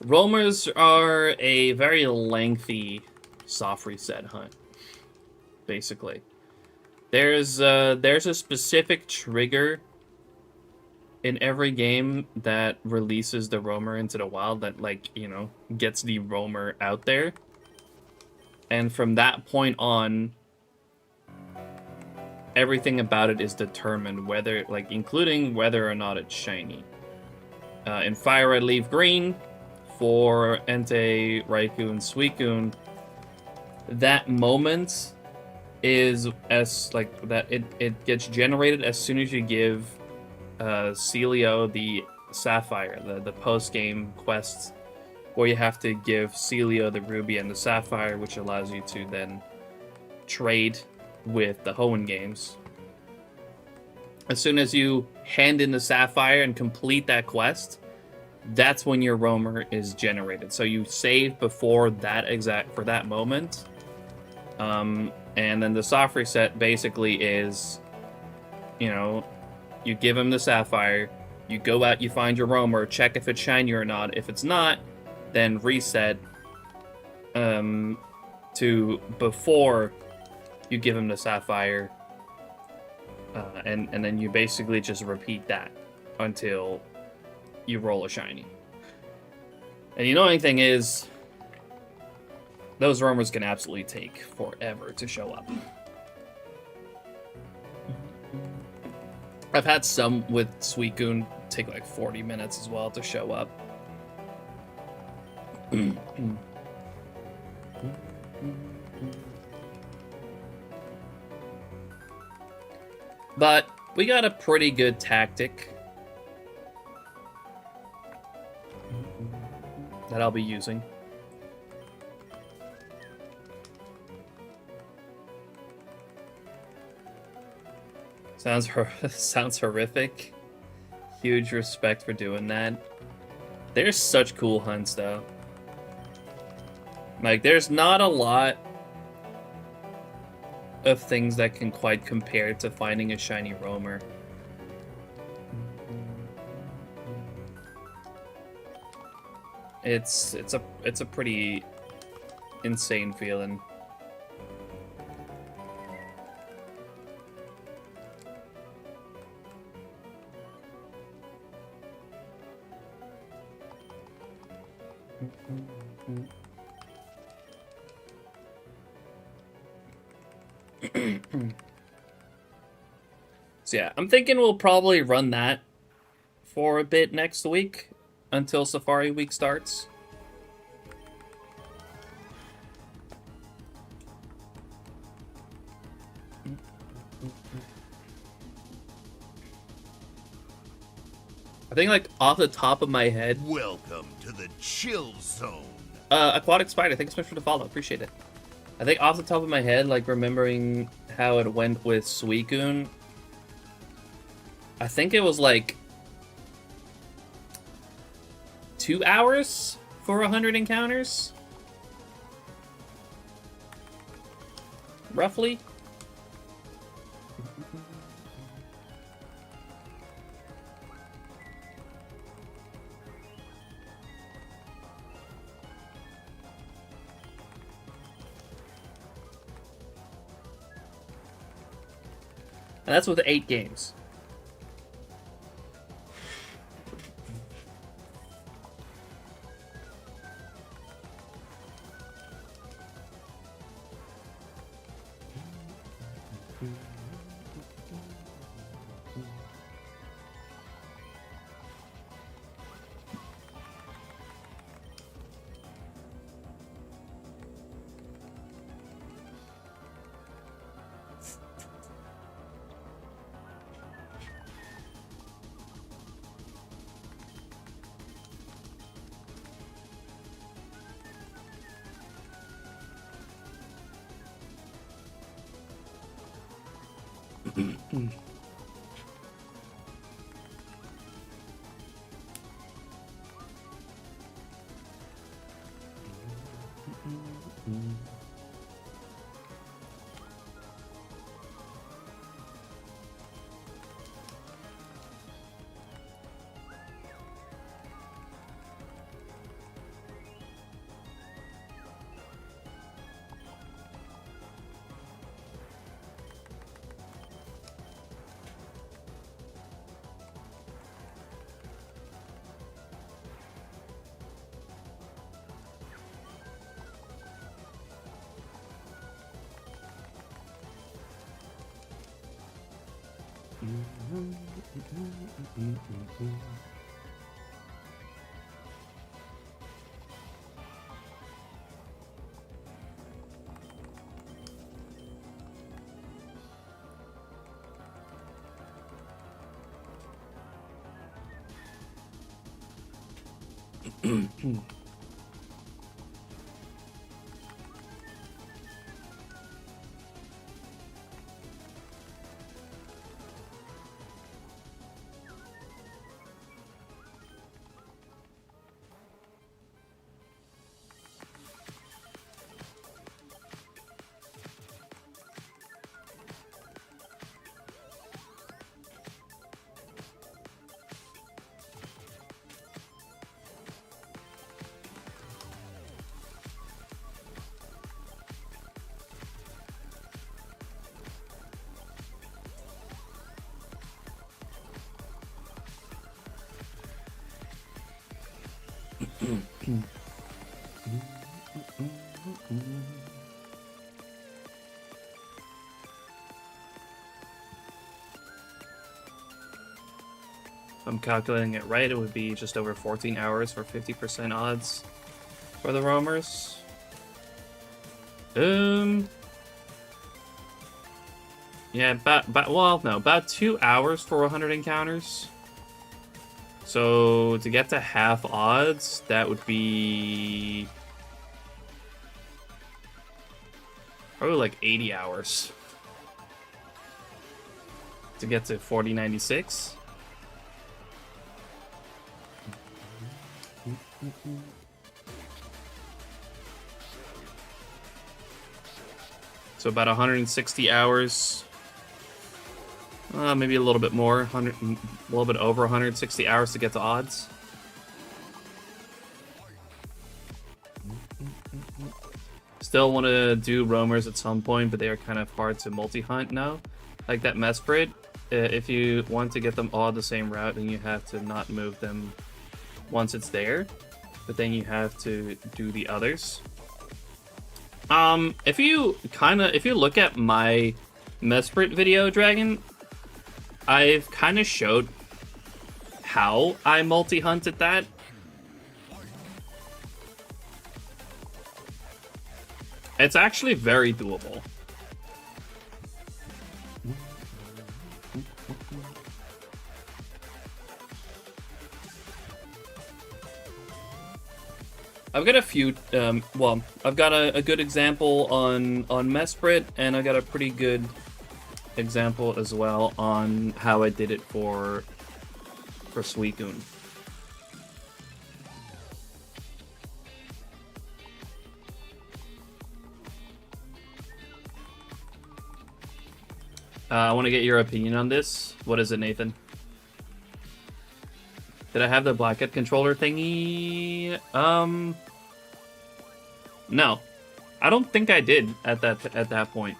Roamers are a very lengthy soft reset hunt, basically. There's a specific trigger in every game that releases the roamer into the wild that, like, you know, gets the roamer out there. And from that point on, everything about it is determined, whether, like, including whether or not it's shiny. In Fire Red Leaf Green, for Entei, Raikou, and Suicune, that moment is as, like, that it gets generated as soon as you give Celio the Sapphire, the post-game quest where you have to give Celio the Ruby and the Sapphire, which allows you to then trade with the Hoenn games. As soon as you hand in the Sapphire and complete that quest, that's when your roamer is generated. So you save before that for that moment. And then the soft reset basically is, you know, you give him the Sapphire, you go out, you find your roamer, check if it's shiny or not. If it's not, then reset to before you give him the Sapphire. And then you basically just repeat that until you roll a shiny. And the annoying thing is, those roamers can absolutely take forever to show up. I've had some with Suicune take like 40 minutes as well to show up. But we got a pretty good tactic that I'll be using. Sounds horrific. Huge respect for doing that. There's such cool hunts, though. Like, there's not a lot of things that can quite compare to finding a shiny roamer. It's a pretty insane feeling. So yeah, I'm thinking we'll probably run that for a bit next week until Safari Week starts. I think, like, off the top of my head... Welcome to the chill zone. Aquatic Spider, thanks so much for the follow. Appreciate it. I think off the top of my head, like, remembering how it went with Suicune, I think it was, like, 2 hours for 100 encounters? Roughly? And that's with 8 games. If I'm calculating it right, it would be just over 14 hours for 50% odds for the roamers. Yeah, about 2 hours for 100 encounters. So to get to half odds, that would be probably like 80 hours to get to 4096. So about 160 hours. Maybe a little bit more, a little bit over 160 hours to get to odds. Still want to do roamers at some point, but they are kind of hard to multi-hunt now. Like that Mesprit, if you want to get them all the same route, then you have to not move them once it's there, but then you have to do the others. If you look at my Mesprit video, Dragon, I've kind of showed how I multi-hunted that. It's actually very doable. I've got a few, I've got a good example on Mesprit, and I got a pretty good example as well on how I did it for Suicune. I want to get your opinion on this. What is it, Nathan? Did I have the Blackhead controller thingy? No. I don't think I did at that point.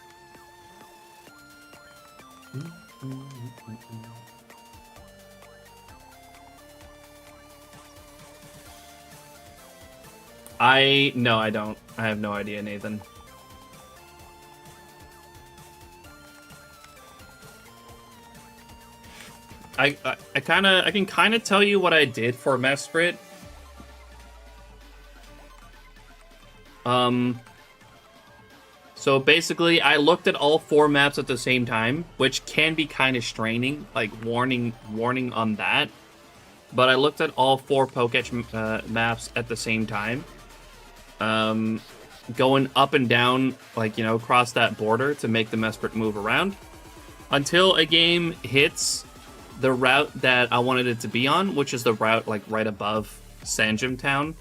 No, I don't. I have no idea, Nathan. I can kind of tell you what I did for Mesprit. So basically, I looked at all 4 maps at the same time, which can be kind of straining, like warning on that. But I looked at all 4 Poketch maps at the same time, going up and down, like, you know, across that border to make the Mesprit move around. until a game hits the route that I wanted it to be on, which is the route like right above Sanjum Town.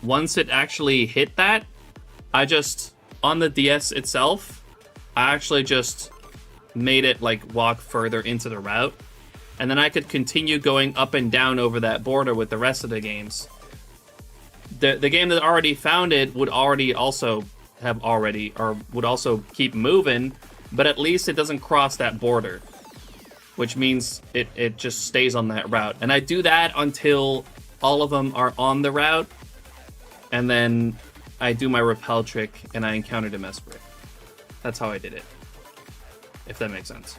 Once it actually hit that, I just, on the DS itself, I actually just made it like walk further into the route, and then I could continue going up and down over that border with the rest of the games. The game that already found it would also keep moving, but at least it doesn't cross that border, which means it just stays on that route. And I do that until all of them are on the route, and then I do my repel trick and I encountered a Mesprit. That's how I did it, if that makes sense.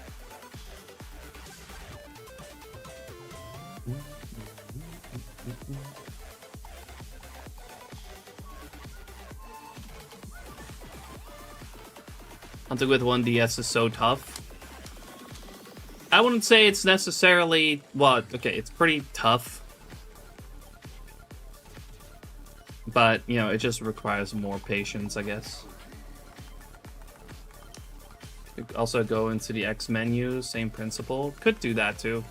Hunting with 1DS is so tough. I wouldn't say it's necessarily... Well, okay, it's pretty tough. But, you know, it just requires more patience, I guess. You could also go into the X menu, same principle. Could do that, too.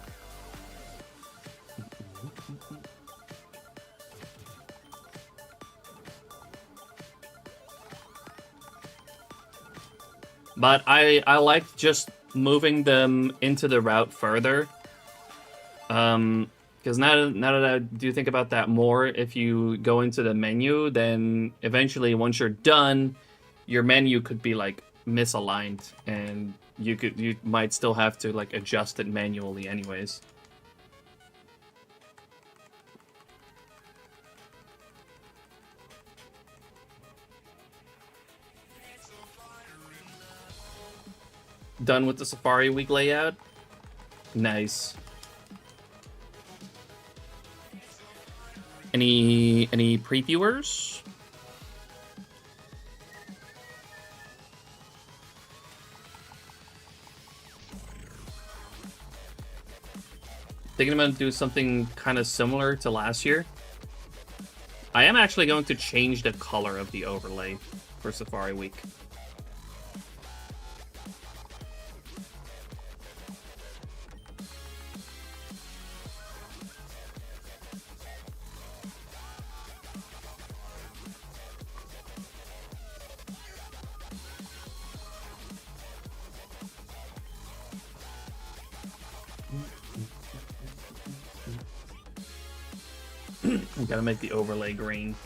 But I like just moving them into the route further. Because now that I do think about that more, if you go into the menu, then eventually once you're done, your menu could be like misaligned, and you might still have to like adjust it manually anyways. Done with the Safari Week layout? Nice. Any previewers? Thinking about do something kind of similar to last year. I am actually going to change the color of the overlay for Safari Week. Gotta make the overlay green.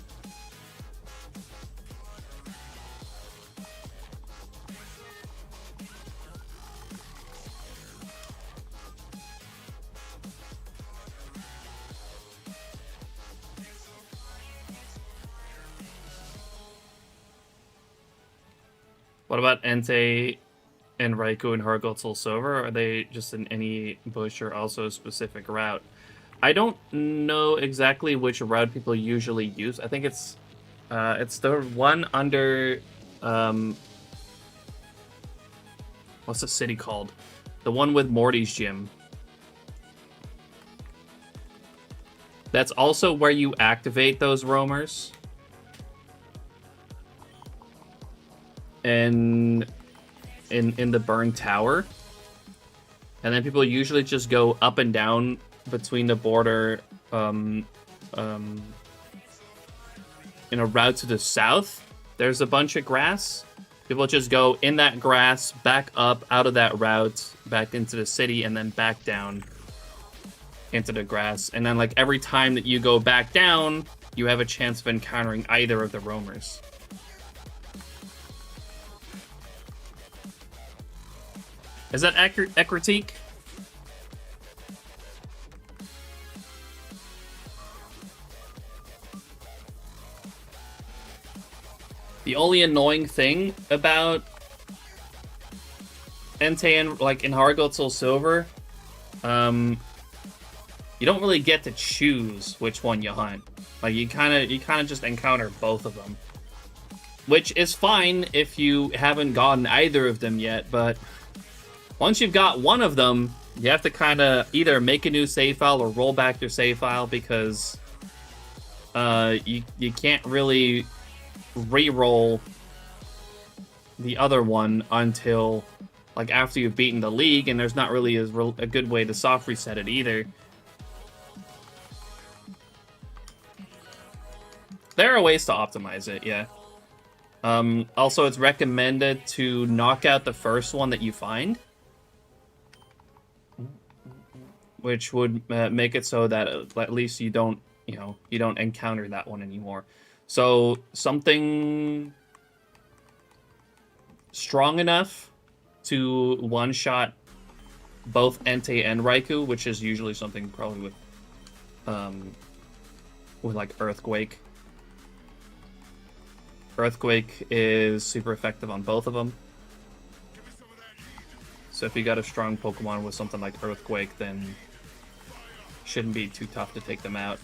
What about Entei and Raikou and Heart Soul Silver? Are they just in any bush or also a specific route? I don't know exactly which route people usually use. I think it's the one under what's the city called? The one with Morty's gym. That's also where you activate those roamers. And in the Burn Tower. And then people usually just go up and down between the border in a route to the south. There's a bunch of grass. People just go in that grass, back up out of that route, back into the city, and then back down into the grass. And then like every time that you go back down, you have a chance of encountering either of the roamers. Is that accurate, critique? The only annoying thing about Entei and like in Heart Gold Soul Silver, you don't really get to choose which one you hunt. Like you kind of just encounter both of them, which is fine if you haven't gotten either of them yet. But once you've got one of them, you have to kind of either make a new save file or roll back your save file because you can't really re-roll the other one until like after you've beaten the league, and there's not really a good way to soft reset it either. There are ways to optimize it, yeah. Also, it's recommended to knock out the first one that you find, which would make it so that at least you don't, you don't encounter that one anymore. So something strong enough to one-shot both Entei and Raikou, which is usually something probably with like Earthquake. Earthquake is super effective on both of them. So if you got a strong Pokemon with something like Earthquake, then shouldn't be too tough to take them out.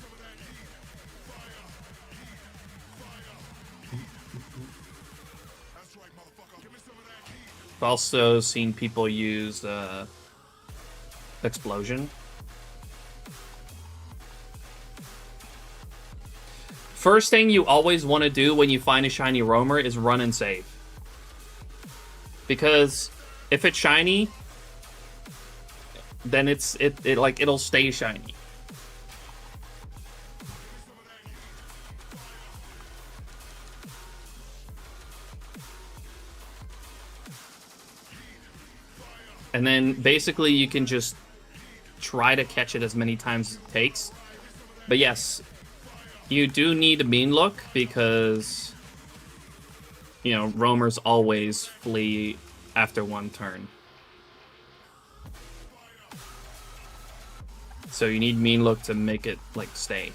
I've also seen people use Explosion. First thing you always want to do when you find a shiny roamer is run and save. Because if it's shiny, then it'll stay shiny. And then basically you can just try to catch it as many times as it takes. But yes, you do need a mean look because, roamers always flee after one turn. So you need mean look to make it, stay.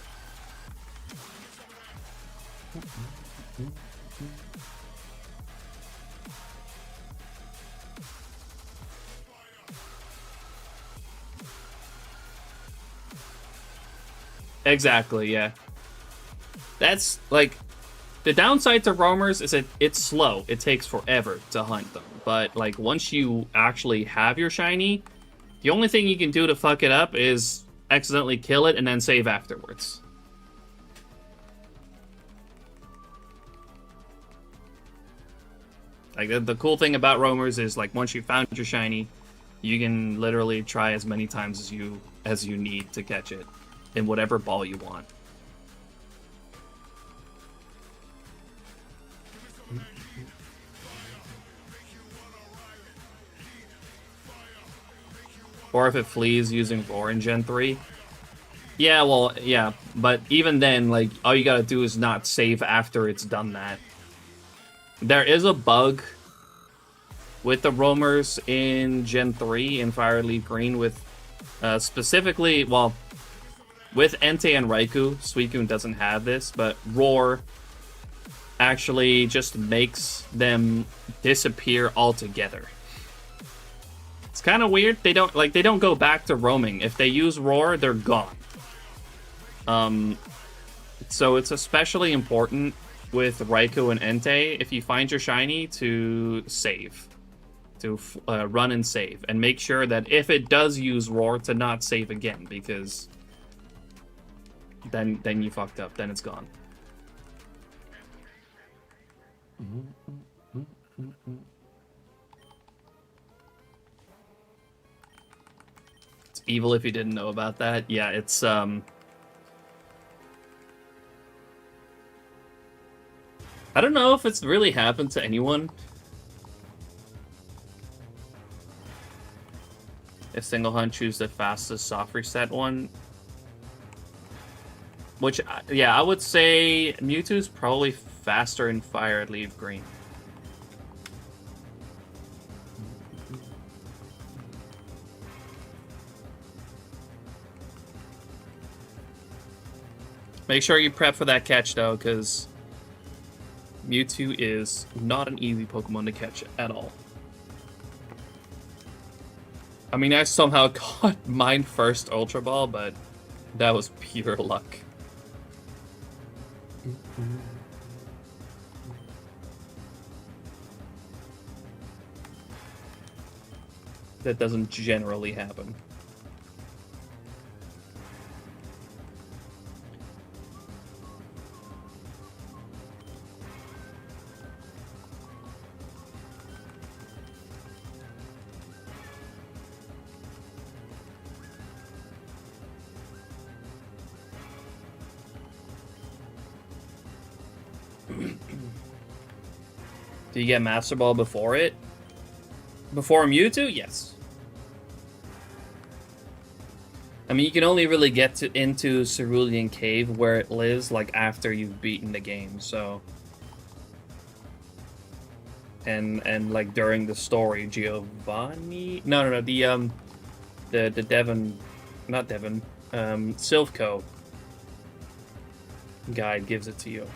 Exactly, yeah. That's, the downside to roamers is that it's slow. It takes forever to hunt them. But, once you actually have your shiny, the only thing you can do to fuck it up is accidentally kill it and then save afterwards. The cool thing about roamers is, once you found your shiny, you can literally try as many times as you need to catch it in whatever ball you want. Or if it flees using Roar in Gen 3. Yeah, well, yeah. But even then, all you gotta do is not save after it's done that. There is a bug with the roamers in Gen 3 in Fire Leaf Green with, specifically, well, with Entei and Raikou. Suicune doesn't have this, but Roar actually just makes them disappear altogether. It's kind of weird. They don't go back to roaming. If they use Roar, they're gone. So it's especially important with Raikou and Entei, if you find your shiny, to save. To run and save. And make sure that if it does use Roar, to not save again, because then you fucked up. Then it's gone. It's evil if you didn't know about that. Yeah, it's I don't know if it's really happened to anyone. If single hunt choose the fastest soft reset one. Which, yeah, I would say Mewtwo's probably faster in Fire Leaf Green. Make sure you prep for that catch, though, because Mewtwo is not an easy Pokemon to catch at all. I mean, I somehow caught mine first Ultra Ball, but that was pure luck. That doesn't generally happen. Do you get Master Ball before it? Before Mewtwo? Yes. I mean, you can only really get into Cerulean Cave where it lives, like, after you've beaten the game, so... And like, during the story, Giovanni... No, the Devon... Not Devon. Silphco guide gives it to you.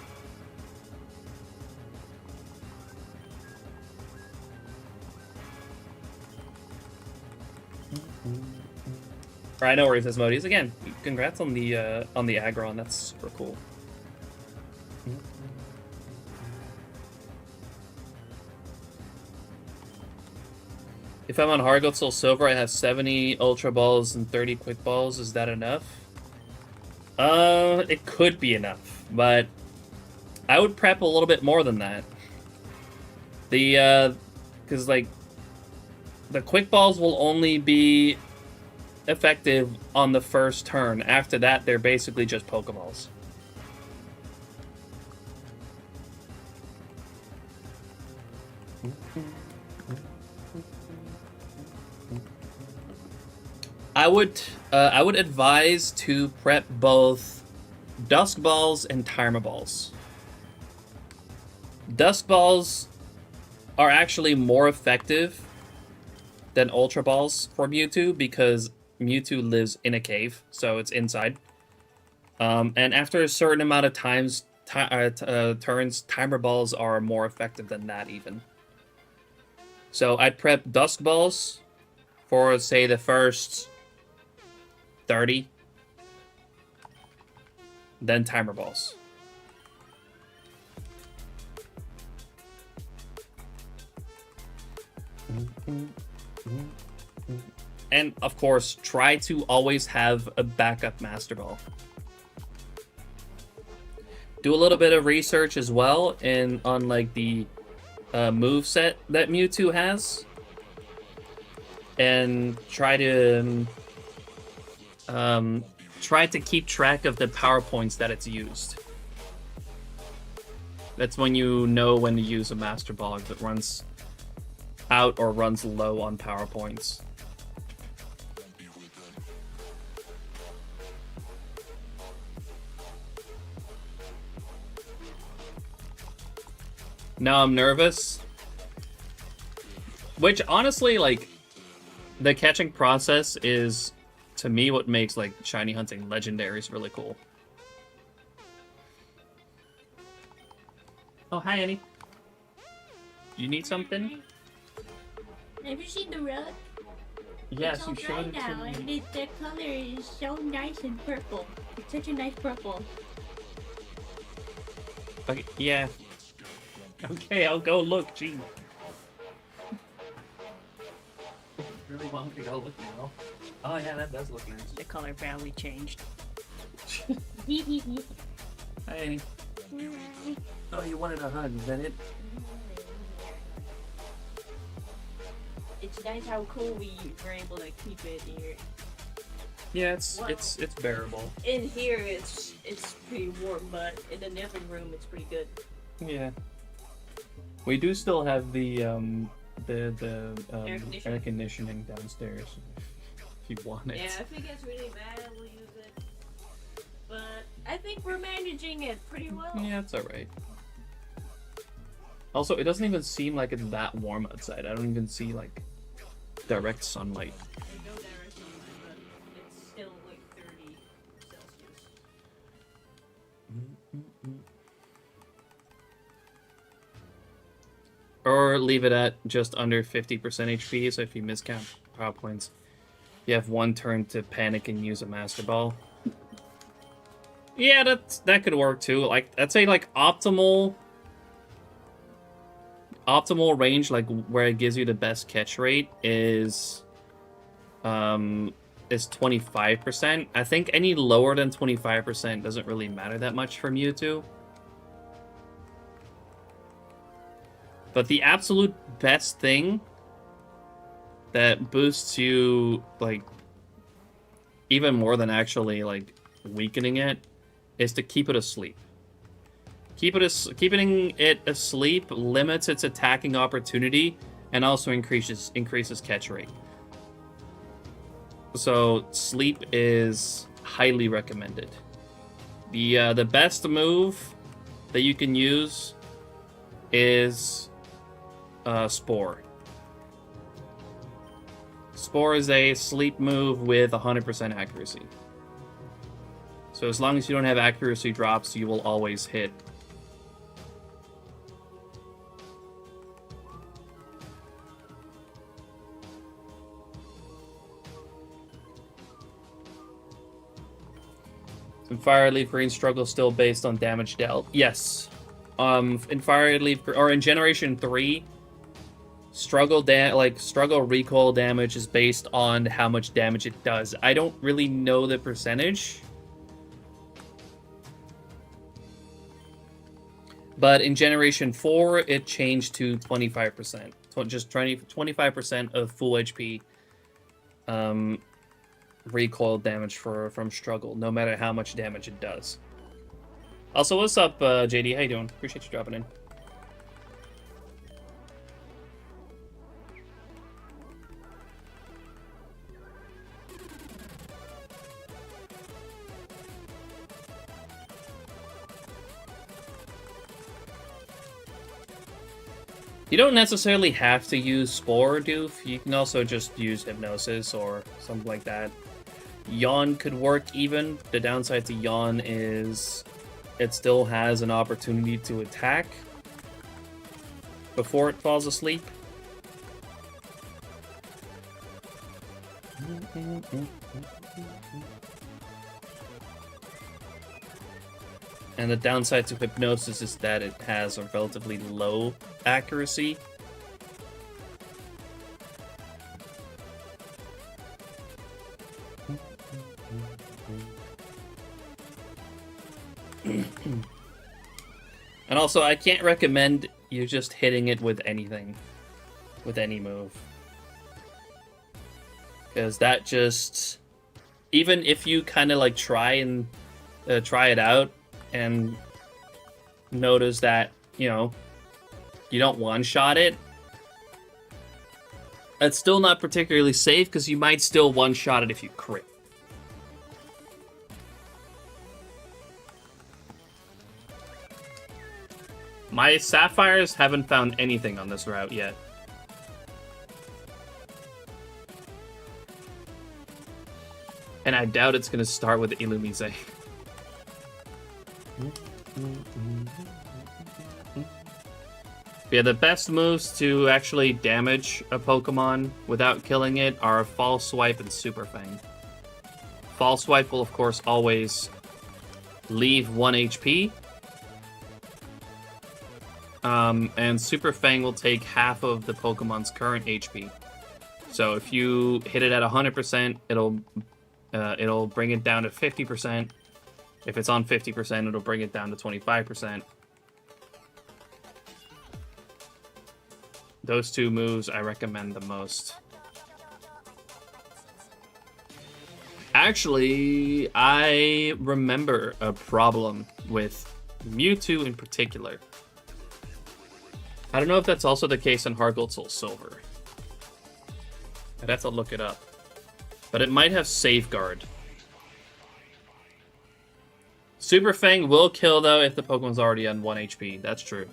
I know where he says Modis. Again, congrats on the Aggron. That's super cool. If I'm on Hard Gold Soul Silver, I have 70 Ultra Balls and 30 Quick Balls. Is that enough? It could be enough, but I would prep a little bit more than that. Because, like, the Quick Balls will only be effective on the first turn. After that, they're basically just Pokeballs. I would advise to prep both Dusk Balls and Timer Balls. Dusk Balls are actually more effective than Ultra Balls for Mewtwo because Mewtwo lives in a cave, so it's inside. And after a certain amount of turns, Timer Balls are more effective than that even. So I'd prep Dusk Balls for, say, the first 30, then Timer Balls. And of course, try to always have a backup Master Ball. Do a little bit of research as well on like the move set that Mewtwo has, and try to keep track of the power points that it's used. That's when you know when to use a Master Ball if it runs out or runs low on power points. Now I'm nervous. Which, honestly, like, the catching process is, to me, what makes, like, shiny hunting legendaries really cool. Oh, hi, Annie. Do you need something? Have you seen the rug? Yes, it's you all showed dry it to now, me. and the color is so nice and purple. It's such a nice purple. Okay, yeah. Okay, I'll go look, gee. Really want me to go look now? Oh yeah, that does look nice. The color barely changed. Hi, Annie. Oh, you wanted a hug, is that it? It's nice how cool we were able to keep it here. Yeah, it's bearable. In here, it's pretty warm, but in the living room, it's pretty good. Yeah. We do still have the air conditioning downstairs if you want it. Yeah, if it gets really bad, we'll use it. But I think we're managing it pretty well. Yeah, it's alright. Also, it doesn't even seem like it's that warm outside. I don't even see, like, direct sunlight. I know there is sunlight, but it's still like 30 Celsius. Or leave it at just under 50% HP, so if you miscount power points, you have one turn to panic and use a Master Ball. Yeah, that could work too. Like, I'd say, like, optimal range, like, where it gives you the best catch rate is 25%. I think any lower than 25% doesn't really matter that much for Mewtwo. But the absolute best thing that boosts you, like, even more than actually, like, weakening it, is to keep it asleep. Keeping it asleep limits its attacking opportunity and also increases catch rate. So sleep is highly recommended. The best move that you can use is Spore. Spore is a sleep move with 100% accuracy. So as long as you don't have accuracy drops, you will always hit. In Fire Leaf Green, struggle still based on damage dealt. Yes. In Fire Leaf, or in Generation 3, struggle recoil damage is based on how much damage it does. I don't really know the percentage. But in Generation 4, it changed to 25%. Just 25% of full HP recoil damage from struggle, no matter how much damage it does. Also, what's up, JD? How you doing? Appreciate you dropping in. You don't necessarily have to use Spore, Doof. You can also just use Hypnosis or something like that. Yawn could work even. The downside to Yawn is it still has an opportunity to attack before it falls asleep. And the downside to Hypnosis is that it has a relatively low accuracy. And also, I can't recommend you just hitting it with anything, with any move. Because that just, even if you kind of like try it out and notice that, you know, you don't one-shot it, it's still not particularly safe because you might still one-shot it if you crit. My Sapphires haven't found anything on this route yet. And I doubt it's going to start with Illumise. Yeah, the best moves to actually damage a Pokemon without killing it are False Swipe and Super Fang. False Swipe will, of course, always leave 1 HP. And Super Fang will take half of the Pokemon's current HP. So if you hit it at 100%, it'll bring it down to 50%. If it's on 50%, it'll bring it down to 25%. Those two moves I recommend the most. Actually, I remember a problem with Mewtwo in particular. I don't know if that's also the case in Heart Gold Soul Silver. I'd have to look it up. But it might have Safeguard. Super Fang will kill, though, if the Pokemon's already on 1 HP. That's true.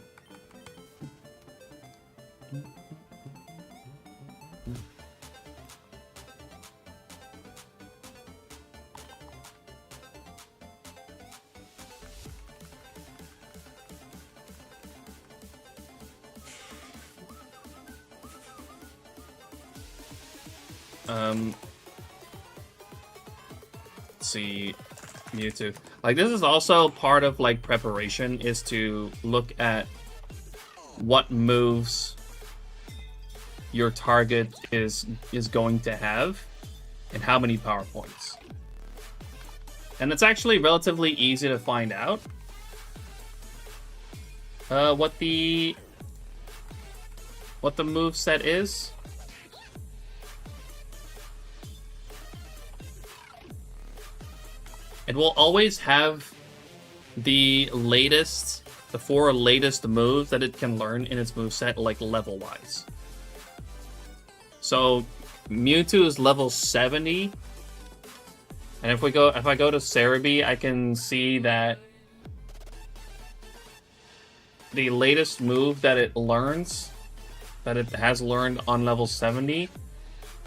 Let's see, Mewtwo. Like, this is also part of, like, preparation, is to look at what moves your target is going to have and how many power points. And it's actually relatively easy to find out what the move set is. It will always have the latest the 4 latest moves that it can learn in its moveset, like level-wise. So Mewtwo is level 70, and if I go to Cerebi, I can see that the latest move that it learns, that it has learned on level 70,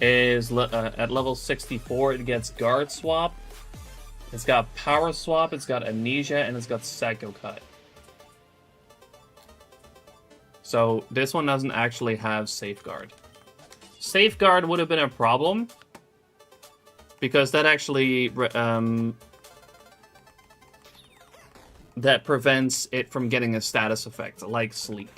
is at level 64. It gets Guard Swap, it's got Power Swap, it's got Amnesia, and it's got Psycho Cut. So this one doesn't actually have Safeguard. Safeguard would have been a problem, because that actually that prevents it from getting a status effect, like Sleep.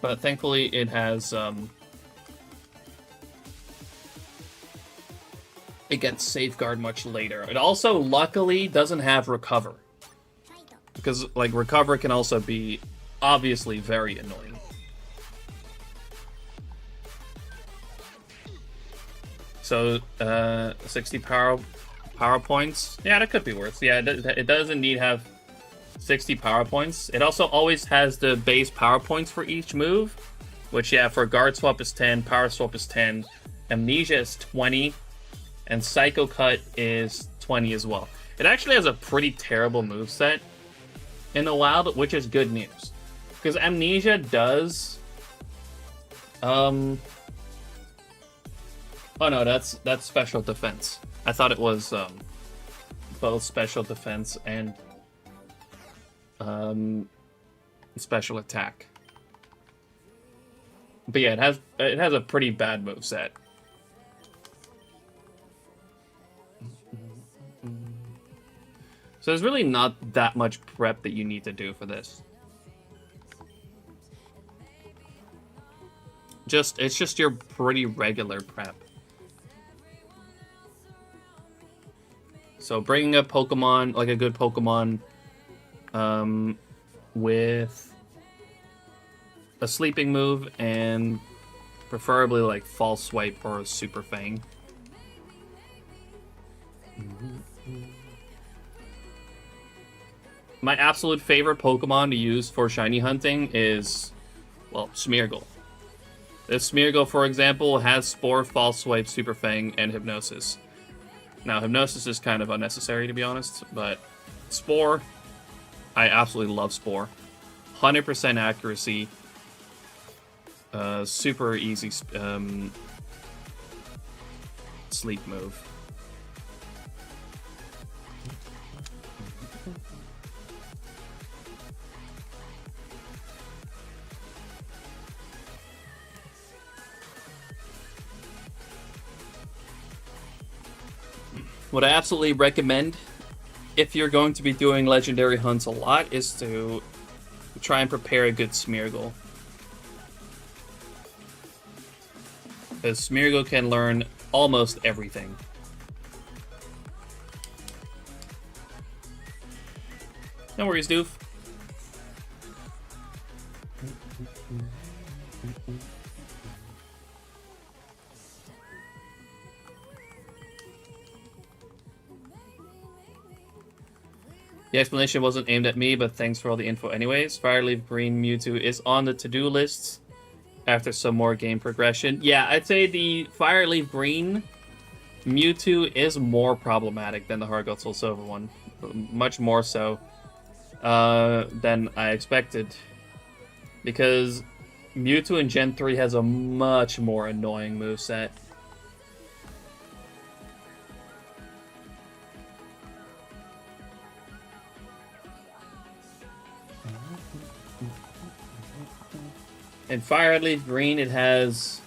But thankfully it has, it gets Safeguard much later. It also, luckily, doesn't have Recover. Because, like, Recover can also be, obviously, very annoying. So, 60 power points. Yeah, that could be worse. Yeah, it does indeed have 60 power points. It also always has the base power points for each move, which, yeah, for Guard Swap is 10, Power Swap is 10, Amnesia is 20, and Psycho Cut is 20 as well. It actually has a pretty terrible moveset in the wild, which is good news. Because Amnesia does... Oh no, that's special defense. I thought it was both special defense and special attack. But yeah, it has a pretty bad moveset. So there's really not that much prep that you need to do for this. It's just your pretty regular prep. So bringing a Pokemon, like a good Pokemon, with a sleeping move and preferably like False Swipe or Super Fang. My absolute favorite Pokemon to use for shiny hunting is, well, Smeargle. This Smeargle, for example, has Spore, False Swipe, Super Fang, and Hypnosis. Now, Hypnosis is kind of unnecessary, to be honest, but Spore, I absolutely love Spore. 100% accuracy, super easy sleep move. What I absolutely recommend, if you're going to be doing legendary hunts a lot, is to try and prepare a good Smeargle. Because Smeargle can learn almost everything. No worries, Doof. The explanation wasn't aimed at me, but thanks for all the info anyways. Fireleaf Green Mewtwo is on the to-do lists after some more game progression. Yeah, I'd say the Fireleaf Green Mewtwo is more problematic than the Heart Gold Soul Silver one. Much more so than I expected. Because Mewtwo in Gen 3 has a much more annoying moveset. In Fireleaf Green, it has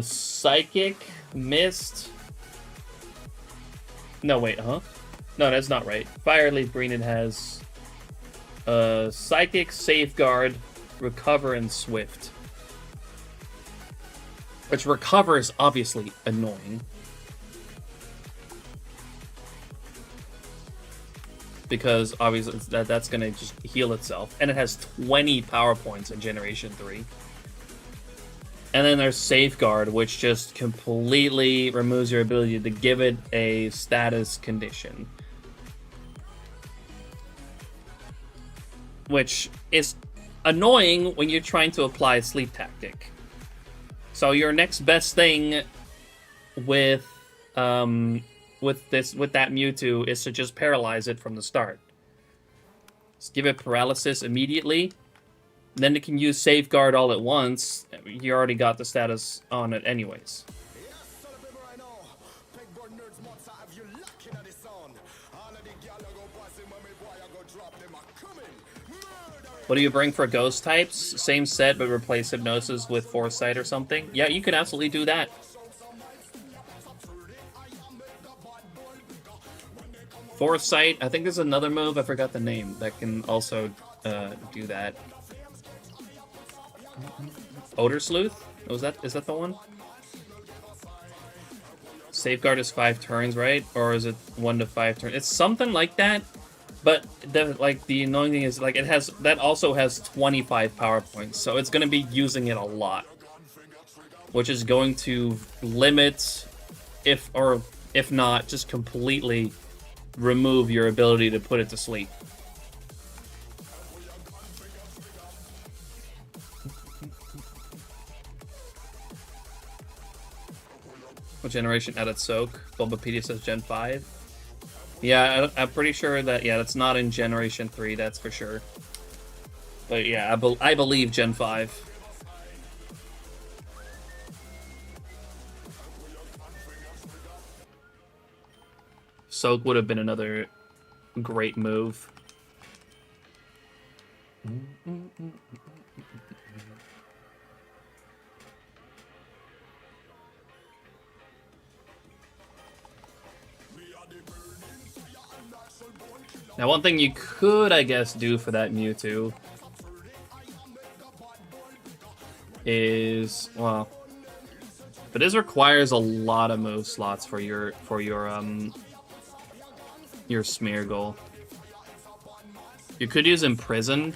Psychic, Mist. No, wait, huh? No, that's not right. Fireleaf Green, it has Psychic, Safeguard, Recover, and Swift. Which Recover is obviously annoying. because obviously that's gonna just heal itself, and it has 20 power points in Generation 3. And then there's Safeguard, which just completely removes your ability to give it a status condition, which is annoying when you're trying to apply a sleep tactic. So your next best thing with that Mewtwo is to just paralyze it from the start. Just give it paralysis immediately. Then it can use Safeguard all at once. You already got the status on it anyways. What do you bring for ghost types? Same set, but replace Hypnosis with Foresight or something? Yeah, you can absolutely do that. Foresight, I think there's another move, I forgot the name, that can also do that. Odor Sleuth? Is that the one? Safeguard is 5 turns, right? Or is it 1 to 5 turns? It's something like that. But the annoying thing is that also has 25 power points, so it's gonna be using it a lot, which is going to limit, if not just completely remove your ability to put it to sleep. What generation added Soak? Bulbapedia says Gen 5. Yeah, I'm pretty sure that, yeah, that's not in Generation 3, that's for sure. But yeah, I believe Gen 5. Soak would have been another great move. Now, one thing you could, I guess, do for that Mewtwo is, well, but this requires a lot of move slots for your Smeargle. You could use Imprison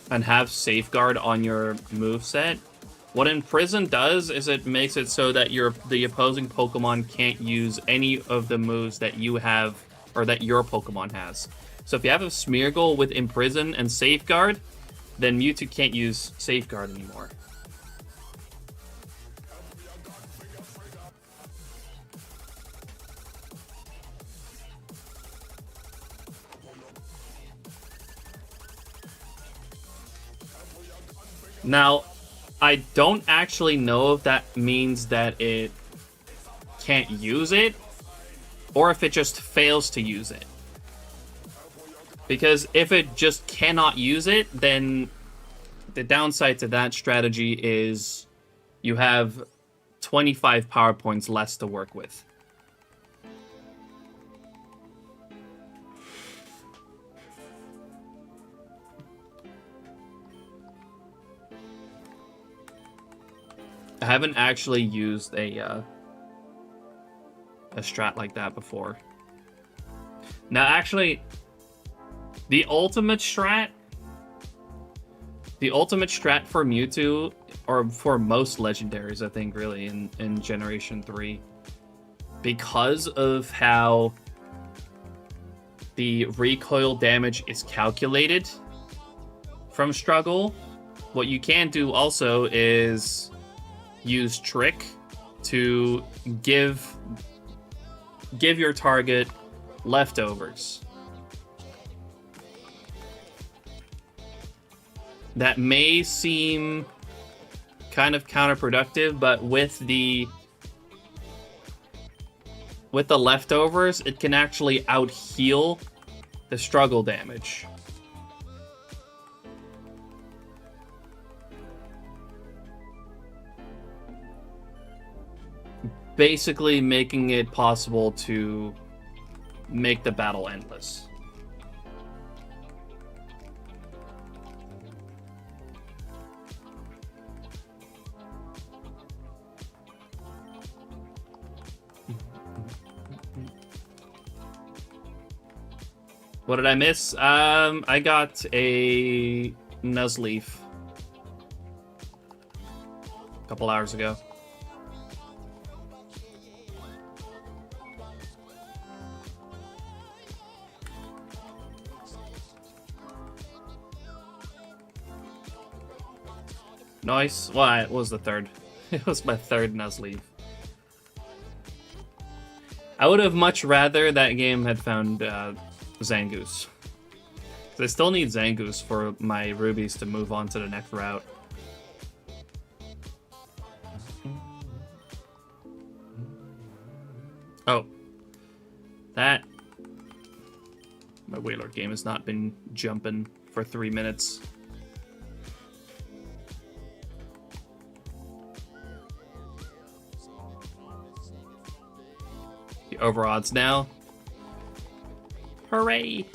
and have Safeguard on your moveset. What Imprison does is it makes it so that the opposing Pokemon can't use any of the moves that you have or that your Pokemon has. So if you have a Smeargle with Imprison and Safeguard, then Mewtwo can't use Safeguard anymore. Now, I don't actually know if that means that it can't use it, or if it just fails to use it. Because if it just cannot use it, then the downside to that strategy is you have 25 power points less to work with. I haven't actually used a strat like that before. Now, actually, the ultimate strat for Mewtwo, or for most legendaries, I think, really, in Generation 3, because of how the recoil damage is calculated from Struggle, what you can do also is use Trick to give your target leftovers. That may seem kind of counterproductive, but with the leftovers, it can actually out-heal the Struggle damage. Basically making it possible to make the battle endless. What did I miss? I got a Nuzleaf a couple hours ago. Nice. Well, it was the third. It was my third Nuzleaf. I would have much rather that game had found Zangoose. I still need Zangoose for my rubies to move on to the next route. Oh. That... My Wailord game has not been jumping for 3 minutes. The over odds now. Hooray!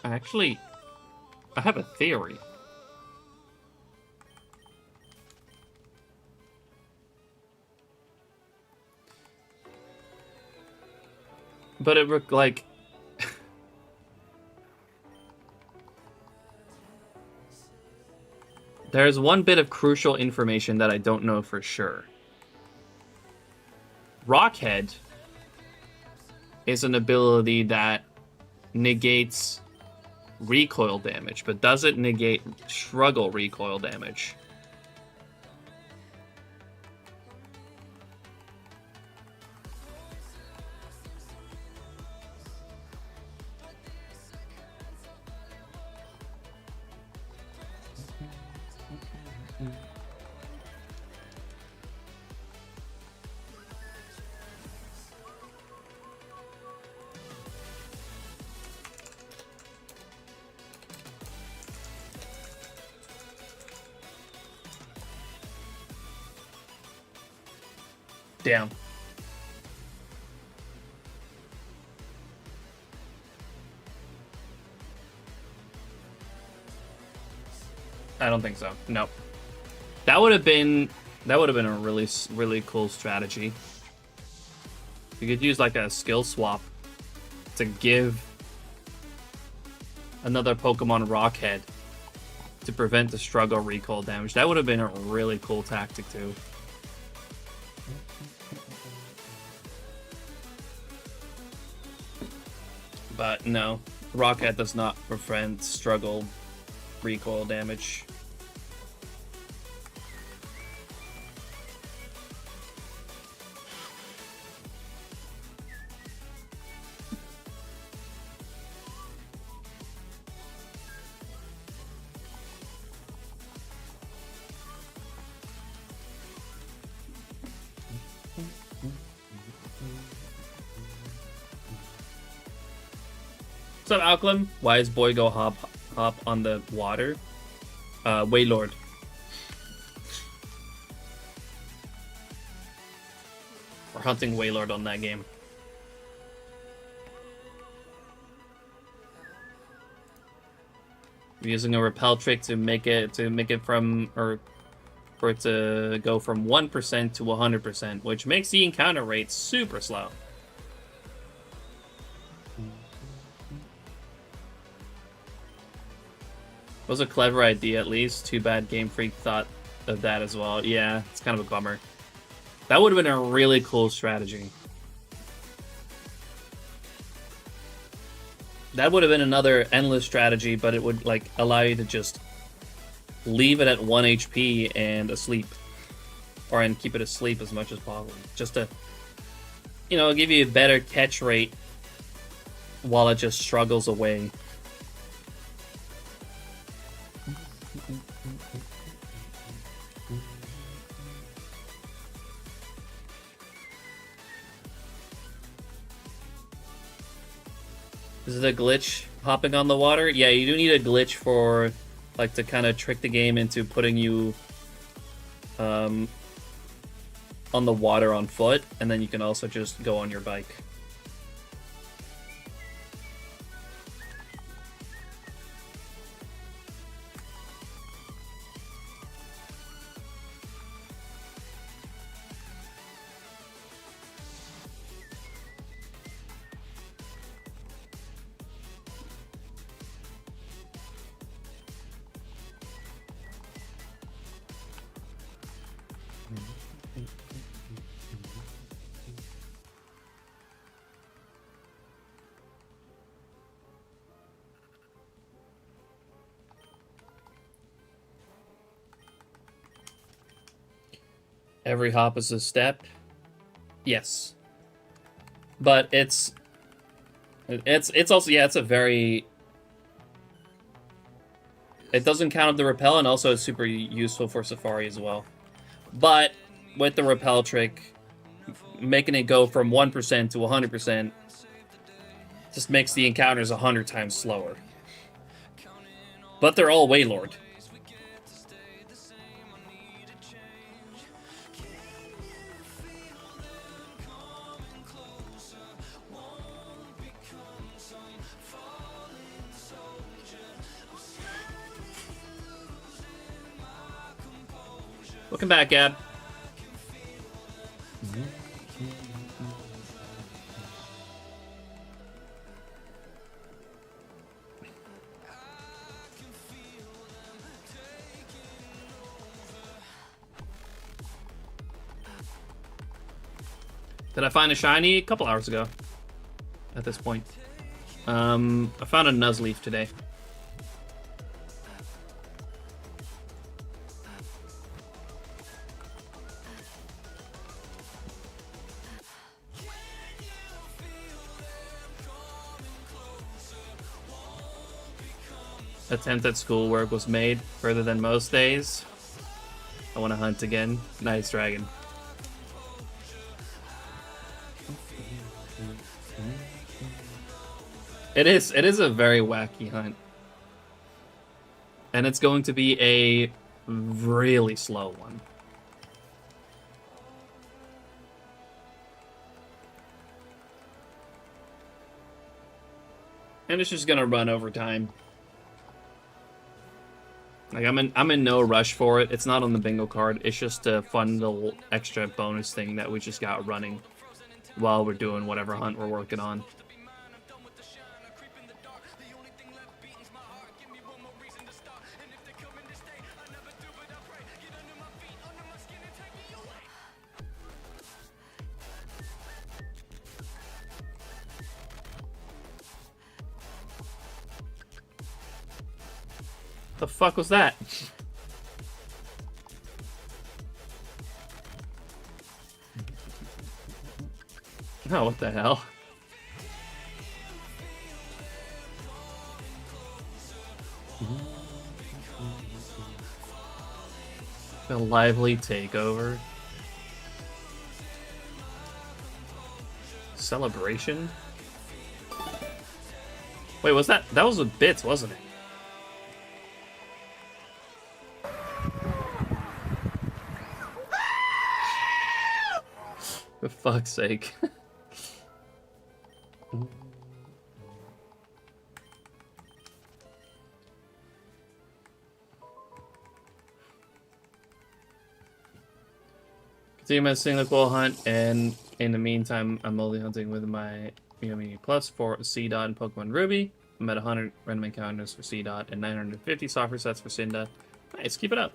Actually, I have a theory. But it looked like... There's one bit of crucial information that I don't know for sure. Rockhead is an ability that negates recoil damage, but doesn't negate struggle recoil damage. Damn. I don't think so. No. That would have been a really cool strategy. You could use like a skill swap to give another Pokemon Rockhead to prevent the struggle recoil damage. That would have been a really cool tactic too. But no, Rockhead does not prevent struggle recoil damage. What's up, Alclem? Why is Boy go hop on the water? Wailord. We're hunting Wailord on that game. We're using a repel trick to make it from, or for it to go from 1% to 100%, which makes the encounter rate super slow. It was a clever idea, at least. Too bad Game Freak thought of that as well. Yeah, it's kind of a bummer. That would have been a really cool strategy. That would have been another endless strategy, but it would like allow you to just leave it at 1 HP and asleep. or and keep it asleep as much as possible, just to, you know, give you a better catch rate while it just struggles away. Is it a glitch hopping on the water? Yeah, you do need a glitch for, like, to kind of trick the game into putting you on the water on foot, and then you can also just go on your bike. Every hop is a step. Yes. But it's also, yeah, it's a very, it doesn't count the rappel, and also it's super useful for Safari as well. But with the rappel trick, making it go from 1% to 100% just makes the encounters 100 times slower. But they're all Waylord. Welcome back, Gab. Did I find a shiny? A couple hours ago. At this point. I found a Nuzleaf today. Attempt at schoolwork was made further than most days. I want to hunt again. Nice, dragon. It is a very wacky hunt. And it's going to be a really slow one. And it's just gonna run over time. Like, I'm in no rush for it. It's not on the bingo card. It's just a fun little extra bonus thing that we just got running while we're doing whatever hunt we're working on. The fuck was that? Oh, what the hell? A lively takeover. Celebration? Wait, was that was with bits, wasn't it? For fuck's sake. Continue my single qual hunt, and in the meantime, I'm only hunting with my Mini Plus for C Dot and Pokemon Ruby. I'm at 100 random encounters for C Dot and 950 software sets for Cinda. Nice, keep it up.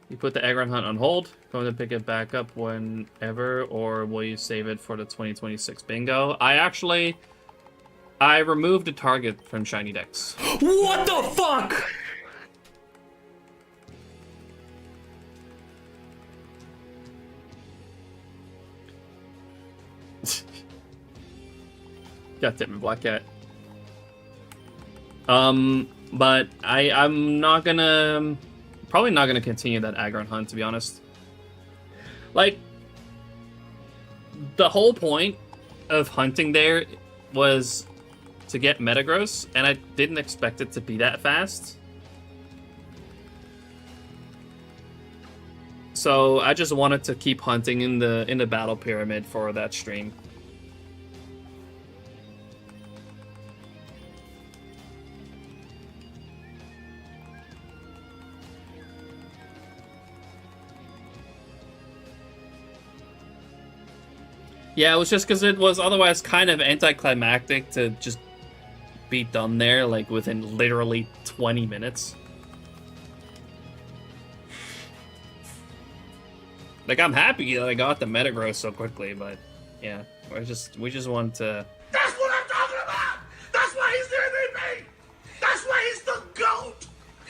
You put the Aggron hunt on hold, going to pick it back up whenever, or will you save it for the 2026 bingo? I removed a target from SHINYDEX. What the fuck? God damn it, Black Cat. But I'm not gonna... Probably not gonna continue that Aggron hunt, to be honest. Like, the whole point of hunting there was to get Metagross, and I didn't expect it to be that fast. So I just wanted to keep hunting in the battle pyramid for that stream. Yeah, it was just because it was otherwise kind of anticlimactic to just be done there, like, within literally 20 minutes. Like, I'm happy that I got the Metagross so quickly, but yeah, we just want to... That's what I'm talking about! That's why he's the MVP! That's why he's the GOAT!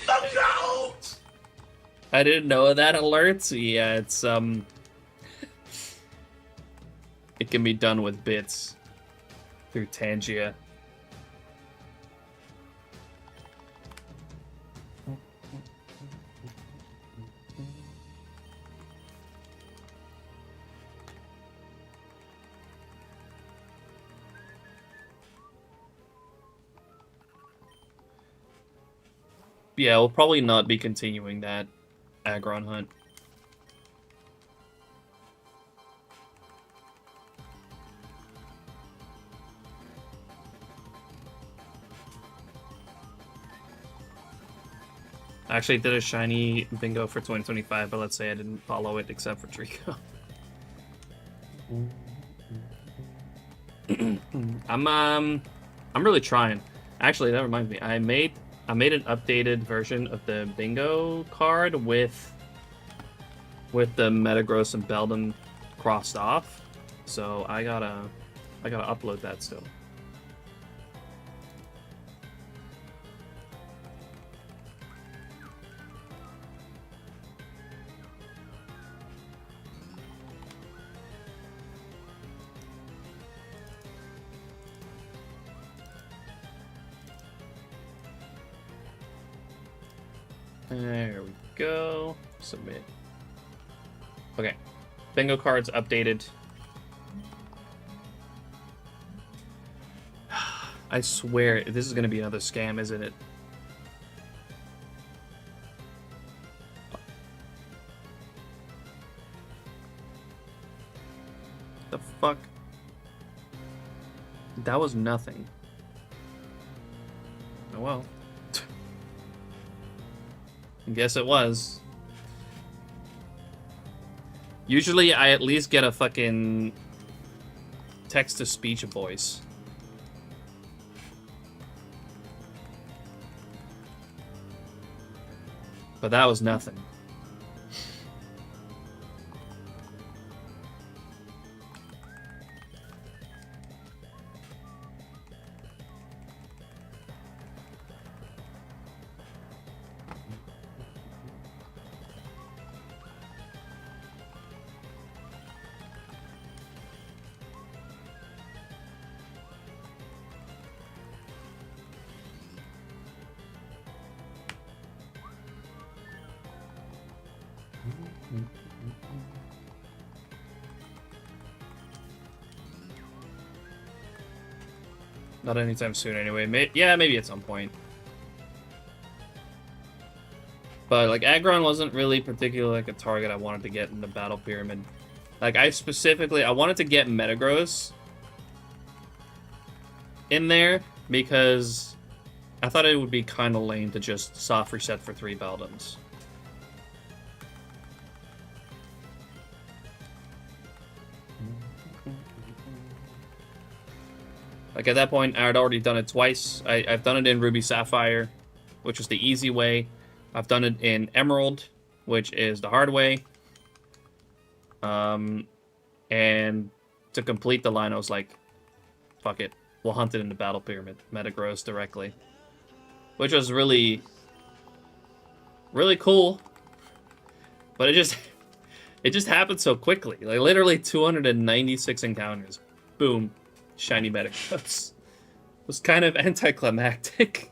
The GOAT! I didn't know that alert. Yeah, it's, it can be done with bits through Tangia. Yeah, we'll probably not be continuing that Aggron hunt. I actually did a shiny bingo for 2025, but let's say I didn't follow it except for Trico. I'm really trying. Actually, that reminds me. I made an updated version of the bingo card with the Metagross and Beldum crossed off. So I gotta upload that still. There we go. Submit. Okay. Bingo cards updated. I swear, this is going to be another scam, isn't it? The fuck? That was nothing. Oh well. I guess it was. Usually I at least get a fucking text-to-speech voice. But that was nothing. Not anytime soon, anyway. Yeah, maybe at some point. But, like, Aggron wasn't really particularly, like, a target I wanted to get in the Battle Pyramid. Like, I wanted to get Metagross in there because I thought it would be kind of lame to just soft reset for 3 Beldums. Like, at that point, I had already done it twice. I've done it in Ruby Sapphire, which was the easy way. I've done it in Emerald, which is the hard way. And to complete the line, I was like, fuck it. We'll hunt it in the Battle Pyramid. Metagross directly. Which was really, really cool. But it just happened so quickly. Like, literally 296 encounters. Boom. Shiny Metagross. was kind of anticlimactic.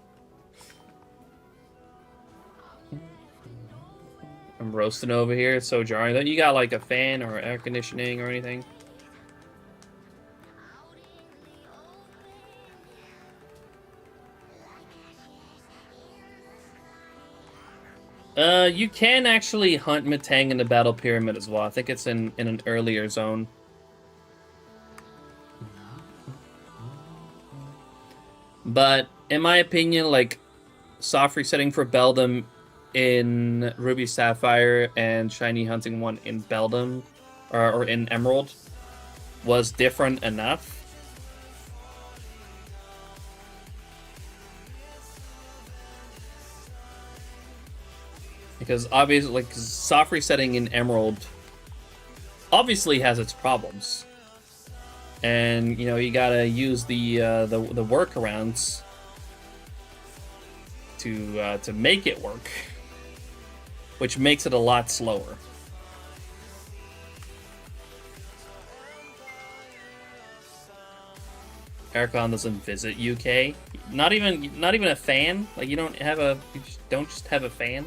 I'm roasting over here. It's so jarring. Don't you got like a fan or air conditioning or anything? You can actually hunt Metang in the Battle Pyramid as well. I think it's in an earlier zone. But in my opinion, like soft resetting for Beldum in Ruby Sapphire and Shiny Hunting 1 in Beldum or in Emerald was different enough. Because obviously, like, soft resetting in Emerald obviously has its problems, and you know you gotta use the workarounds to make it work, which makes it a lot slower. Aircon doesn't visit UK. Not even a fan. Like you don't just have a fan.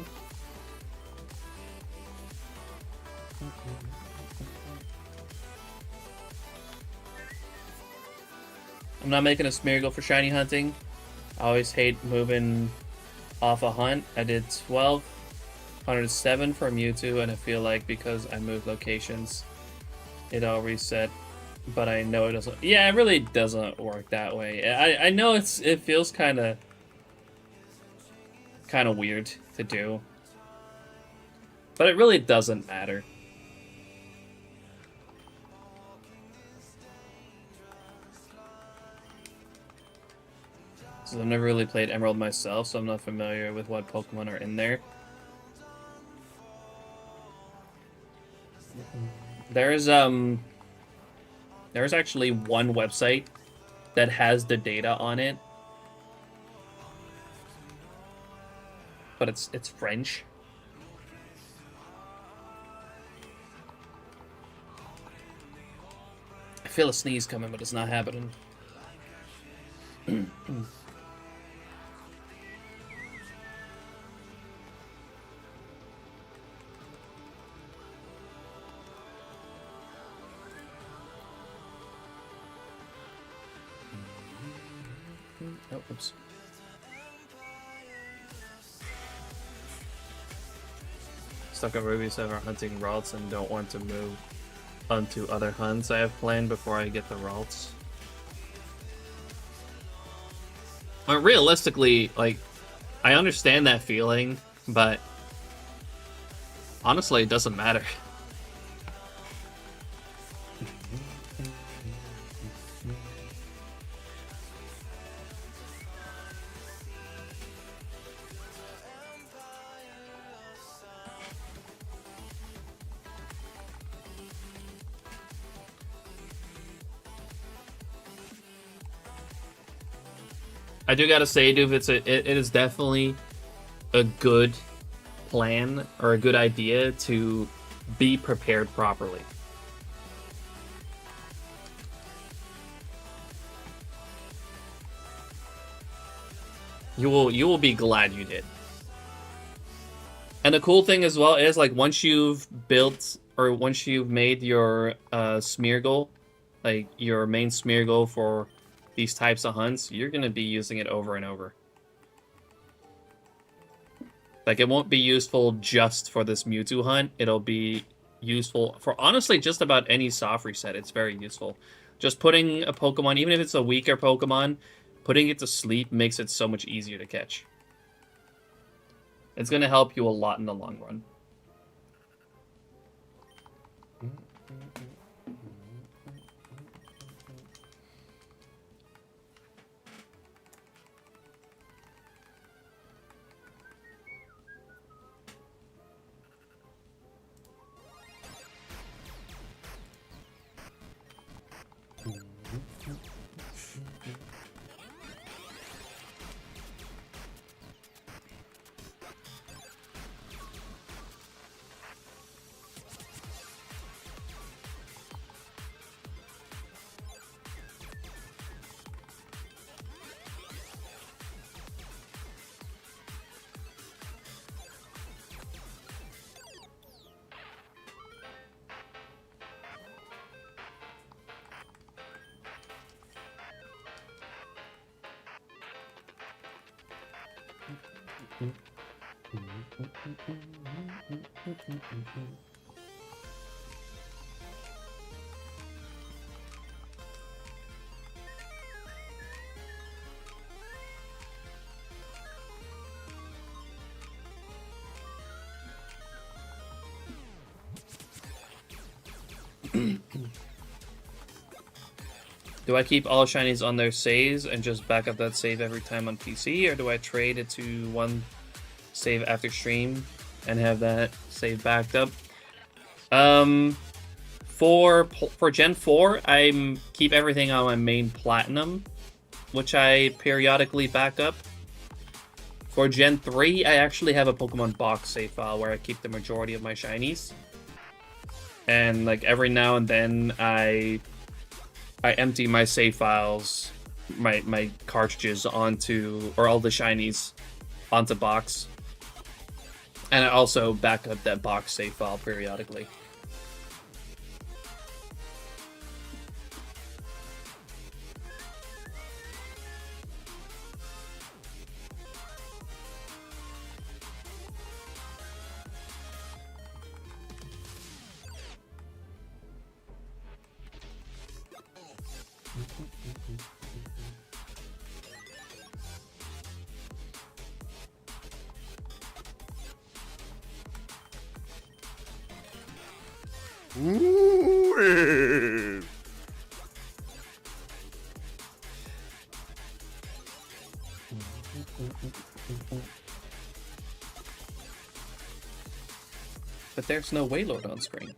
I'm not making a Smeargle for shiny hunting. I always hate moving off a hunt. I did 12, 107 for Mewtwo, and I feel like because I moved locations, it all reset. But I know it doesn't. Yeah, it really doesn't work that way. I know it feels kind of weird to do, but it really doesn't matter. So I've never really played Emerald myself, so I'm not familiar with what Pokemon are in there. There's actually one website that has the data on it, but it's French. I feel a sneeze coming, but it's not happening. Oh, oops. Stuck on Ruby Server hunting Ralts and don't want to move onto other hunts I have planned before I get the Ralts. But realistically, like, I understand that feeling, but honestly, it doesn't matter. I do gotta say, dude, it is definitely a good plan or a good idea to be prepared properly. You will be glad you did. And the cool thing as well is, like, once you've built or once you've made your Smeargle, like your main Smeargle for these types of hunts, you're gonna be using it over and over. Like, it won't be useful just for this Mewtwo hunt. It'll be useful for honestly just about any soft reset. It's very useful. Just putting a Pokemon, even if it's a weaker Pokemon, putting it to sleep makes it so much easier to catch. It's gonna help you a lot in the long run. Do I keep all shinies on their saves and just back up that save every time on PC, or do I trade it to one save after stream and have that save backed up? For Gen 4, I keep everything on my main Platinum, which I periodically back up. For Gen 3, I actually have a Pokemon box save file where I keep the majority of my shinies. And like every now and then I empty my save files, my cartridges onto, or all the shinies onto box. And I also back up that box save file periodically. Ooh. But there's no Wailord on screen.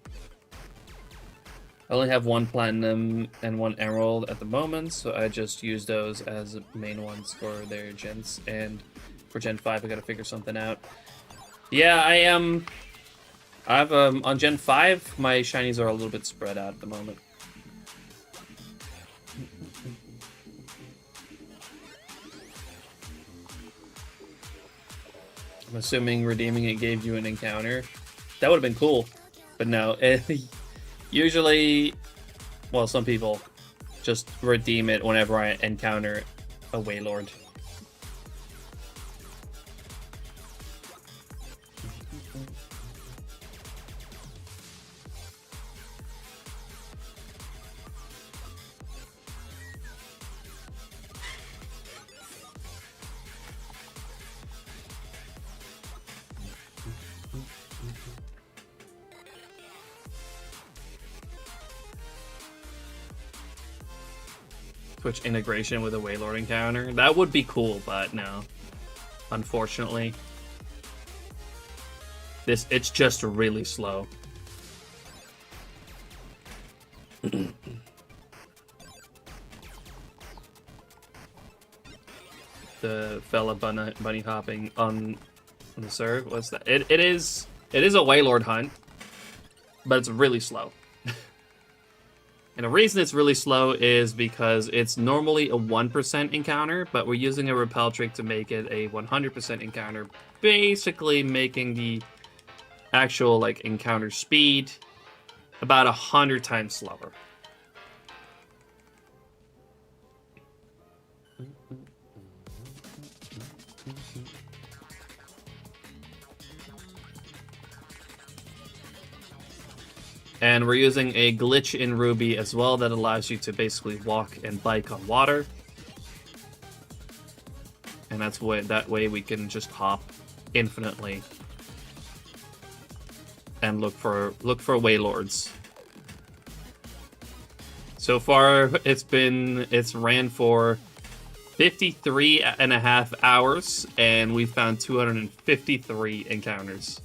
I only have one Platinum and one Emerald at the moment, so I just use those as main ones for their gens. And for Gen 5, I gotta figure something out. Yeah, I've on Gen 5, my shinies are a little bit spread out at the moment. I'm assuming redeeming it gave you an encounter. That would have been cool, but no. Usually, well, some people just redeem it whenever I encounter a Wailord. Twitch integration with a Wailord encounter. That would be cool, but no. Unfortunately. It's just really slow. The fella bunny hopping on the serve, what's that? It is a Wailord hunt, but it's really slow. And the reason it's really slow is because it's normally a 1% encounter, but we're using a repel trick to make it a 100% encounter, basically making the actual like encounter speed about 100 times slower. And we're using a glitch in Ruby as well that allows you to basically walk and bike on water. And that way we can just hop infinitely and look for Wailords. So far it's ran for 53.5 hours and we found 253 encounters.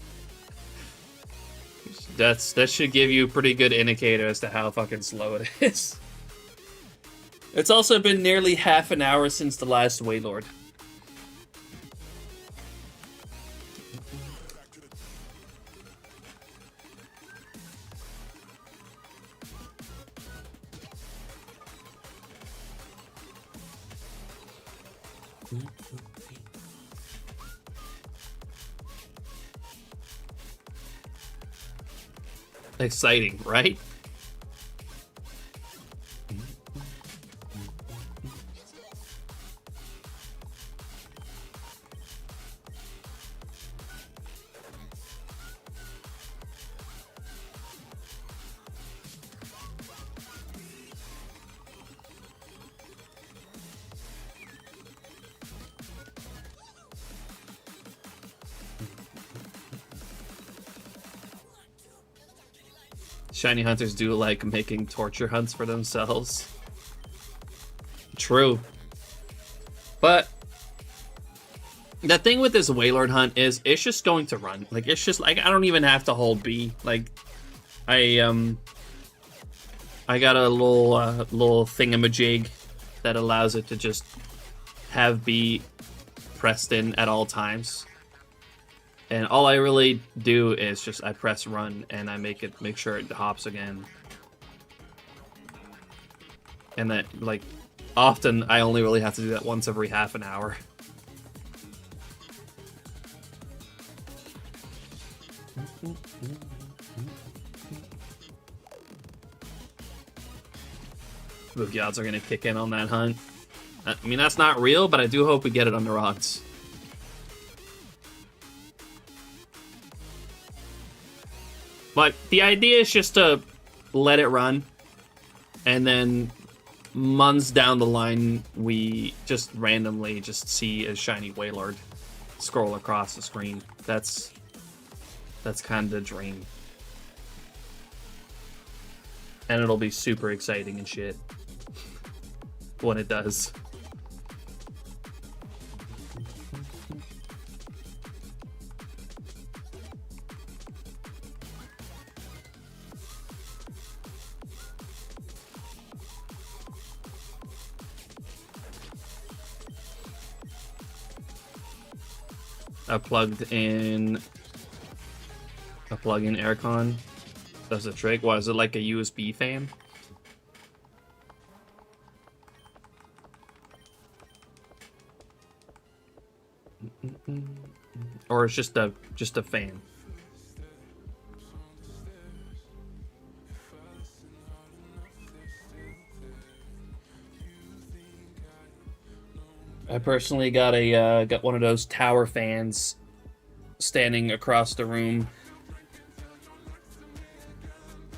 That should give you a pretty good indicator as to how fucking slow it is. It's also been nearly half an hour since the last Wailord. Exciting, right? Shiny hunters do like making torture hunts for themselves. True. But the thing with this Wailord hunt is it's just going to run. Like, it's just like I don't even have to hold B. Like, I got a little thingamajig that allows it to just have B pressed in at all times. And all I really do is just I press run and I make sure it hops again. And that, like, often I only really have to do that once every half an hour. Spooky odds are gonna kick in on that hunt. I mean, that's not real, but I do hope we get it under odds. But the idea is just to let it run, and then months down the line, we just randomly just see a shiny Wailord scroll across the screen. That's kind of the dream. And it'll be super exciting and shit when it does. I plugged in a plug-in aircon. Does the trick. What is it, like a USB fan? Or it's just a fan. I personally got one of those tower fans standing across the room.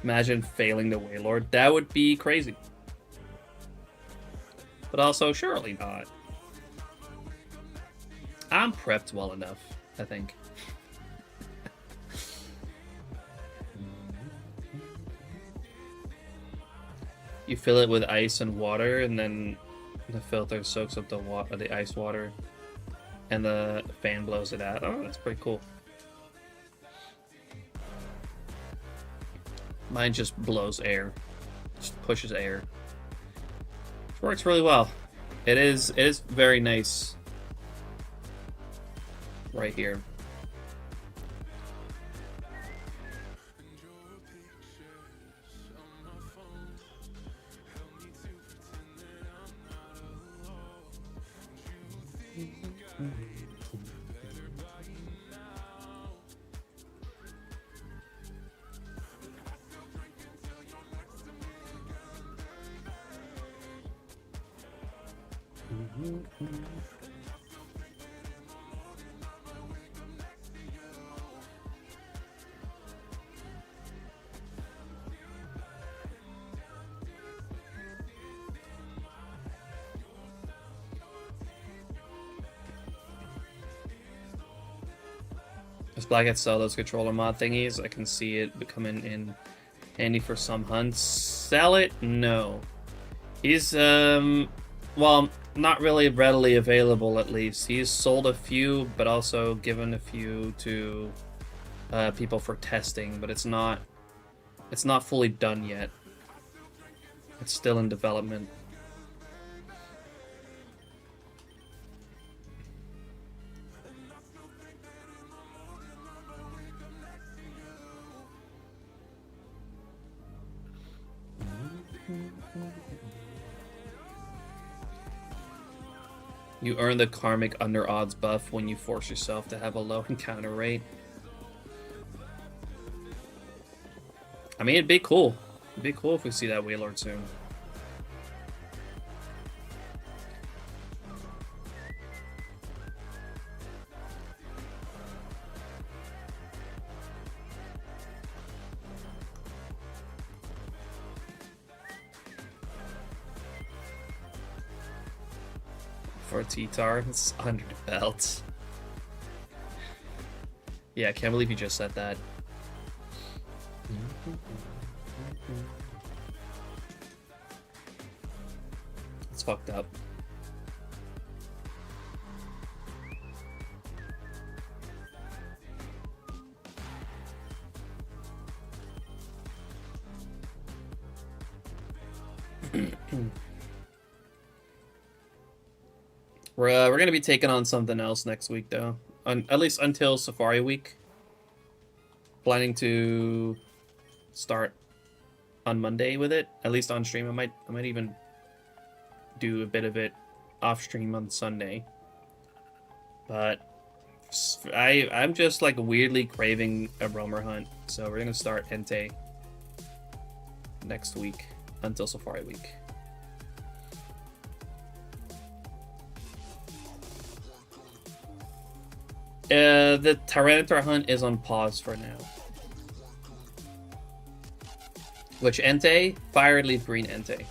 Imagine failing the Wailord. That would be crazy. But also, surely not. I'm prepped well enough, I think. You fill it with ice and water, and then the filter soaks up the ice water, and the fan blows it out. Oh, that's pretty cool. Mine just blows air, just pushes air. Which works really well. It is very nice. Right here. As Black Hat sell those controller mod thingies, I can see it becoming in handy for some hunts. Sell it? No. He's well, not really readily available, at least. He's sold a few, but also given a few to people for testing, but it's not fully done yet. It's still in development. You earn the karmic under odds buff when you force yourself to have a low encounter rate. I mean, it'd be cool. It'd be cool if we see that Wailord soon. For a T-Tar, it's under the belt. Yeah, I can't believe you just said that. It's fucked up. We're gonna be taking on something else next week, though. At least until Safari Week. Planning to start on Monday with it. At least on stream. I might even do a bit of it off stream on Sunday. But I'm just like weirdly craving a roamer hunt, so we're gonna start Entei next week until Safari Week. The Tyranitar hunt is on pause for now. Which Entei? Fire Leaf Green Entei.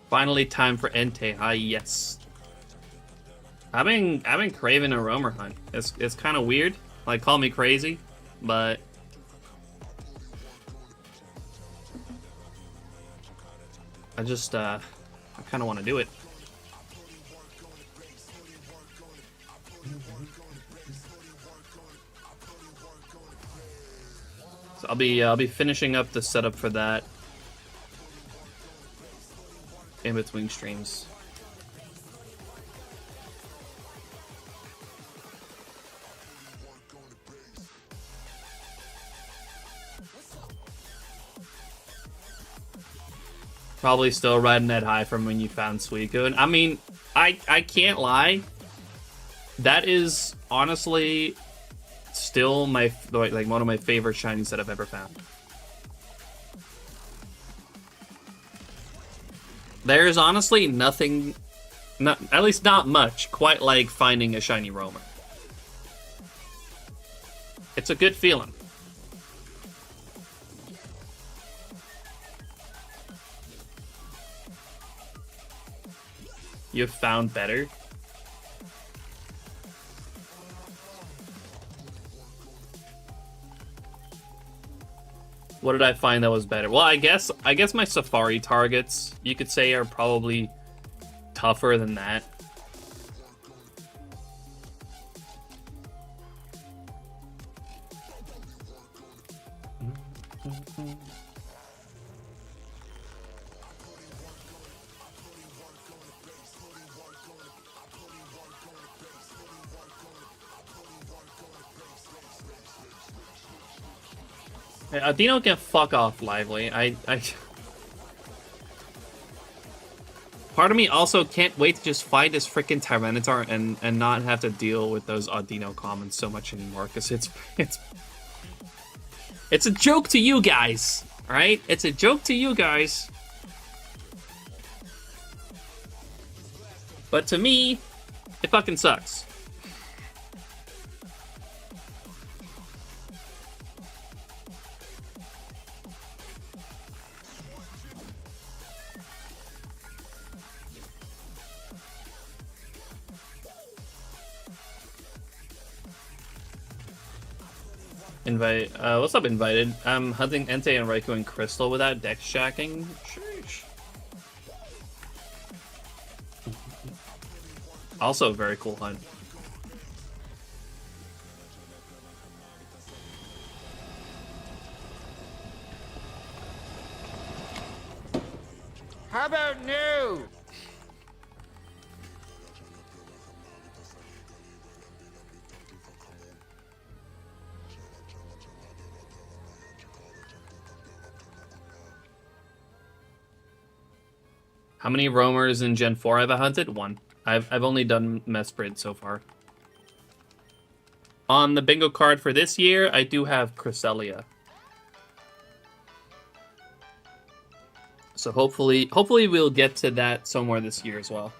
Finally time for Entei. Ah, yes. I've been craving a roamer hunt. It's kind of weird. Like, call me crazy, but I kind of want to do it. So I'll be finishing up the setup for that in between streams. Probably still riding that high from when you found Suicune. I mean, I can't lie. That is honestly still my like one of my favorite shinies that I've ever found. There's honestly nothing, at least not much, quite like finding a shiny roamer. It's a good feeling. You've found better? What did I find that was better? Well, I guess my Safari targets, you could say, are probably tougher than that. Dino can fuck off, Lively. Part of me also can't wait to just fight this freaking Tyranitar and not have to deal with those Audino comments so much anymore, because it's a joke to you guys, alright? It's a joke to you guys. But to me, it fucking sucks. What's up, Invited? I'm hunting Entei and Raikou and Crystal without dex jacking. Sheesh. Also a very cool hunt. How about new? How many roamers in Gen 4 have I hunted? One. I've only done Mesprit so far. On the bingo card for this year, I do have Cresselia. So hopefully we'll get to that somewhere this year as well.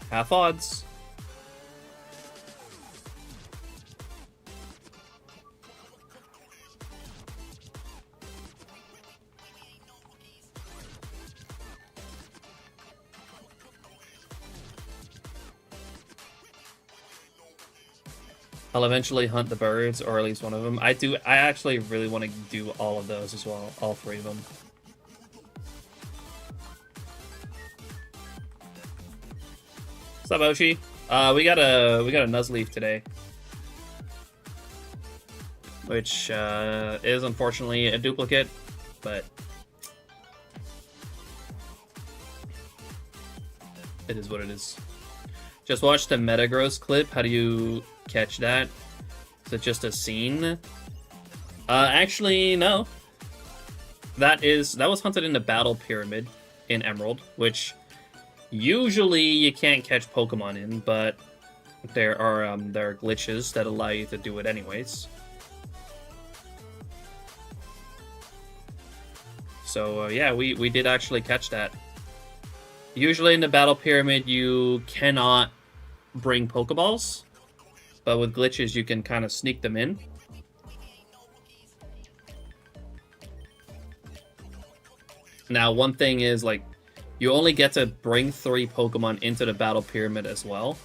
Half odds. I'll eventually hunt the birds, or at least one of them. I actually really want to do all of those as well, all 3 of them. What's up, Oshi? We got a Nuzleaf today, which is unfortunately a duplicate, but it is what it is. Just watched the Metagross clip. How do you catch that? Is it just a scene? Actually, no. That was hunted in the Battle Pyramid in Emerald, which usually you can't catch Pokemon in, but there are glitches that allow you to do it anyways. So yeah, we did actually catch that. Usually in the Battle Pyramid you cannot bring Pokeballs, but with glitches you can kind of sneak them in. Now, one thing is, like, you only get to bring 3 Pokemon into the Battle Pyramid as well.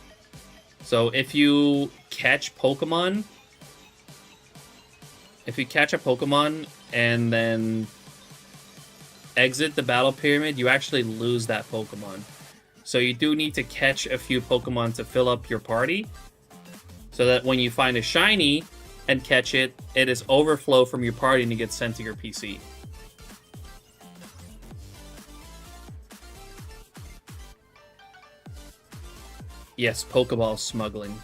So if you catch a Pokemon and then exit the Battle Pyramid, you actually lose that Pokemon. So you do need to catch a few Pokemon to fill up your party, so that when you find a shiny and catch it, it is overflow from your party and it gets sent to your PC. Yes, Pokeball smuggling.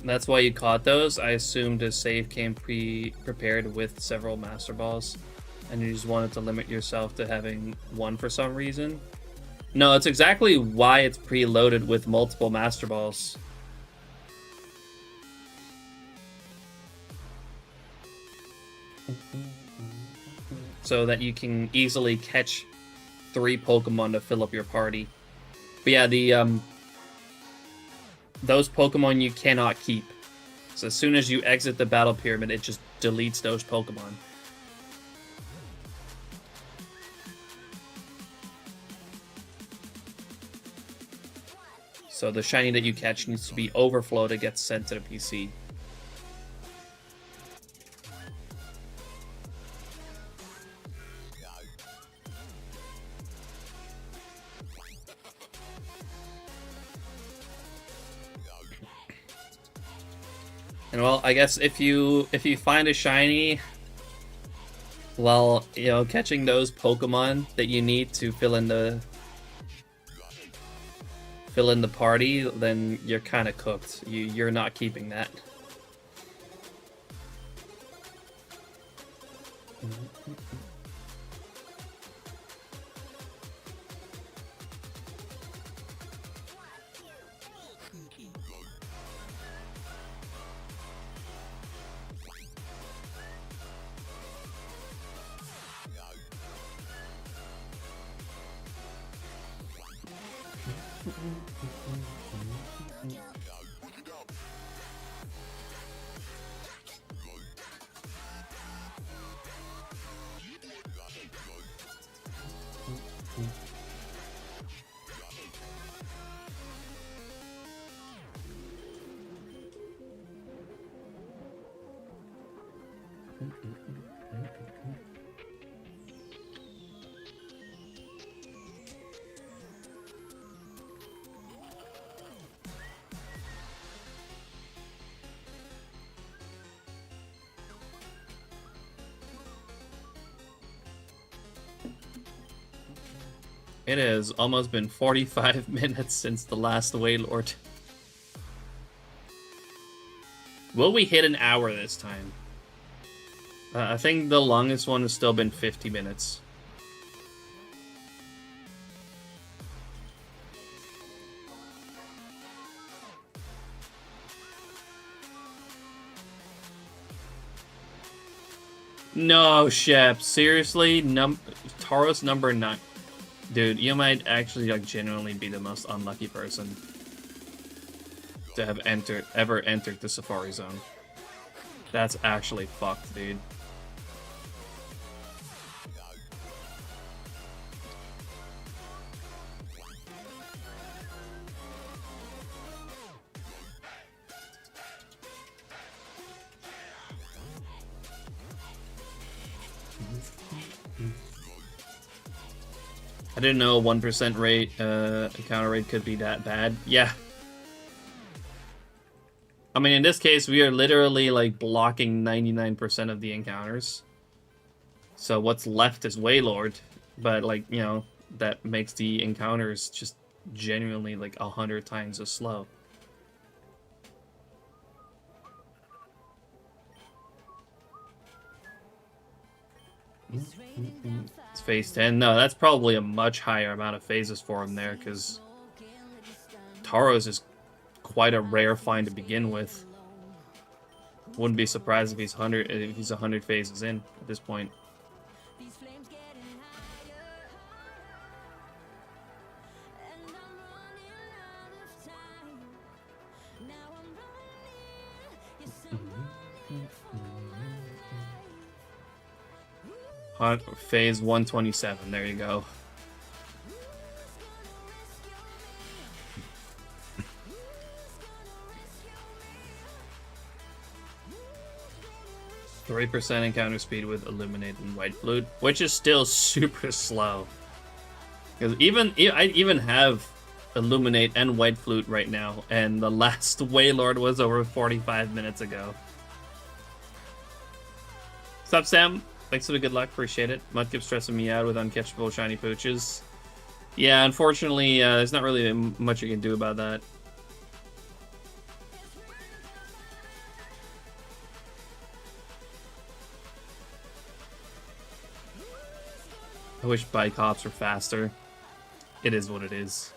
That's why you caught those. I assumed a save came prepared with several Master Balls, and you just wanted to limit yourself to having one for some reason. No, it's exactly why it's preloaded with multiple Master Balls. So that you can easily catch 3 Pokemon to fill up your party. But yeah, those Pokemon you cannot keep. So as soon as you exit the Battle Pyramid, it just deletes those Pokemon. So the shiny that you catch needs to be overflow to get sent to the PC. And well, I guess if you find a shiny, well, you know, catching those Pokemon that you need to fill in the party, then you're kind of cooked. You're not keeping that. It has almost been 45 minutes since the last Waylord. Will we hit an hour this time? I think the longest one has still been 50 minutes. No, Shep. Seriously? Tauros number 9. Dude, you might actually like genuinely be the most unlucky person to have ever entered the Safari Zone. That's actually fucked, dude. I didn't know a 1% rate, encounter rate could be that bad. Yeah. I mean, in this case, we are literally, like, blocking 99% of the encounters. So what's left is Waylord. But, like, you know, that makes the encounters just genuinely, like, 100 times as slow. It's phase 10. No, that's probably a much higher amount of phases for him there, because Tauros is quite a rare find to begin with. Wouldn't be surprised if he's 100 phases in at this point. Phase 127, there you go. %3 encounter speed with Illuminate and White Flute, which is still super slow. Because I even have Illuminate and White Flute right now, and the last Waylord was over 45 minutes ago. What's up, Sam? Thanks for the good luck, appreciate it. Mud keeps stressing me out with uncatchable shiny pooches. Yeah, unfortunately, there's not really much you can do about that. I wish bike hops were faster. It is what it is.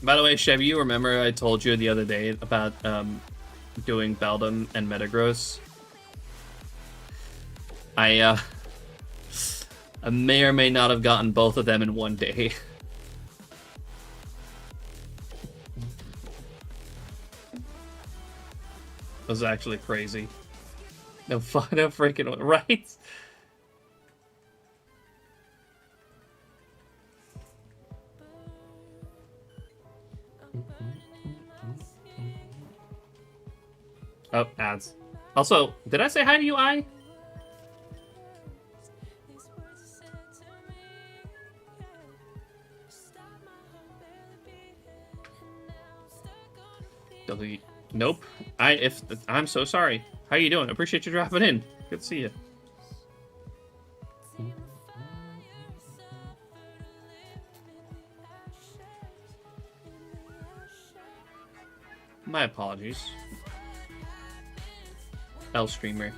By the way, Chevy, you remember I told you the other day about doing Beldum and Metagross? I may or may not have gotten both of them in one day. That was actually crazy. No fun, no freaking right. Oh, ads. Also, did I say hi to you, I? W. Nope. I'm so sorry. How you doing? Appreciate you dropping in. Good to see you. My apologies. L streamer.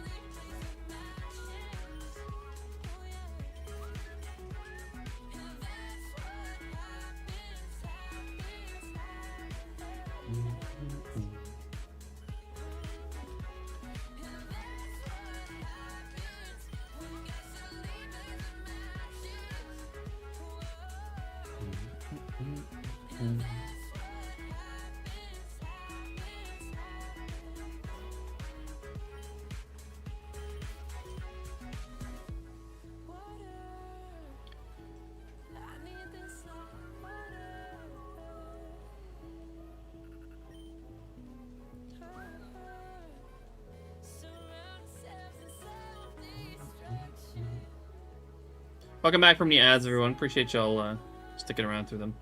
Welcome back from the ads, everyone. Appreciate y'all sticking around through them.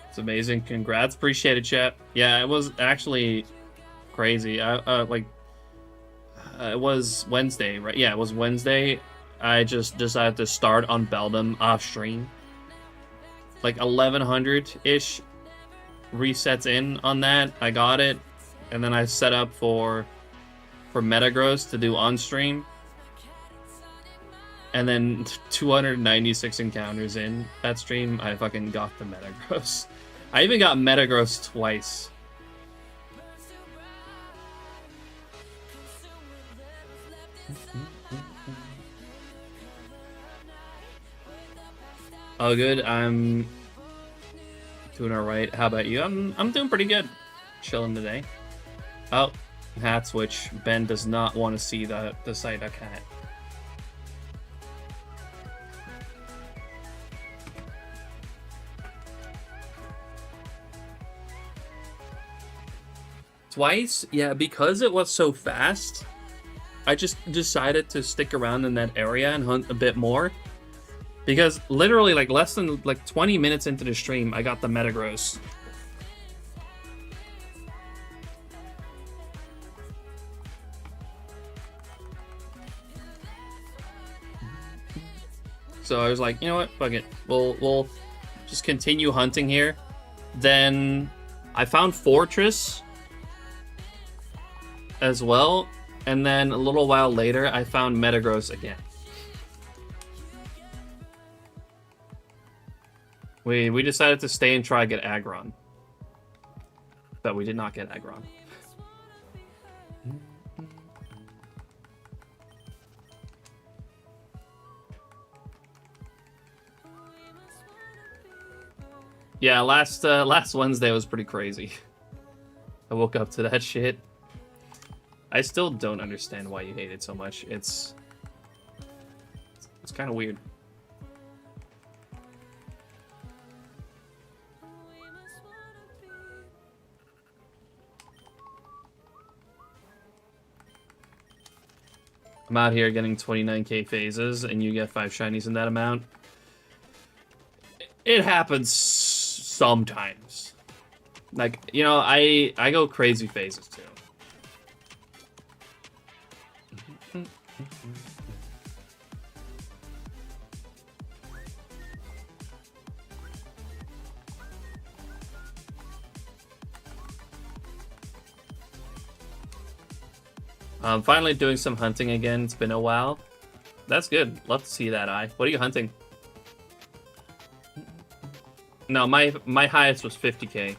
It's amazing. Congrats. Appreciate it, chat. Yeah, it was actually crazy. It was Wednesday, right? Yeah, it was Wednesday. I just decided to start on Beldum off stream. Like 1100-ish resets in on that. I got it. And then I set up for Metagross to do on stream. And then 296 encounters in that stream, I fucking got the Metagross. I even got Metagross twice. Oh, good. I'm doing all right. How about you? I'm doing pretty good. Chilling today. Oh, hat switch. Ben does not want to see the Psyduck hat. Twice? Yeah, because it was so fast, I just decided to stick around in that area and hunt a bit more. Because literally, like, less than, 20 minutes into the stream, I got the Metagross. So I was like, you know what? Fuck it. We'll just continue hunting here. Then I found Fortress as well, and then a little while later I found Metagross again. We decided to stay and try to get Aggron, but we did not get Aggron. Yeah, last Wednesday was pretty crazy. I woke up to that shit. I still don't understand why you hate it so much. It's kind of weird. I'm out here getting 29k phases, and you get 5 shinies in that amount. It happens sometimes. Like, you know, I go crazy phases too. I'm finally doing some hunting again. It's been a while. That's good. Love to see that, eye. What are you hunting? No, my highest was 50k.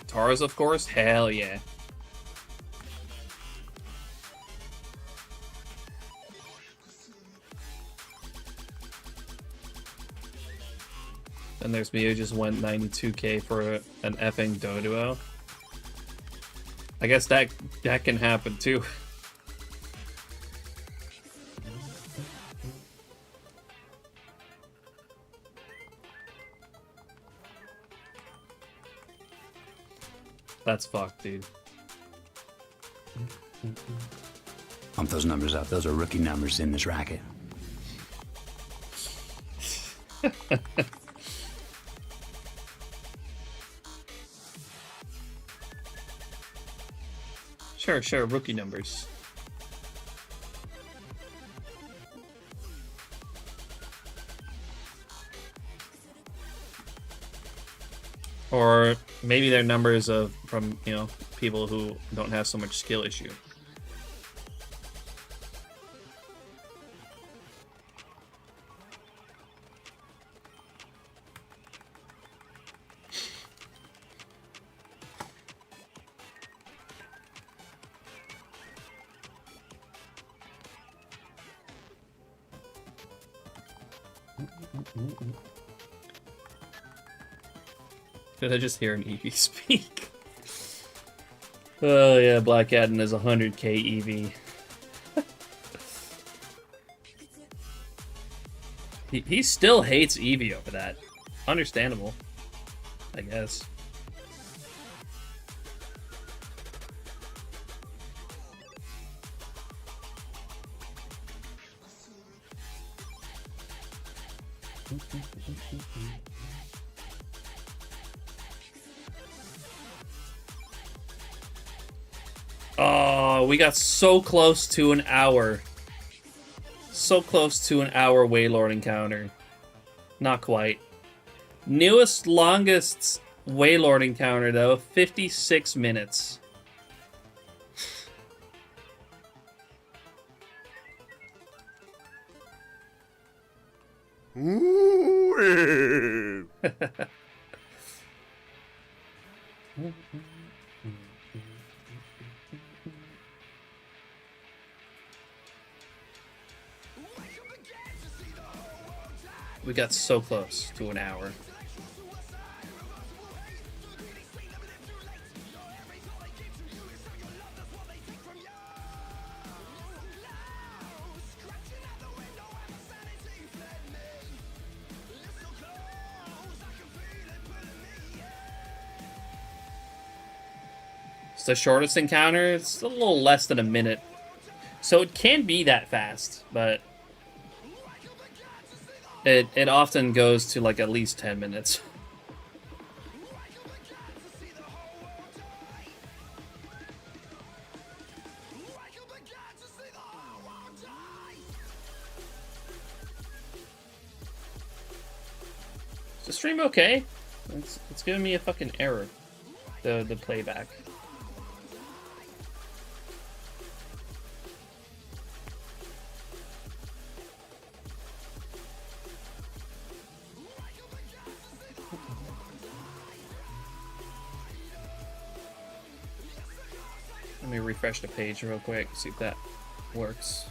Taurus, of course. Hell yeah. And there's me who just went 92k for an effing Doduo. I guess that can happen too. That's fucked, dude. Bump those numbers up. Those are rookie numbers in this racket. Sure, rookie numbers. Or maybe they're numbers from, you know, people who don't have so much skill issue. Did I just hear an Eevee speak? Oh yeah, Black Adden is 100k Eevee. he still hates Eevee over that. Understandable, I guess. Oh, we got so close to an hour. So close to an hour Waylord encounter. Not quite. Newest, longest Waylord encounter, though. 56 minutes. We got so close to an hour. It's the shortest encounter. It's a little less than a minute. So it can be that fast, but it often goes to like at least 10 minutes. Is the stream okay? It's giving me a fucking error. The playback. Let me refresh the page real quick, see if that works.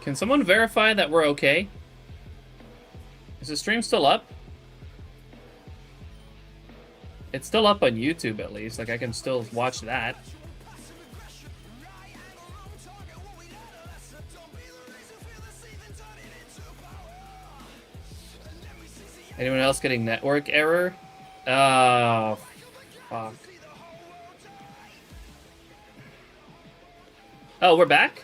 Can someone verify that we're okay? Is the stream still up? It's still up on YouTube at least, like I can still watch that. Anyone else getting network error? Oh, fuck. Oh, we're back?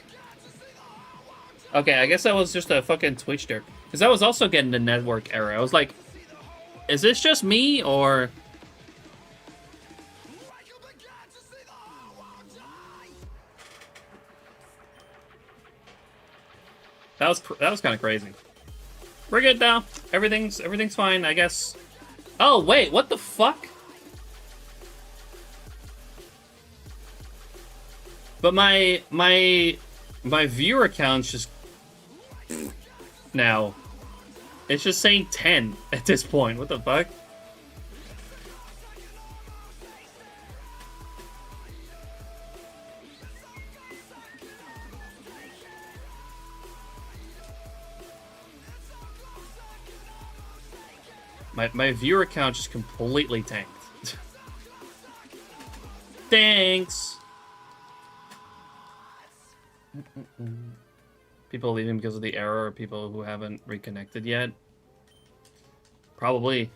Okay, I guess that was just a fucking Twitch derp. Because I was also getting a network error. I was like, is this just me, or... That was kind of crazy. We're good now. Everything's fine, I guess. Oh wait, what the fuck? But my viewer count's just now. It's just saying 10 at this point. What the fuck? My viewer count just completely tanked. Thanks. People leaving because of the error, or people who haven't reconnected yet? Probably.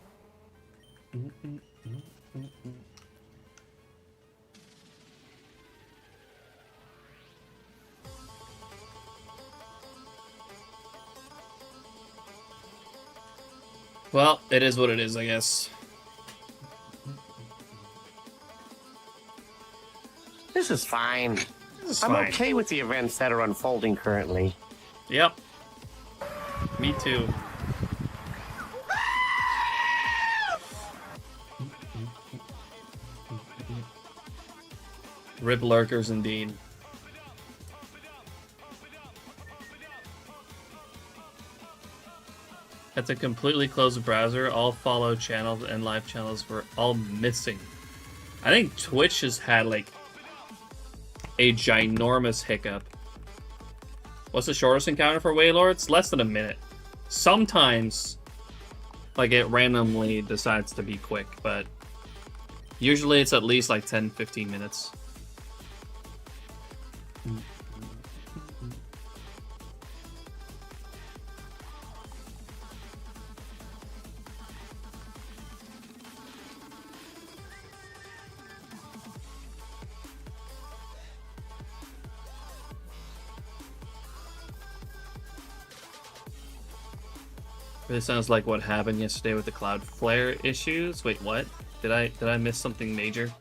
Well, it is what it is, I guess. This is fine. This is I'm fine. okay with the events that are unfolding currently. Yep. Me too. Rip lurkers indeed. Had to completely close the browser. All follow channels and live channels were all missing. I think Twitch has had like a ginormous hiccup. What's the shortest encounter for Waylords? Less than a minute. Sometimes, like, it randomly decides to be quick, but usually it's at least like 10-15 minutes. Really sounds like what happened yesterday with the Cloudflare issues. Wait, what? Did I miss something major?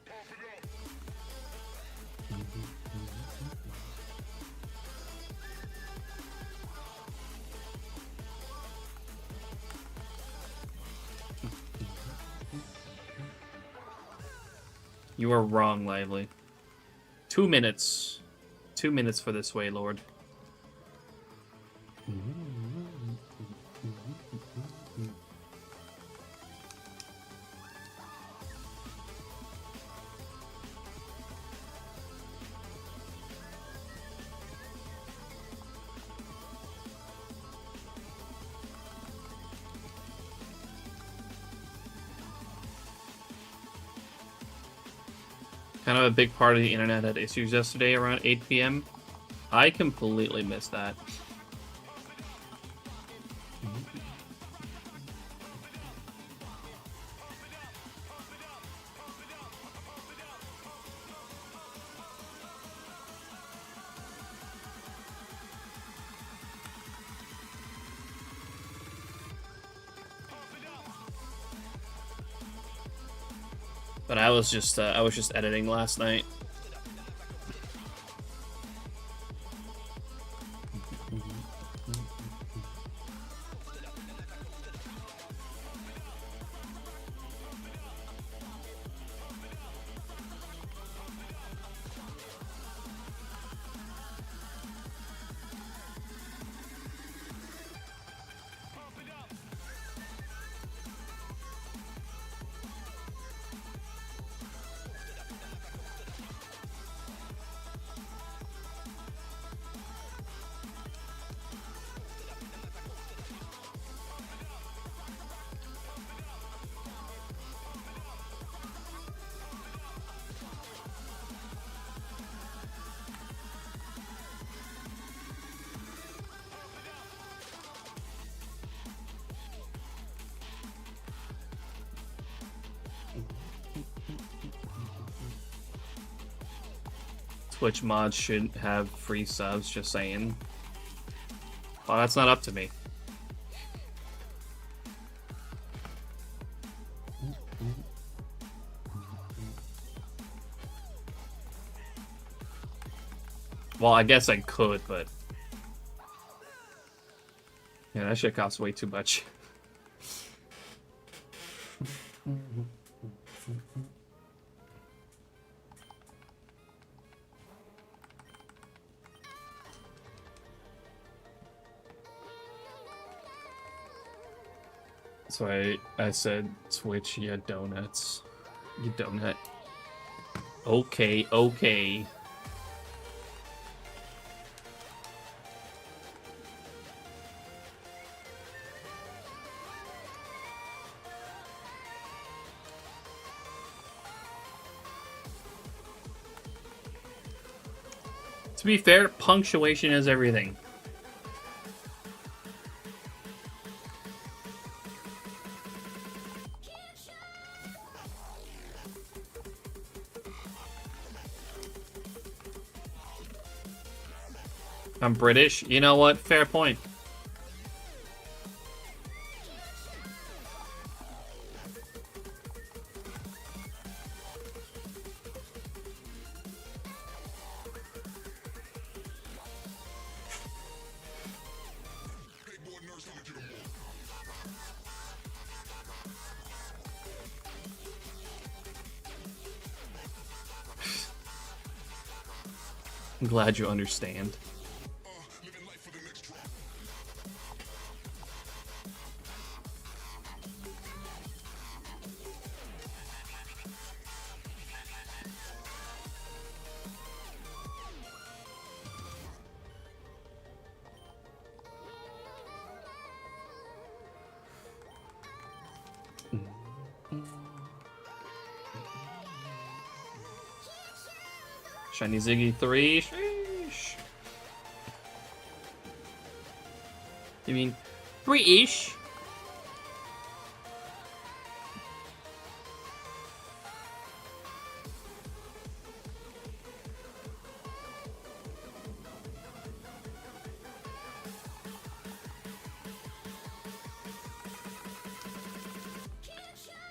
You are wrong, Lively. 2 minutes. 2 minutes for this way, Lord. Kind of a big part of the internet had issues yesterday around 8 p.m. I completely missed that. But I was just editing last night. Twitch mods should have free subs, just saying. Well, that's not up to me. Well, I guess I could, but Yeah, that shit costs way too much. That's why I said Twitch, yeah, donuts. You donut. Okay, okay. To be fair, punctuation is everything. I'm British. You know what? Fair point. I'm glad you understand. Shiny Ziggy 3. Sheesh. You mean 3-ish?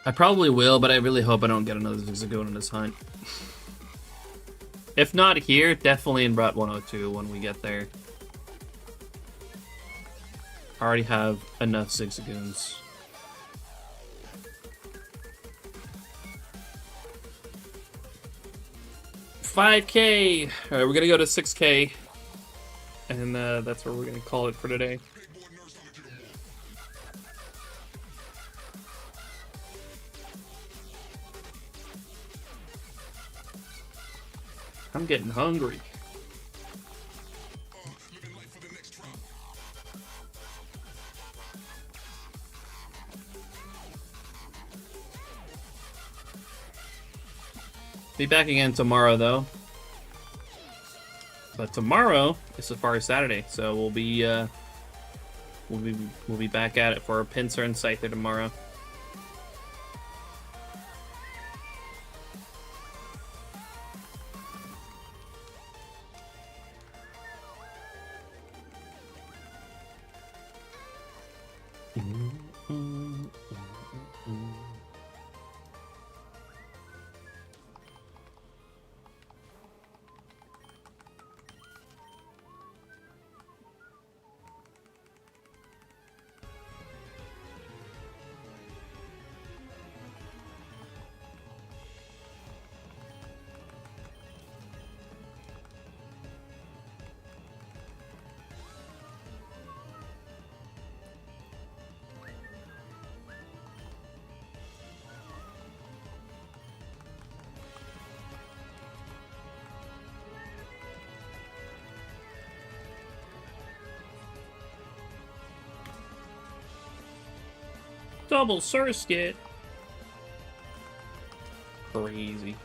I probably will, but I really hope I don't get another Zigzagoon in this hunt. If not here, definitely in Route 102 when we get there. I already have enough Zigzagoons. $5K! Alright, we're gonna go to 6K. And that's where we're gonna call it for today. I'm getting hungry. Be back again tomorrow, though. But tomorrow is Safari Saturday, so we'll be back at it for our pincer and scyther tomorrow. Double Surskit. Crazy.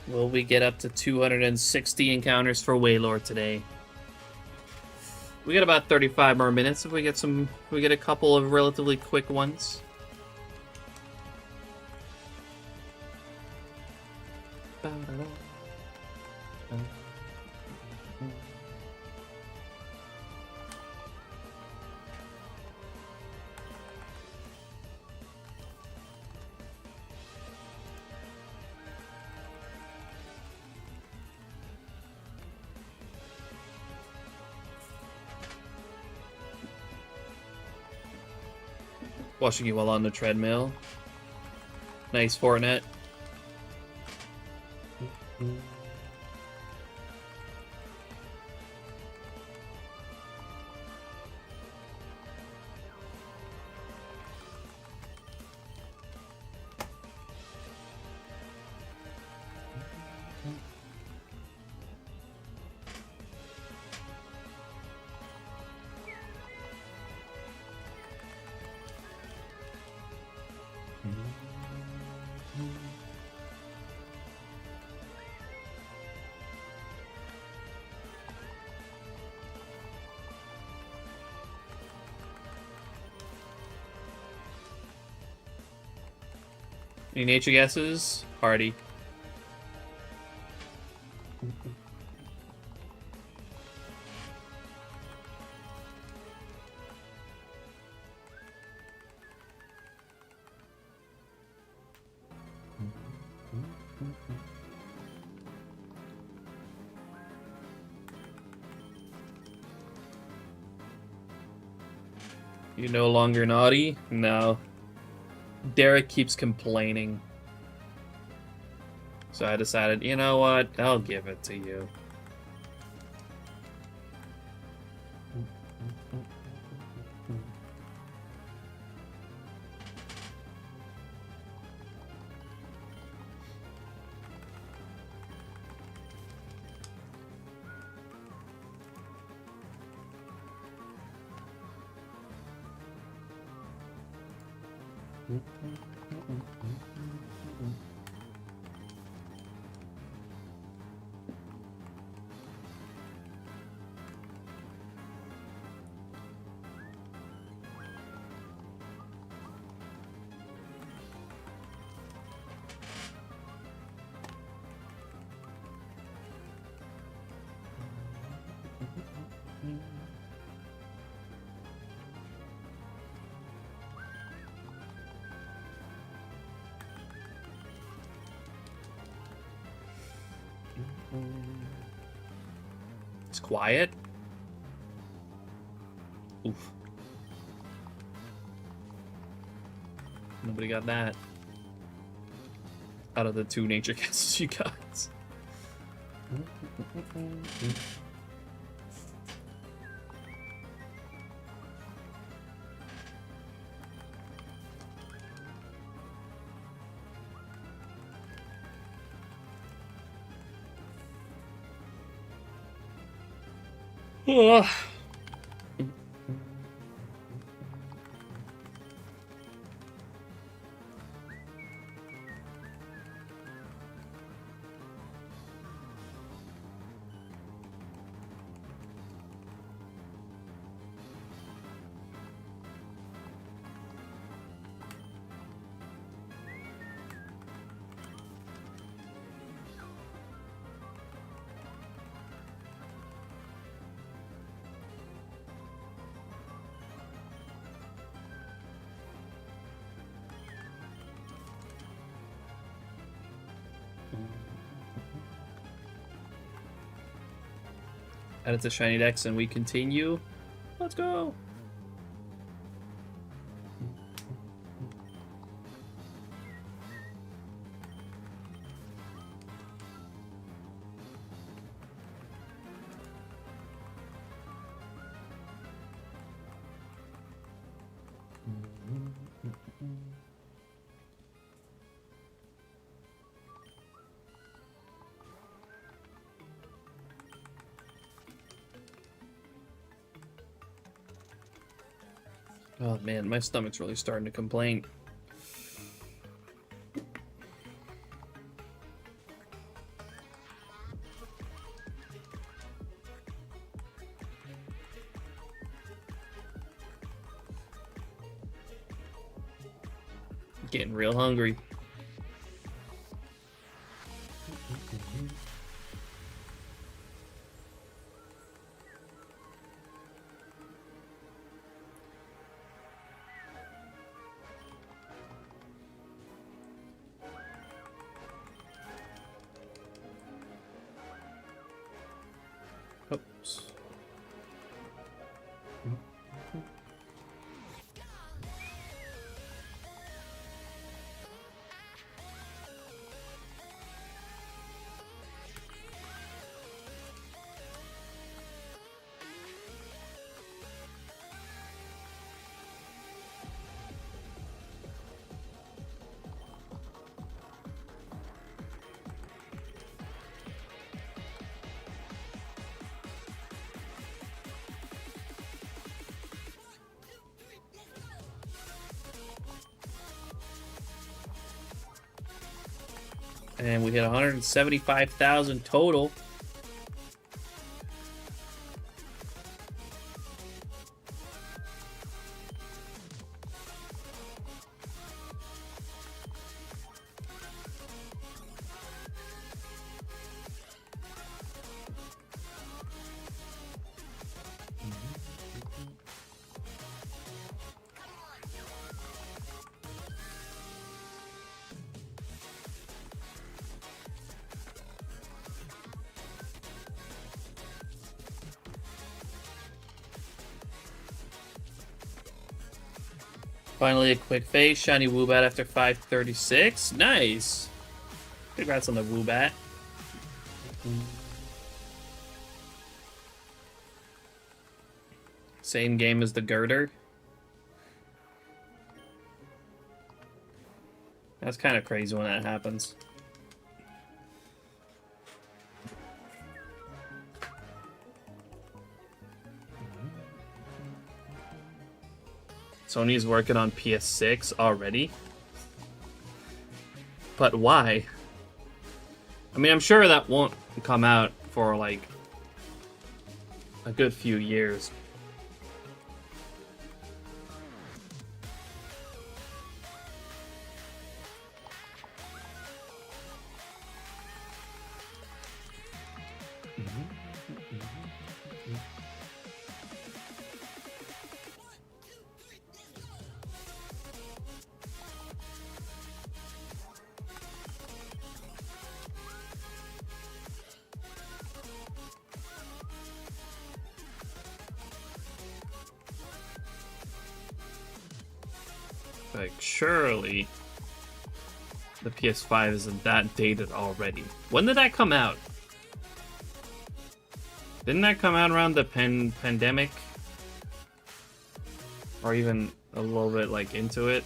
Will we get up to 260 encounters for Waylord today? We got about 35 more minutes if we get a couple of relatively quick ones. Watching you while on the treadmill. Nice Fortnite. Any nature guesses? Hardy. You no longer naughty? No. Derek keeps complaining. So I decided, you know what? I'll give it to you. It's quiet. Oof. Nobody got that. Out of the two nature guesses you got. Ugh. Added to SHINYDEX and we continue. Let's go. Oh man, my stomach's really starting to complain. Getting real hungry. Oops. And we hit 175,000 total. Finally, a quick face. Shiny Woobat after 536. Nice. Congrats on the Woobat. Same game as the Girder. That's kind of crazy when that happens. Sony's working on PS6 already. But why? I mean, I'm sure that won't come out for like a good few years. Like, surely the PS5 isn't that dated already. When did that come out? Didn't that come out around the pandemic? Or even a little bit like into it?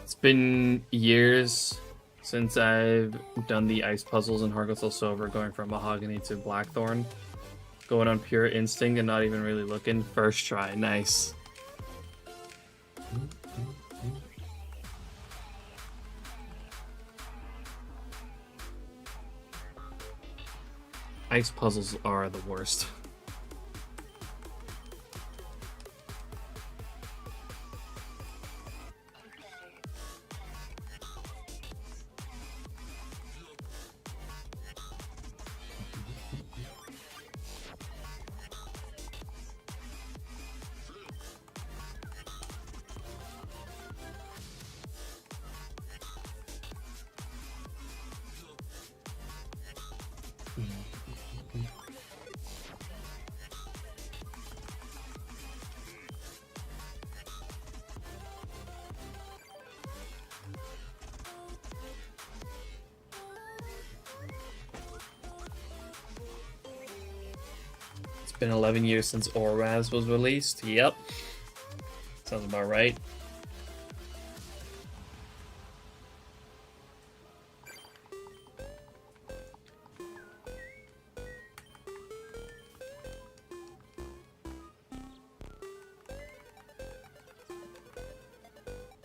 It's been years since I've done the ice puzzles in Heart Gold Soul Silver, going from Mahogany to Blackthorn. Going on pure instinct and not even really looking. First try, nice. Ice puzzles are the worst. It's been 11 years since Oraz was released. Yep. Sounds about right.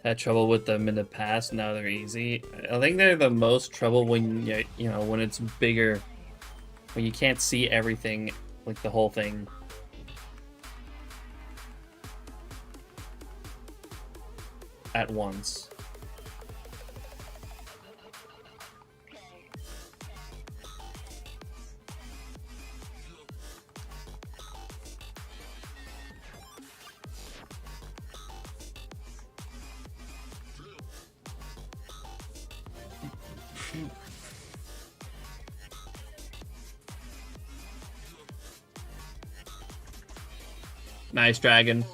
Had trouble with them in the past, now they're easy. I think they're the most trouble when you know, when it's bigger, when you can't see everything, like the whole thing. At once. Nice, dragon.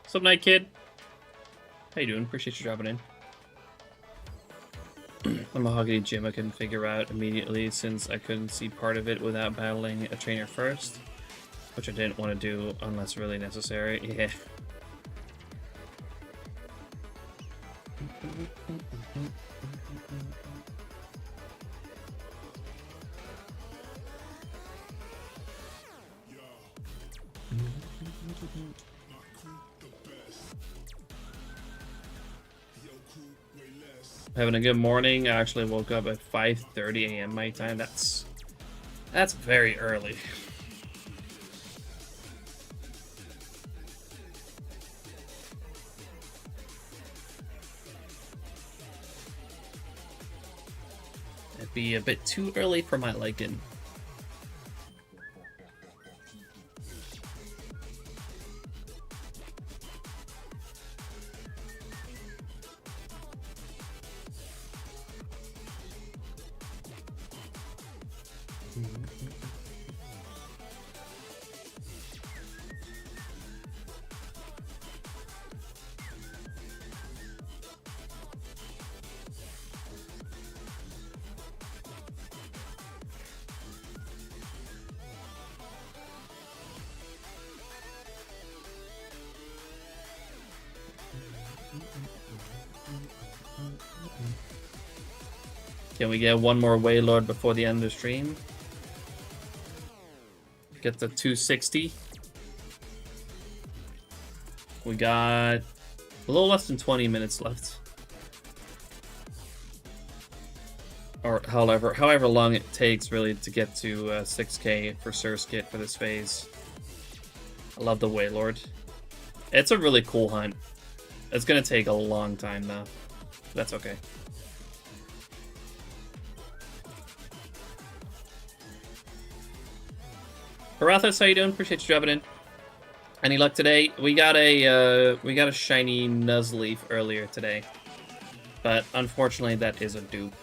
What's up, Night Kid? How you doing? Appreciate you dropping in. The Mahogany Gym I couldn't figure out immediately since I couldn't see part of it without battling a trainer first, which I didn't want to do unless really necessary. Yeah. Having a good morning. I actually woke up at 5:30 a.m. my time. That's very early. It'd be a bit too early for my liking. Can we get one more Waylord before the end of the stream? Get the 260. We got a little less than 20 minutes left. Or however long it takes really to get to 6k for Surskit for this phase. I love the Waylord. It's a really cool hunt. It's gonna take a long time though. That's okay. Parathos, how you doing? Appreciate you dropping in. Any luck today? We got a shiny Nuzleaf earlier today, but unfortunately that is a dupe.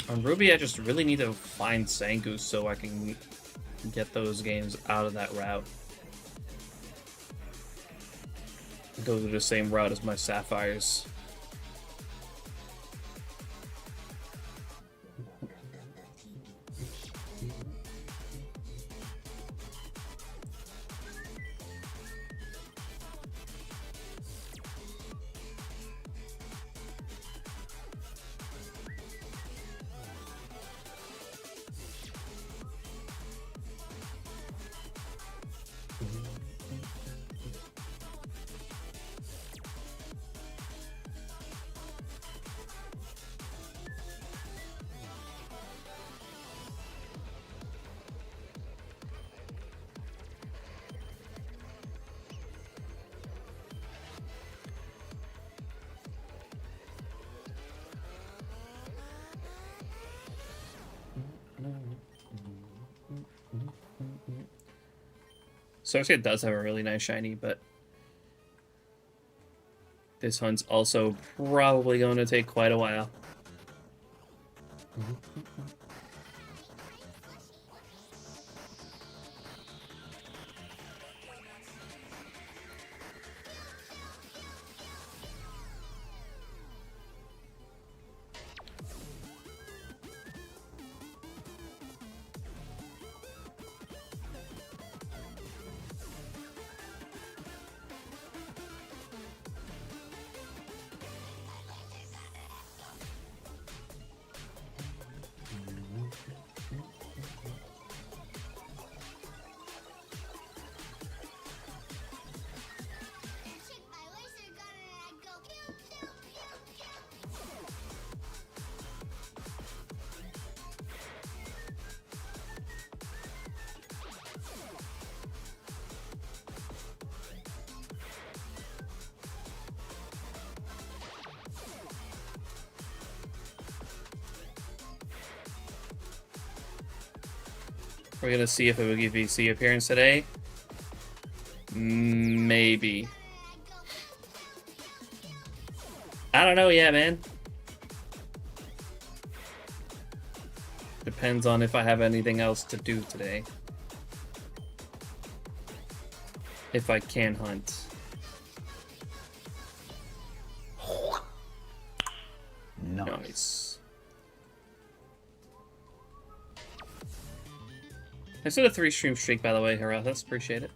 On Ruby, I just really need to find Zangoose so I can get those games out of that route. Go to the same route as my Sapphires. Surskit does have a really nice shiny, but this hunt's also probably going to take quite a while. We're gonna see if it will give VC appearance today. Maybe. I don't know yet, man. Depends on if I have anything else to do today. If I can hunt. Nice. Thanks for the 3-stream streak, by the way, Harathas. Appreciate it.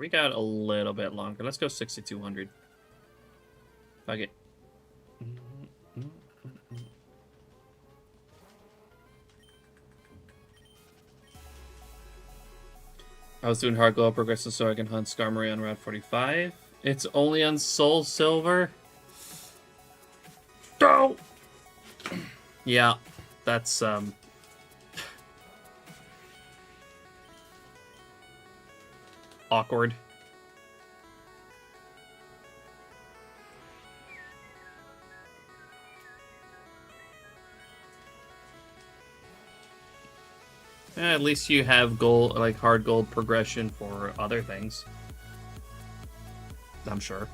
We got a little bit longer. Let's go 6,200. Fuck it. I was doing hard gold progressive so I can hunt Skarmory on Route 45. It's only on Soul Silver. Go! Yeah, that's awkward. At least you have gold, like hard gold progression for other things. I'm sure.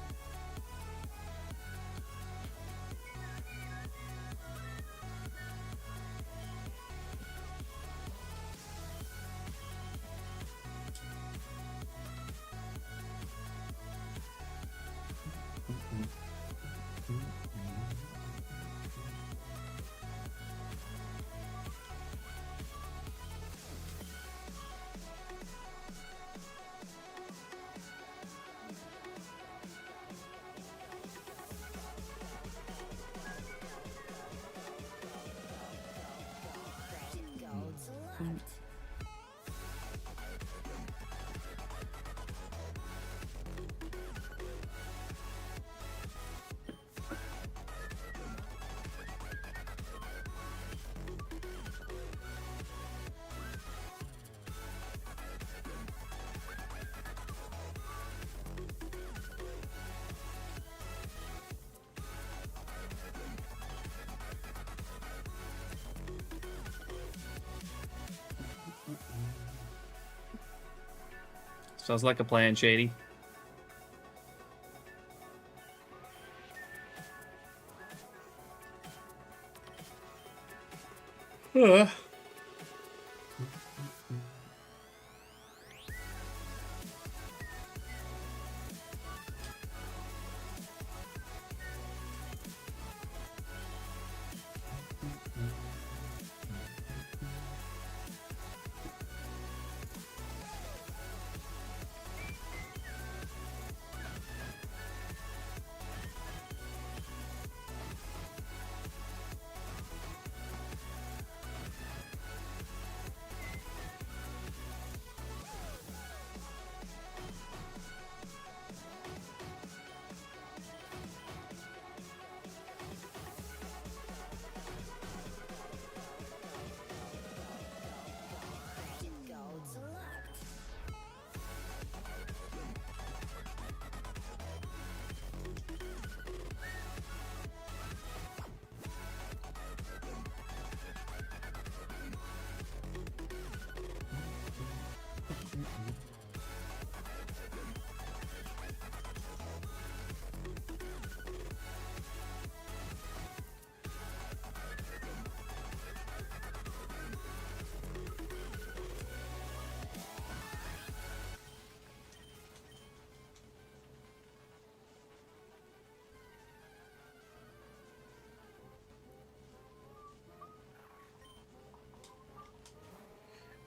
Sounds like a plan, Shady.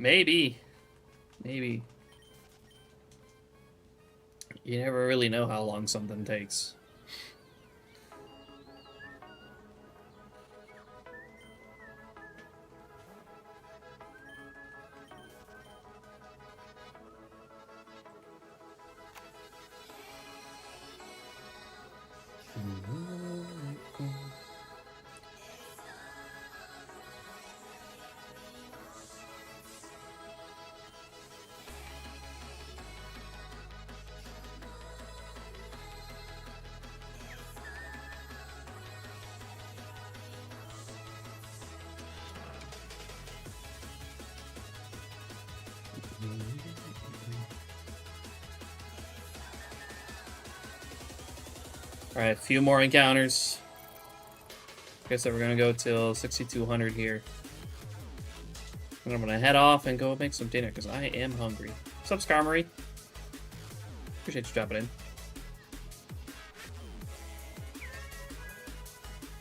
Maybe. Maybe. You never really know how long something takes. Alright, a few more encounters. Guess that we're gonna go till 6,200 here. And I'm gonna head off and go make some dinner because I am hungry. What's up, Skarmory? Appreciate you dropping in.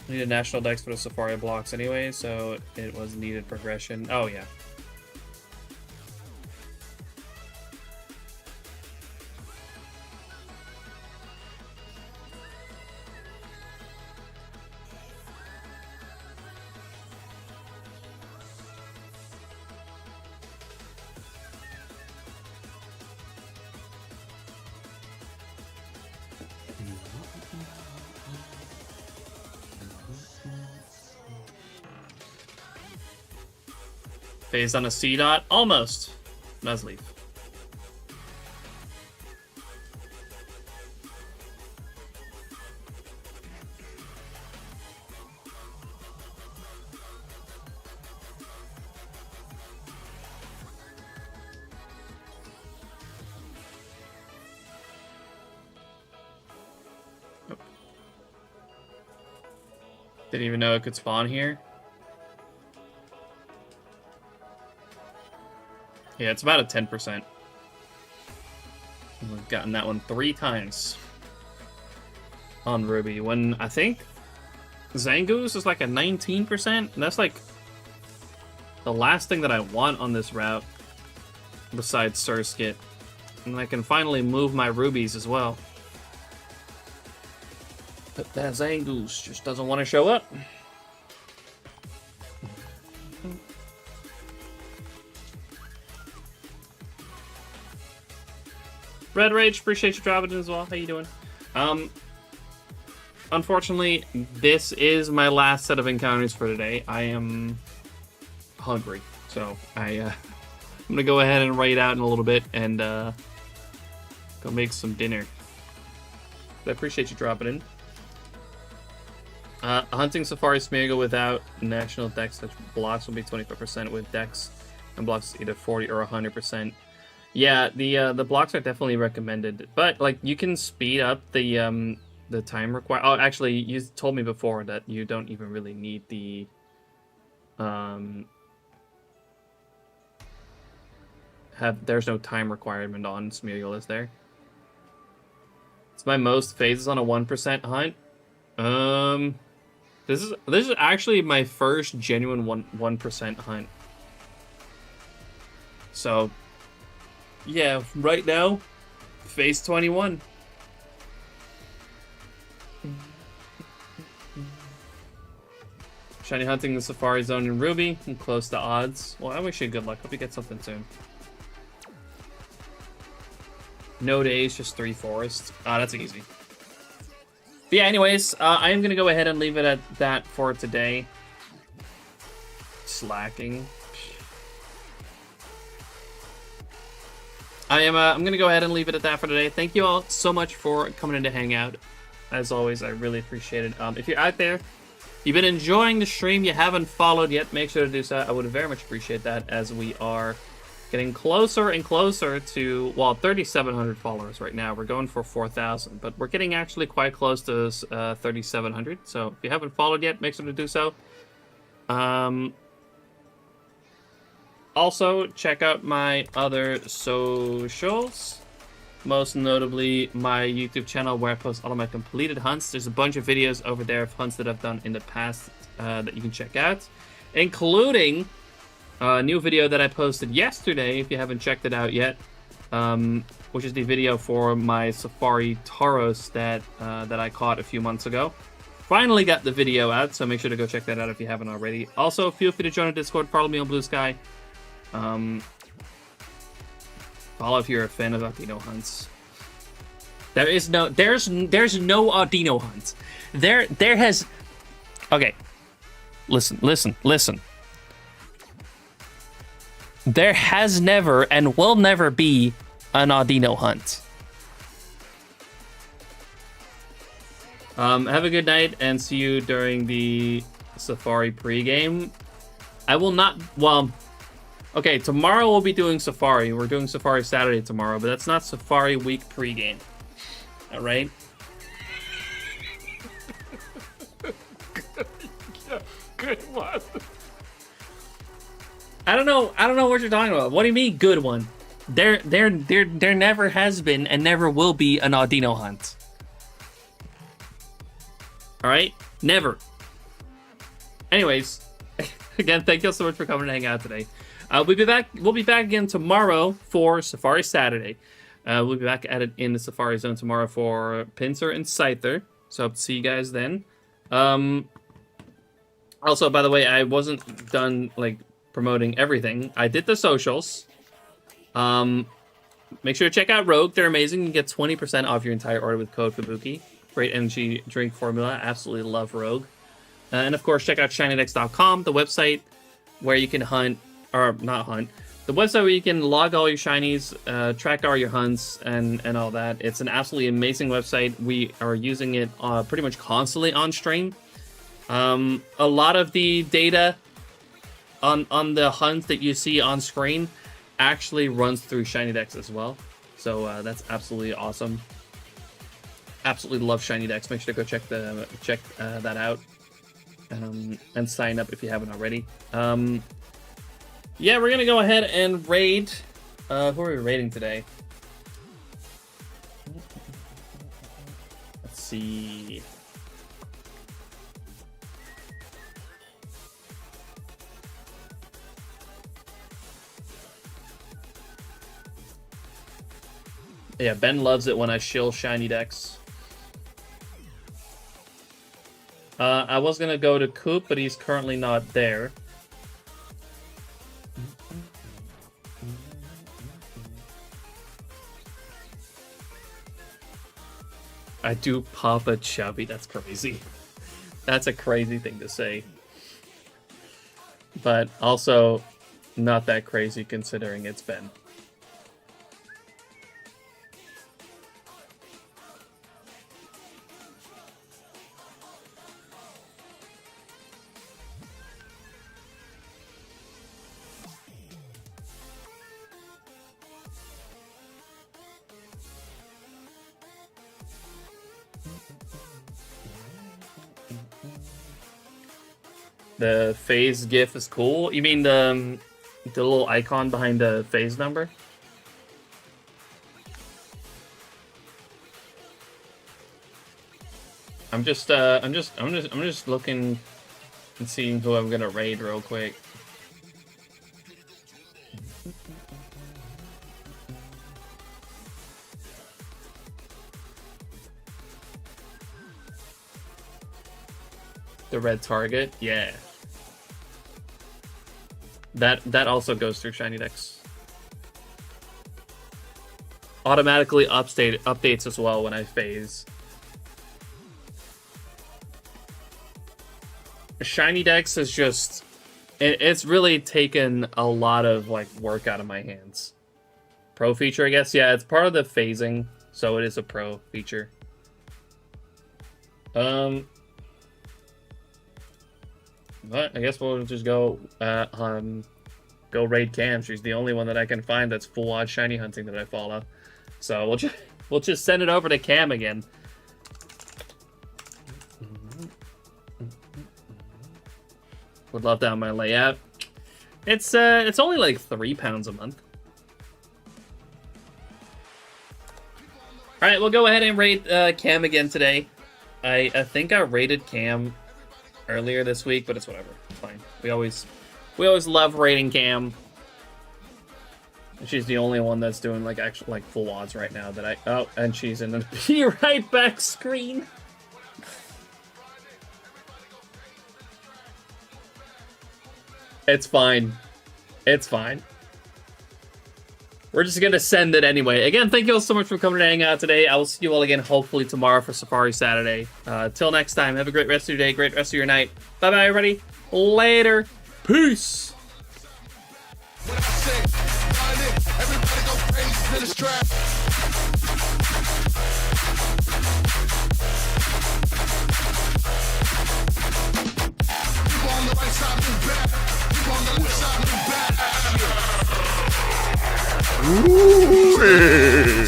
Needed national dex for the Safari blocks anyway, so it was needed progression. Oh, yeah. Phased on a C dot, almost. Nuzleaf. Didn't even know it could spawn here. Yeah, it's about a 10%. We've gotten that one 3 times on Ruby. When I think Zangoose is like a 19%. And that's like the last thing that I want on this route besides Surskit. And I can finally move my rubies as well. But that Zangoose just doesn't want to show up. Red Rage, appreciate you dropping in as well. How you doing? Unfortunately, this is my last set of encounters for today. I am hungry, so I'm gonna go ahead and write out in a little bit and go make some dinner. But I appreciate you dropping in. Hunting Safari Smeargle without national dex such blocks will be 25%, with dex and blocks either 40 or 100%. Yeah, the blocks are definitely recommended, but like you can speed up the time required. Oh, actually, you told me before that you don't even really need the there's no time requirement on Smeargle, is there? It's my most phases on a 1% hunt. This is actually my first genuine 1% hunt. So yeah, right now, phase 21. Shiny hunting the Safari Zone in Ruby and close to odds. Well, I wish you good luck. Hope you get something soon. No days, just 3 forests. Ah, that's easy. But yeah, anyways, I am gonna go ahead and leave it at that for today. Slacking. I'm gonna go ahead and leave it at that for today. Thank you all so much for coming in to hang out. As always, I really appreciate it. If you're out there, you've been enjoying the stream, you haven't followed yet, make sure to do so. I would very much appreciate that, as we are getting closer and closer to, well, 3,700 followers right now. We're going for 4,000, but we're getting actually quite close to 3,700. So if you haven't followed yet, make sure to do so. Also, check out my other socials, most notably my YouTube channel where I post all of my completed hunts. There's a bunch of videos over there of hunts that I've done in the past that you can check out, including a new video that I posted yesterday, if you haven't checked it out yet, which is the video for my Safari Tauros that I caught a few months ago. Finally got the video out, so make sure to go check that out if you haven't already. Also, feel free to join the Discord, follow me on Blue Sky. Follow if you're a fan of Audino hunts. There's no Audino hunts. There has. Okay. Listen. There has never and will never be an Audino hunt. Have a good night and see you during the Safari pregame. I will not. Well. Okay, tomorrow we'll be doing Safari. We're doing Safari Saturday tomorrow, but that's not Safari Week pregame. All right? Good one. I don't know what you're talking about. What do you mean, good one? There never has been and never will be an Audino hunt. All right? Never. Anyways, again, thank you so much for coming to hang out today. We'll be back again tomorrow for Safari Saturday. We'll be back at it in the Safari Zone tomorrow for Pinsir and Scyther. So hope to see you guys then. Also, by the way, I wasn't done like promoting everything. I did the socials. Make sure to check out Rogue. They're amazing. You get 20% off your entire order with code Kabuki. Great energy drink formula. Absolutely love Rogue. And of course, check out SHINYDEX.com, the website where you can hunt or not hunt, the website where you can log all your shinies, track all your hunts, and all that. It's an absolutely amazing website. We are using it pretty much constantly on stream. A lot of the data on the hunts that you see on screen actually runs through SHINYDEX as well. So that's absolutely awesome. Absolutely love SHINYDEX. Make sure to go check that out and sign up if you haven't already. Yeah, we're gonna go ahead and raid. Who are we raiding today? Let's see. Yeah, Ben loves it when I shill SHINYDEX. I was gonna go to Coop, but he's currently not there. I do Papa Chubby. That's crazy. That's a crazy thing to say. But also not that crazy considering it's Ben. The phase GIF is cool. You mean the little icon behind the phase number? I'm just looking and seeing who I'm gonna raid real quick. The red target, yeah. That also goes through SHINYDEX. Automatically updates as well when I phase. SHINYDEX is just... It's really taken a lot of like work out of my hands. Pro feature, I guess? Yeah, it's part of the phasing, so it is a pro feature. But I guess we'll just go raid Cam. She's the only one that I can find that's full on shiny hunting that I follow. So we'll just send it over to Cam again. Would love to have my layout. It's only like £3 a month. All right, we'll go ahead and raid Cam again today. I think I raided Cam earlier this week, but it's whatever. It's fine. We always love raiding Cam. She's the only one that's doing like actual like full odds right now that and she's in the be right back screen. It's fine. It's fine. We're just gonna send it anyway. Again, thank you all so much for coming to hang out today. I will see you all again hopefully tomorrow for Safari Saturday. Till next time, have a great rest of your day, great rest of your night. Bye bye everybody. Later. Peace. Ooh,